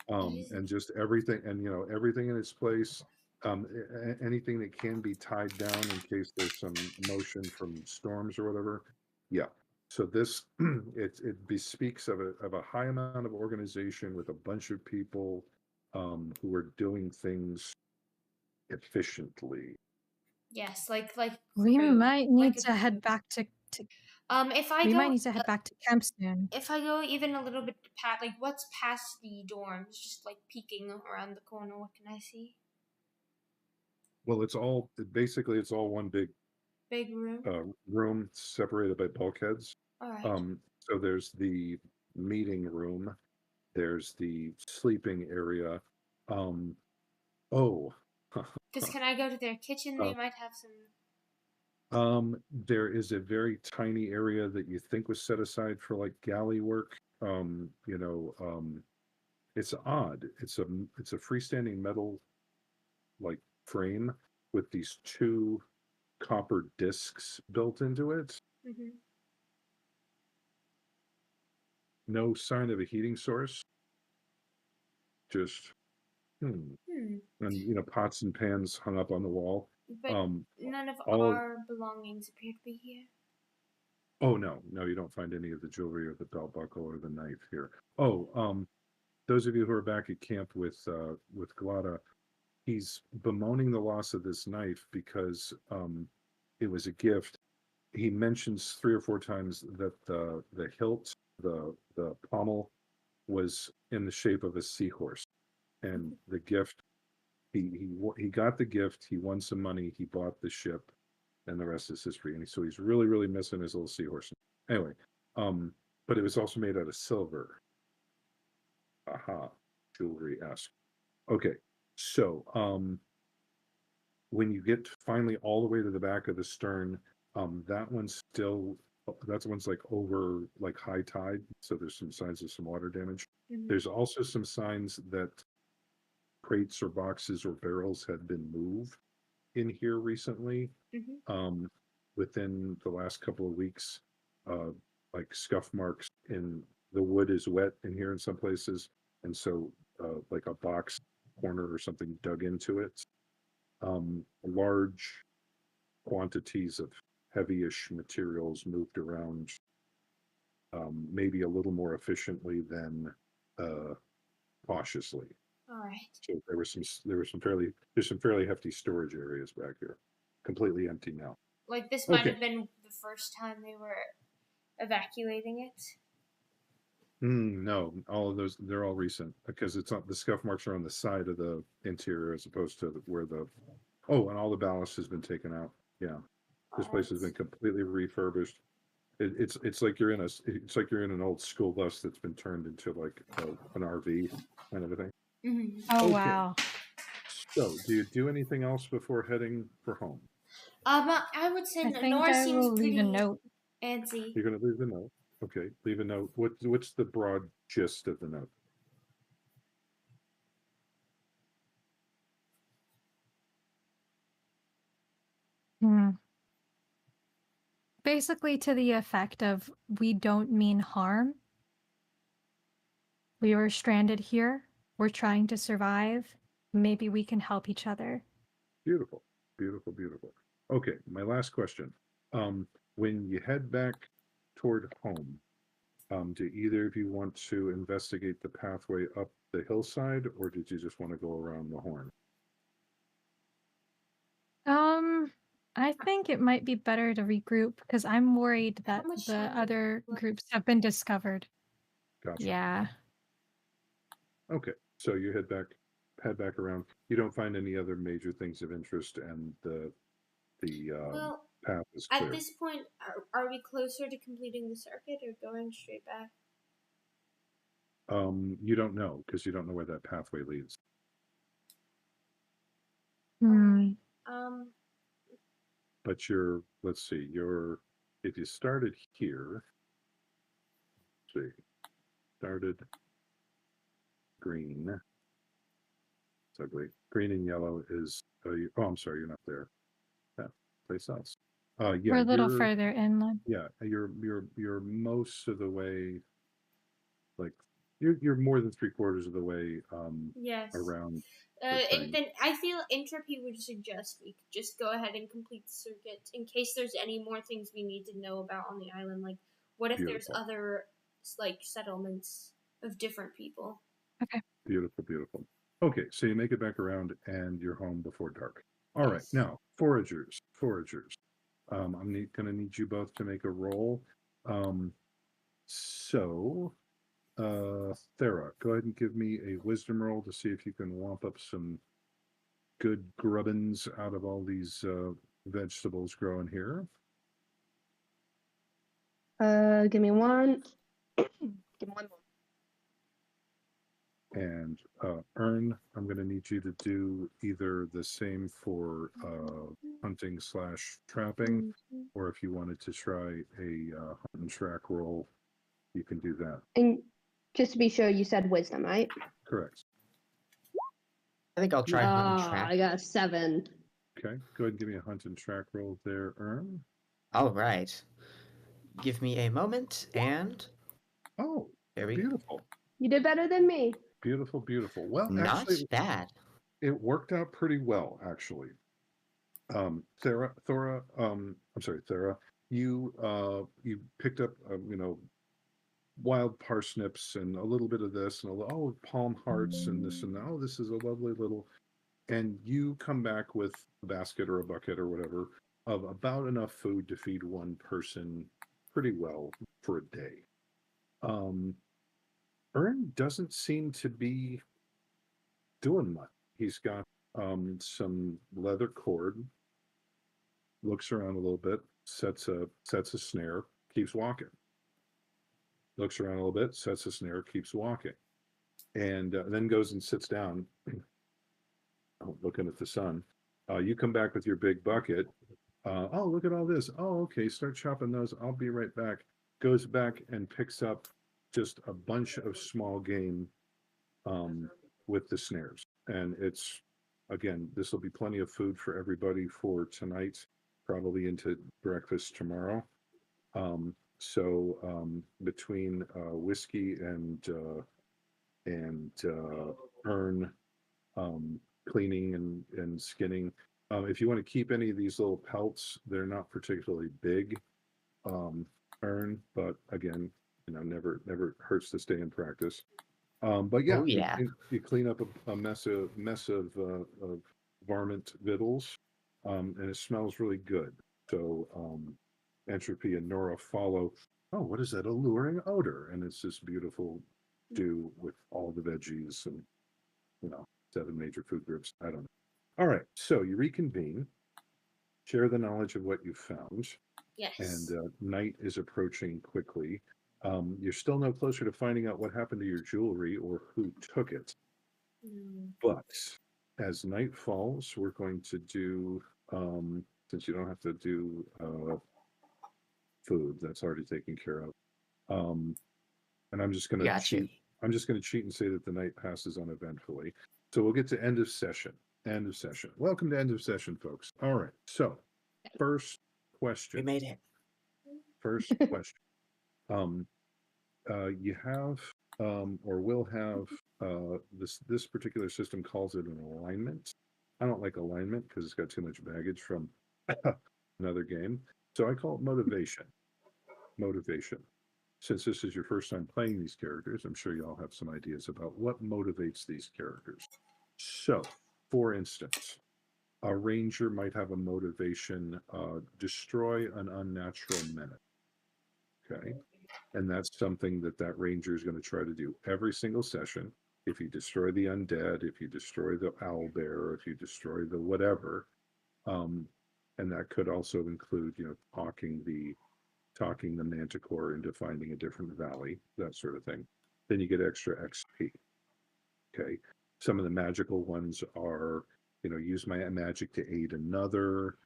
here. And just everything, and everything in its place. Anything that can be tied down in case there's some motion from storms or whatever. Yeah. So this it bespeaks of a high amount of organization with a bunch of people who are doing things efficiently. Yes, like We crew, might like need a to head crew. back to If I we go, might need to head back to camp soon. if I go even a little bit past, like what's past the dorms, just like peeking around the corner, what can I see? Well, it's all one big room. Room separated by bulkheads. All right. So there's the meeting room, there's the sleeping area. Oh, Because can I go to their kitchen? They might have some. There is a very tiny area that you think was set aside for like galley work. It's odd. It's a freestanding metal like frame with these two copper discs built into it. Mm-hmm. No sign of a heating source. Just and pots and pans hung up on the wall. But none of all our belongings appear to be here. Oh no, you don't find any of the jewelry or the belt buckle or the knife here. Oh, those of you who are back at camp with Glada, he's bemoaning the loss of this knife because it was a gift. He mentions 3 or 4 times that the hilt, the pommel, was in the shape of a seahorse, and the gift. He got the gift. He won some money. He bought the ship, and the rest is history. And so he's really, really missing his little seahorse. Anyway, but it was also made out of silver. Aha, jewelry-esque. Okay, so when you get finally all the way to the back of the stern, that one's like over like high tide, so there's some signs of some water damage. Mm-hmm. There's also some signs that crates or boxes or barrels had been moved in here recently. Mm-hmm. Within the last couple of weeks, like scuff marks in the wood is wet in here in some places, and so like a box corner or something dug into it. Large quantities of heavy-ish materials moved around, maybe a little more efficiently than cautiously. All right. So there's some fairly hefty storage areas back here, completely empty now. Like this might have been the first time they were evacuating it. No, all of those, they're all recent because it's on the scuff marks are on the side of the interior as opposed to where and all the ballast has been taken out. Yeah, this place has been completely refurbished. It's like you're in an old school bus that's been turned into like an RV kind of a thing. Mm-hmm. Oh, Okay. wow. So, do you do anything else before heading for home? I would say I think Nora I seems will leave pretty a note. antsy. You're going to leave a note. Okay, leave a note. What's the broad gist of the note? Basically to the effect of, we don't mean harm. We were stranded here. We're trying to survive. Maybe we can help each other. Beautiful, beautiful, beautiful. Okay, my last question. When you head back toward home, do either of you want to investigate the pathway up the hillside, or did you just want to go around the horn? I think it might be better to regroup because I'm worried that much the time do other we have? groups have been discovered. Gotcha. Yeah. Okay, so you head back around. You don't find any other major things of interest, and the Well, path is clear. at this point, are we closer to completing the circuit or going straight back? You don't know because you don't know where that pathway leads. But let's see, if you started here, let's see, started green. It's ugly. Green and yellow is, I'm sorry, you're not there. Yeah, place else. Yeah, We're a little further inland. Yeah, you're most of the way, like you're more than 3/4 of the way Yes. around. Then I feel Entropy would suggest we could just go ahead and complete the circuit in case there's any more things we need to know about on the island. Like, what if there's other like settlements of different people? Okay. Beautiful, beautiful. Okay, so you make it back around and you're home before dark. All right, now foragers. I'm going to need you both to make a roll. So, Thera, go ahead and give me a wisdom roll to see if you can womp up some good grubbins out of all these vegetables growing here. Give me one. Give me one more. And Ern, I'm going to need you to do either the same for hunting / trapping, or if you wanted to try a hunt and track roll, you can do that. And just to be sure, you said wisdom, right? Correct. I think I'll try hunt and track. I got a 7. Okay. Go ahead and give me a hunt and track roll there, Ern. All right. Give me a moment, and Oh, there we go. beautiful. You did better than me. Beautiful, beautiful. Well, Not actually, bad. it worked out pretty well, actually. Thera, you picked up, wild parsnips and a little bit of this and palm hearts and this and that. Oh, this is a lovely little, and you come back with a basket or a bucket or whatever of about enough food to feed one person pretty well for a day. Ern doesn't seem to be doing much. He's got some leather cord, looks around a little bit, sets a snare, keeps walking. Looks around a little bit, sets a snare, keeps walking, and then goes and sits down, looking at the sun. You come back with your big bucket. Oh, look at all this. Oh, okay, start chopping those. I'll be right back. Goes back and picks up just a bunch of small game with the snares. And it's, again, this will be plenty of food for everybody for tonight, probably into breakfast tomorrow. So between whiskey and Ern cleaning and skinning, if you want to keep any of these little pelts, they're not particularly big, Ern, but again, never hurts to stay in practice. But yeah, Oh, yeah. you clean up a mess of varmint victuals, and it smells really good. So Entropy and Nora follow. Oh, what is that alluring odor? And it's this beautiful stew with all the veggies and 7 major food groups. I don't know. All right, so you reconvene, share the knowledge of what you found, Yes. and night is approaching quickly. You're still no closer to finding out what happened to your jewelry or who took it. But as night falls, we're going to do, since you don't have to do food, that's already taken care of. And I'm just going to Got you. cheat. I'm just going to cheat and say that the night passes uneventfully. So we'll get to end of session. End of session. Welcome to end of session, folks. All right. So first question. We made it. First question. You have or will have this particular system calls it an alignment. I don't like alignment because it's got too much baggage from another game. So I call it motivation. Motivation. Since this is your first time playing these characters, I'm sure you all have some ideas about what motivates these characters. So, for instance, a ranger might have a motivation, destroy an unnatural menace. Okay. And that's something that ranger is going to try to do every single session. If you destroy the undead, if you destroy the owlbear, if you destroy the whatever, and that could also include, talking the manticore into finding a different valley, that sort of thing. Then you get extra XP. Okay. Some of the magical ones are, use my magic to aid another,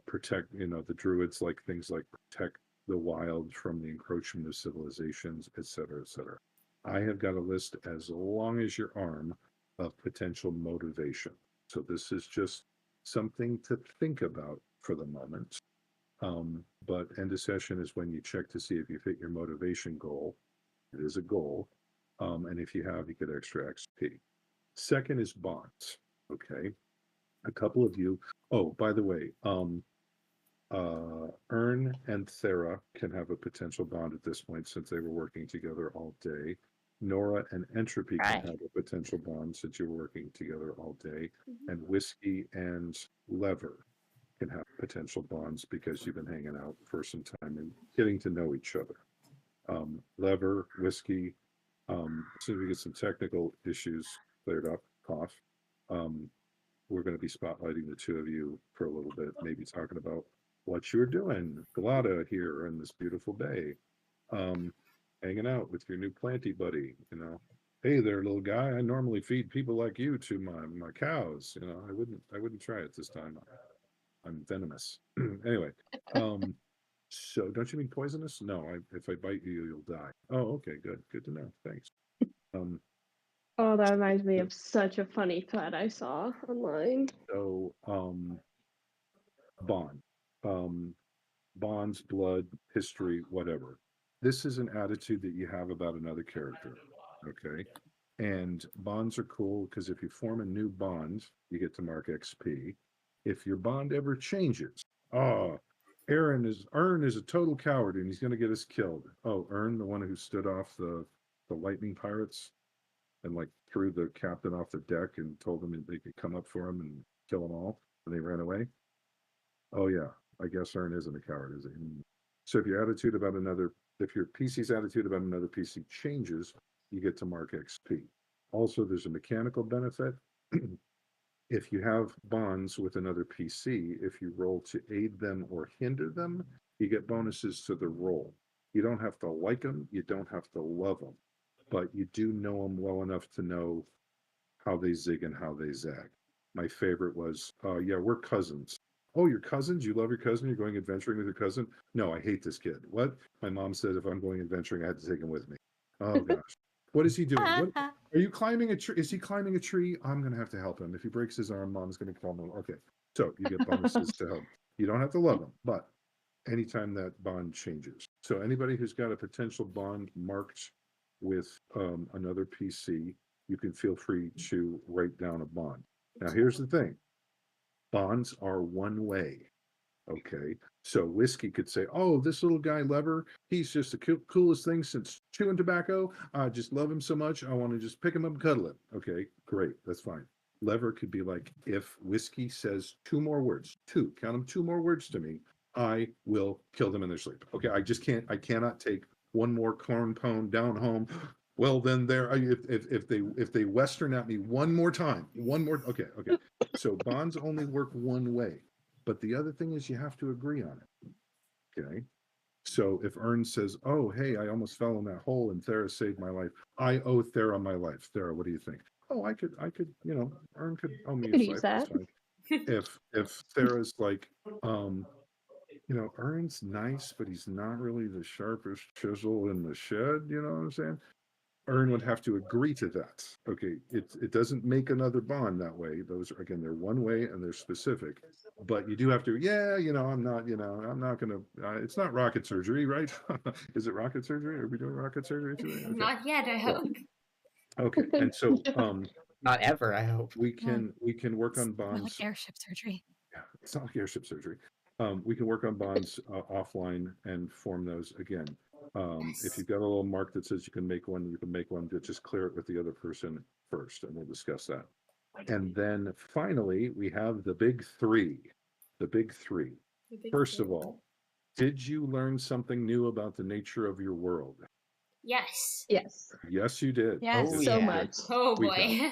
protect, the druids like things like protect the wild from the encroachment of civilizations, et cetera, et cetera. I have got a list as long as your arm of potential motivation. So this is just something to think about for the moment. But end of session is when you check to see if you've hit your motivation goal. It is a goal. And if you have, you get extra XP. Second is bonds. Okay. A couple of you. Oh, by the way, Ern and Thera can have a potential bond at this point since they were working together all day. Nora and Entropy can have a potential bond since you're working together all day. And Whiskey and Lever can have potential bonds because you've been hanging out for some time and getting to know each other. Lever, Whiskey, as soon as we get some technical issues cleared up, cough, we're going to be spotlighting the two of you for a little bit, maybe talking about what you're doing. Galata here in this beautiful bay, hanging out with your new planty buddy, Hey there, little guy. I normally feed people like you to my cows. I wouldn't try it this time. I'm venomous. Anyway, so don't you mean poisonous? No, if I bite you, you'll die. Oh, okay, good to know. Thanks. Oh, that reminds me of such a funny thread I saw online. So, bond, bonds, blood, history, whatever. This is an attitude that you have about another character. Okay. And bonds are cool because if you form a new bond, you get to mark XP. If your bond ever changes, oh, Ern is a total coward and he's going to get us killed. Oh, Ern, the one who stood off the lightning pirates and like threw the captain off the deck and told them they could come up for him and kill them all, and they ran away. Oh yeah, I guess Ern isn't a coward, is he? So if your attitude about if your PC's attitude about another PC changes, you get to mark XP. Also, there's a mechanical benefit. If you have bonds with another PC, if you roll to aid them or hinder them, you get bonuses to the roll. You don't have to like them, you don't have to love them, but you do know them well enough to know how they zig and how they zag. My favorite was, yeah, we're cousins. Oh, you're cousins? You love your cousin? You're going adventuring with your cousin? No, I hate this kid. What? My mom said if I'm going adventuring, I had to take him with me. Oh gosh. What is he doing? What are you climbing a tree? Is he climbing a tree? I'm gonna have to help him. If he breaks his arm, mom's gonna call him. Okay. So you get bonuses to help. You don't have to love him, but anytime that bond changes. So anybody who's got a potential bond marked with another PC, you can feel free to write down a bond. Now, here's the thing. Bonds are one way. Okay. So Whiskey could say, oh, this little guy Lever, he's just the coolest thing since chewing tobacco. I just love him so much. I want to just pick him up and cuddle him. Okay, great. That's fine. Lever could be like, if Whiskey says two more words, count them, two more words to me, I will kill them in their sleep. Okay. I cannot take one more corn pone down home. Well, then if they Western at me one more time, okay. So bonds only work one way. But the other thing is you have to agree on it. Okay. So if Ern says, oh, hey, I almost fell in that hole and Thera saved my life. I owe Thera my life. Thera, what do you think? Oh, I could, Ern could owe me Could his use life. That's that. fine. If Thera's like, Ern's nice, but he's not really the sharpest chisel in the shed, you know what I'm saying? Ern would have to agree to that. Okay, it doesn't make another bond that way. Those are, again, they're one way and they're specific. But you do have to, I'm not gonna. It's not rocket surgery, right? Is it rocket surgery? Are we doing rocket surgery today? Okay. Not yet, I Yeah. hope. Okay, and so Not ever, I hope. we can work on More like bonds. airship surgery. Yeah, it's not like airship surgery. We can work on bonds offline and form those again. If you've got a little mark that says you can make one, just clear it with the other person first, and we'll discuss that. And then finally, we have the big three. The big three. First of all, did you learn something new about the nature of your world? Yes. Yes. Yes, you did. Yes. Oh, So yeah. much. Oh We boy.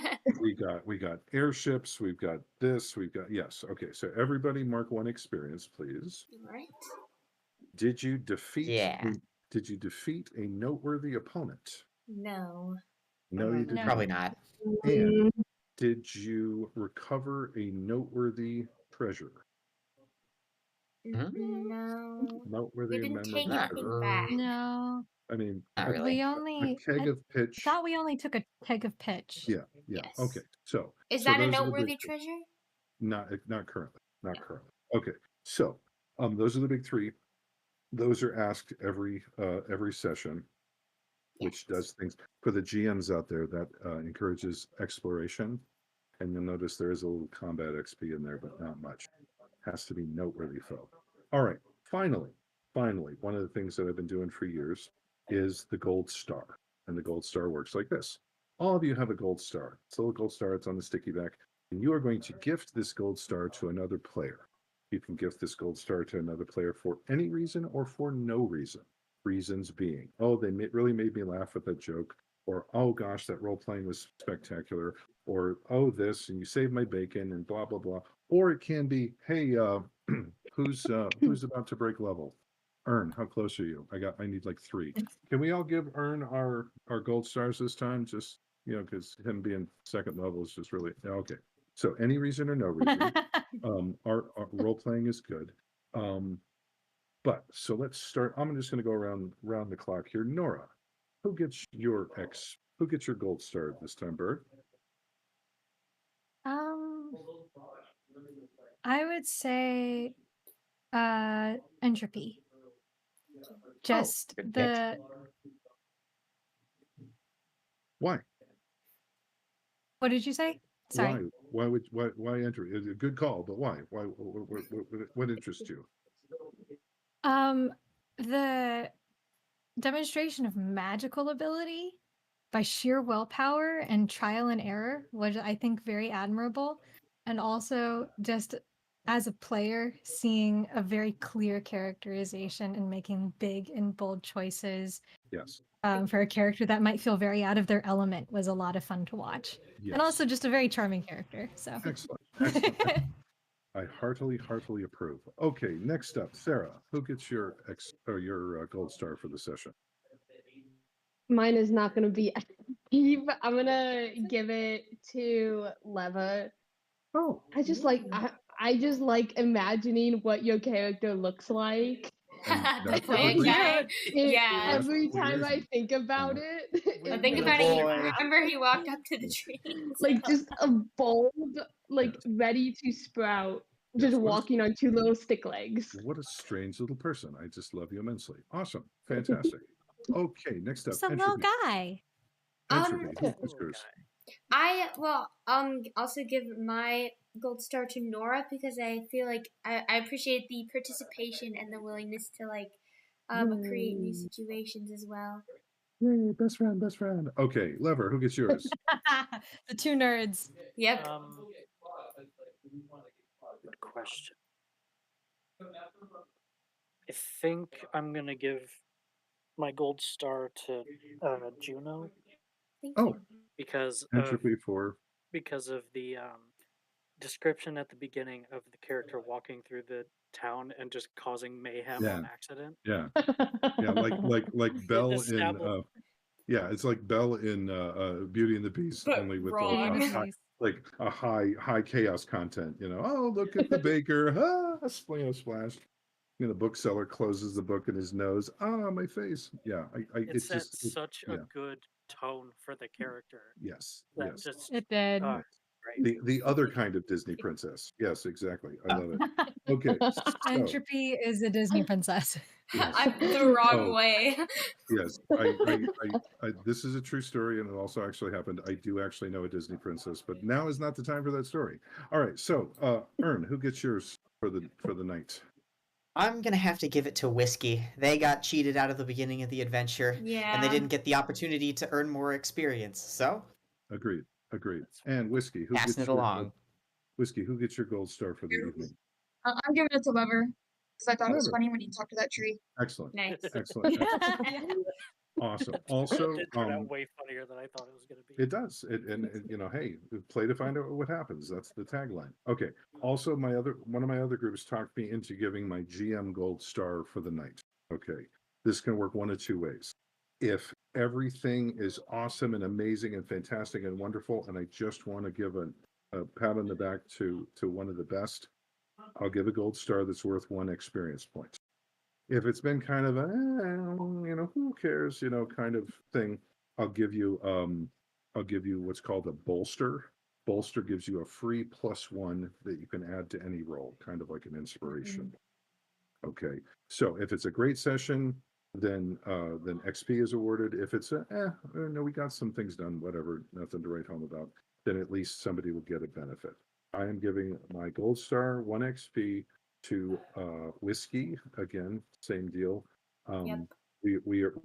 we got airships, we've got this, yes. Okay, so everybody mark one experience, please. Right. Did you defeat Yeah. a noteworthy opponent? No. No, you did No. Probably not. And did you recover a noteworthy treasure? No. Noteworthy We didn't memorable take Not anything treasure. back. No. I mean, Not a, really. We a only. keg I of pitch. thought we only took a keg of pitch. Yeah. Yes. Okay. So Is so that a those are the noteworthy big three. treasure? Not currently. Not No. currently. Okay. So those are the big three. Those are asked every session, which Yes. does things for the GMs out there that encourages exploration. And you'll notice there is a little combat XP in there, but not much. Has to be noteworthy, folk. All right. Finally, one of the things that I've been doing for years is the gold star. And the gold star works like this. All of you have a gold star. It's a little gold star. It's on the sticky back. And you are going to gift this gold star to another player. You can gift this gold star to another player for any reason or for no reason. Reasons being, oh, they really made me laugh with that joke. Or, oh gosh, that role playing was spectacular. Or, oh, this, and you saved my bacon, and blah, blah, blah. Or it can be, hey, who's about to break level? Ern, how close are you? I need like 3. Can we all give Ern our gold stars this time? Just, because him being second level is just really, okay. So any reason or no reason, our role playing is good. But so let's start. I'm just going to go around the clock here. Nora, who gets your who gets your gold star this time, Bird? I would say Entropy. Just good pick. the Why? what did you say? Sorry. Why entropy? It's a good call, but why? Why? What interests you? The demonstration of magical ability by sheer willpower and trial and error was, I think, very admirable. And also, just as a player, seeing a very clear characterization and making big and bold choices Yes. for a character that might feel very out of their element was a lot of fun to watch. Yes. And also just a very charming character. So Excellent. Excellent. I heartily approve. Okay, next up, Sarah, who gets your gold star for the session? Mine is not going to be Eve. I'm going to give it to Leva. Oh, I just like I just like imagining what your character looks like. The that's quick every- guy. It- Yeah. Every Absolutely time I amazing. think about it, Well, Well, it think Yeah. about it. Boy. Remember, he walked up to the tree. and like said, just a bold, like Yes. ready to sprout, Yes, just what a- walking on two little stick legs. What a strange little person. I just love you immensely. Awesome. Fantastic. Okay, next up, just a little Entropy. guy. Entropy, Um, who Little gets yours? guy. I also give my gold star to Nora because I feel like I appreciate the participation and the willingness to create new situations as well. Yay, best friend. Okay, Lever, who gets yours? The two nerds. Yep. Good question. I think I'm gonna give my gold star to Juno Thank Oh, you. because Entropy for of the description at the beginning of the character walking through the town and just causing mayhem Yeah. on accident. yeah, like Belle in established- yeah, it's like Belle in Beauty and the Beast, But only with wrong. like a high chaos content. Oh, look at the baker, splash. The bookseller closes the book in his nose. My face. Yeah, It set such a good tone for the character. Yes, That yes. just It did. great. The other kind of Disney princess. Yes, exactly. I love it. Okay, so Entropy is a Disney princess. yes. I'm the wrong Oh. way. Yes, this is a true story, and it also actually happened. I do actually know a Disney princess, but now is not the time for that story. All right, so Ern, who gets yours for the night? I'm gonna have to give it to Whiskey. They got cheated out of the beginning of the adventure, Yeah. and they didn't get the opportunity to earn more experience. So Agreed. And Whiskey, who passing gets it along. Whiskey, who gets your gold star for the evening? I'm giving it to Lever because I thought it was Lever. funny when he talked to that tree. Excellent. Nice. Excellent. Awesome. Also, It turned out way funnier than I thought it was gonna be. it does. Hey, play to find out what happens. That's the tagline. Okay. Also, one of my other groups talked me into giving my GM gold star for the night. Okay. This can work one of two ways. If everything is awesome and amazing and fantastic and wonderful, and I just want to give a pat on the back to one of the best, I'll give a gold star that's worth 1 experience point. If it's been kind of a, who cares, kind of thing, I'll give you what's called a bolster. Bolster gives you a free +1 that you can add to any roll, kind of like an inspiration. Okay, so if it's a great session, then XP is awarded. If it's no, we got some things done, whatever, nothing to write home about, then at least somebody will get a benefit. I am giving my gold star 1 XP to Whiskey. Again, same deal. Yep. We are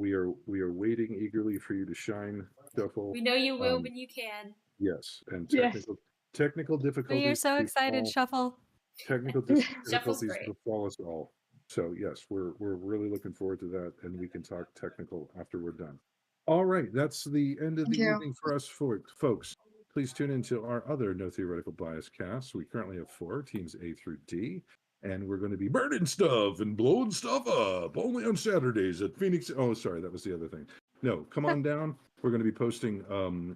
waiting eagerly for you to shine, Shuffle. We know you will when you can. Yes, and Yes. technical difficulties. We are so excited, befall- Shuffle. Technical Shuffle's difficulties great. befall us all. So yes, we're really looking forward to that, and we can talk technical after we're done. All right, that's the end of Thank the you. evening for us, folks. Please tune into our other No Theoretical Bias casts. We currently have 4 teams, A through D, and we're going to be burning stuff and blowing stuff up only on Saturdays at Phoenix. Oh, sorry, that was the other thing. No, come on down. We're going to be posting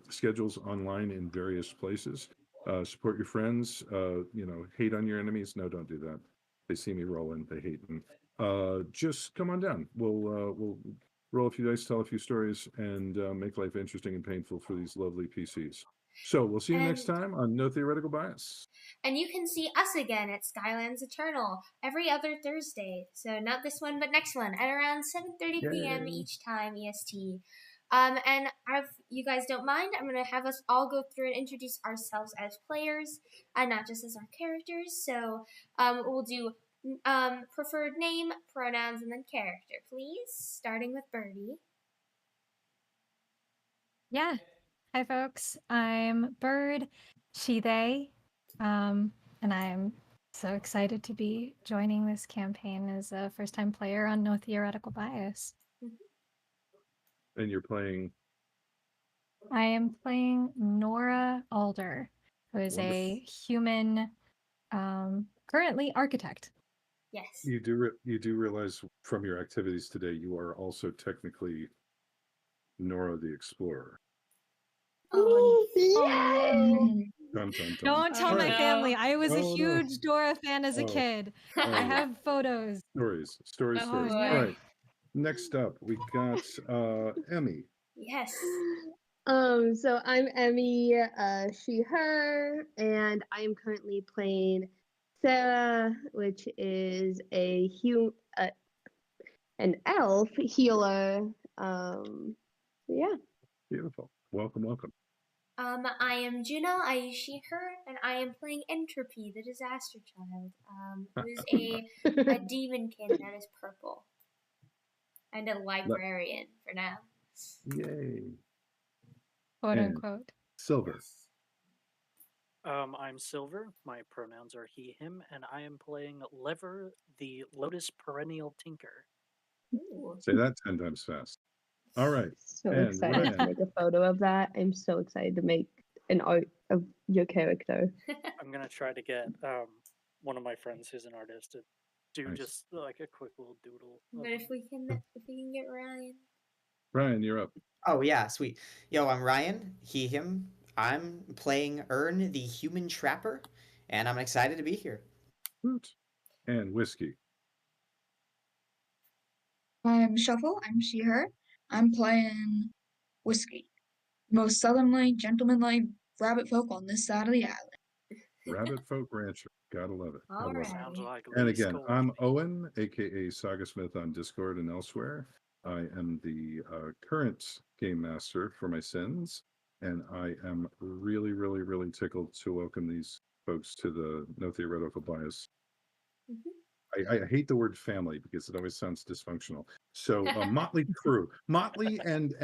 schedules online in various places. Support your friends. Hate on your enemies. No, don't do that. They see me rolling. They hate me. Just come on down. We'll roll a few dice, tell a few stories, and make life interesting and painful for these lovely PCs. So we'll see you next And- time on No Theoretical Bias. And you can see us again at Skylands Eternal every other Thursday. So not this one, but next one at around 7:30 p.m. Yay. each time EST. And if you guys don't mind, I'm going to have us all go through and introduce ourselves as players, and not just as our characters. So we'll do preferred name, pronouns, and then character, please. Starting with Birdie. Yeah. Hi, folks. I'm Bird, she, they, and I'm so excited to be joining this campaign as a first-time player on No Theoretical Bias. And you're playing. I am playing Nora Alder, who is a human, currently architect. Yes. You do realize from your activities today, you are also technically Nora the Explorer. Oh, Yay! Dun, dun, dun. Don't tell All my right. family. I was a Oh, no. huge Dora fan as a Oh. kid. Oh, I have photos. stories. Oh, All boy. right. Next up, we got Emmy. Yes. So I'm Emmy, she, her, and I am currently playing Sarah, which is an elf healer. Yeah. Beautiful. Welcome. I am Juno, I use she, her, and I am playing Entropy, the Disaster Child, who is a demonkin that is purple. And a librarian for now. Yay. Quote And unquote. Silver. I'm Silver. My pronouns are he, him, and I am playing Lever, the Lotus Perennial Tinker. Ooh. Say that 10 times fast. All right. So And excited to Ryan. make a photo of that. I'm so excited to make an art of your character. I'm gonna try to get one of my friends who's an artist to do Nice. just like a quick little doodle. of But if we can get Ryan. Ryan, you're up. Oh yeah, sweet. Yo, I'm Ryan, he, him. I'm playing Ern, the human trapper, and I'm excited to be here. Woot. And Whiskey. I'm Shuffle. I'm she, her. I'm playing Whiskey. Most southernly, gentlemanly rabbit folk on this side of the island. Rabbit Folk Rancher. Gotta love it. I love it. Sounds like And Lee again, Score. I'm Owen, aka Saga Smith on Discord and elsewhere. I am the current game master for my sins, and I am really, really, really tickled to welcome these folks to the No Theoretical Bias. I hate the word family because it always sounds dysfunctional. So motley crew, motley and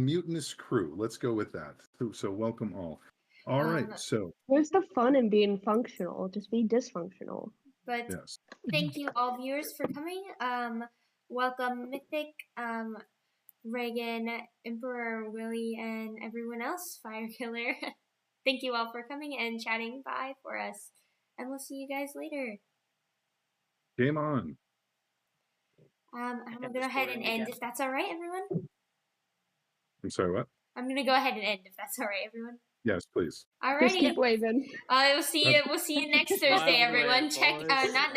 mutinous crew. Let's go with that. So welcome all. All right. So Where's the fun in being functional? Just be dysfunctional. But yes. thank you all viewers for coming. Welcome Mythic, Reagan, Emperor Willie, and everyone else, Fire Killer. Thank you all for coming and chatting by for us. And we'll see you guys later. Game on. I'm gonna And go ahead Discording and end again. if that's alright, everyone. I'm sorry, what? I'm gonna go ahead and end if that's alright, everyone. Yes, please. Just Alrighty. keep waving. We'll see you next Thursday, everyone. Check boys. not next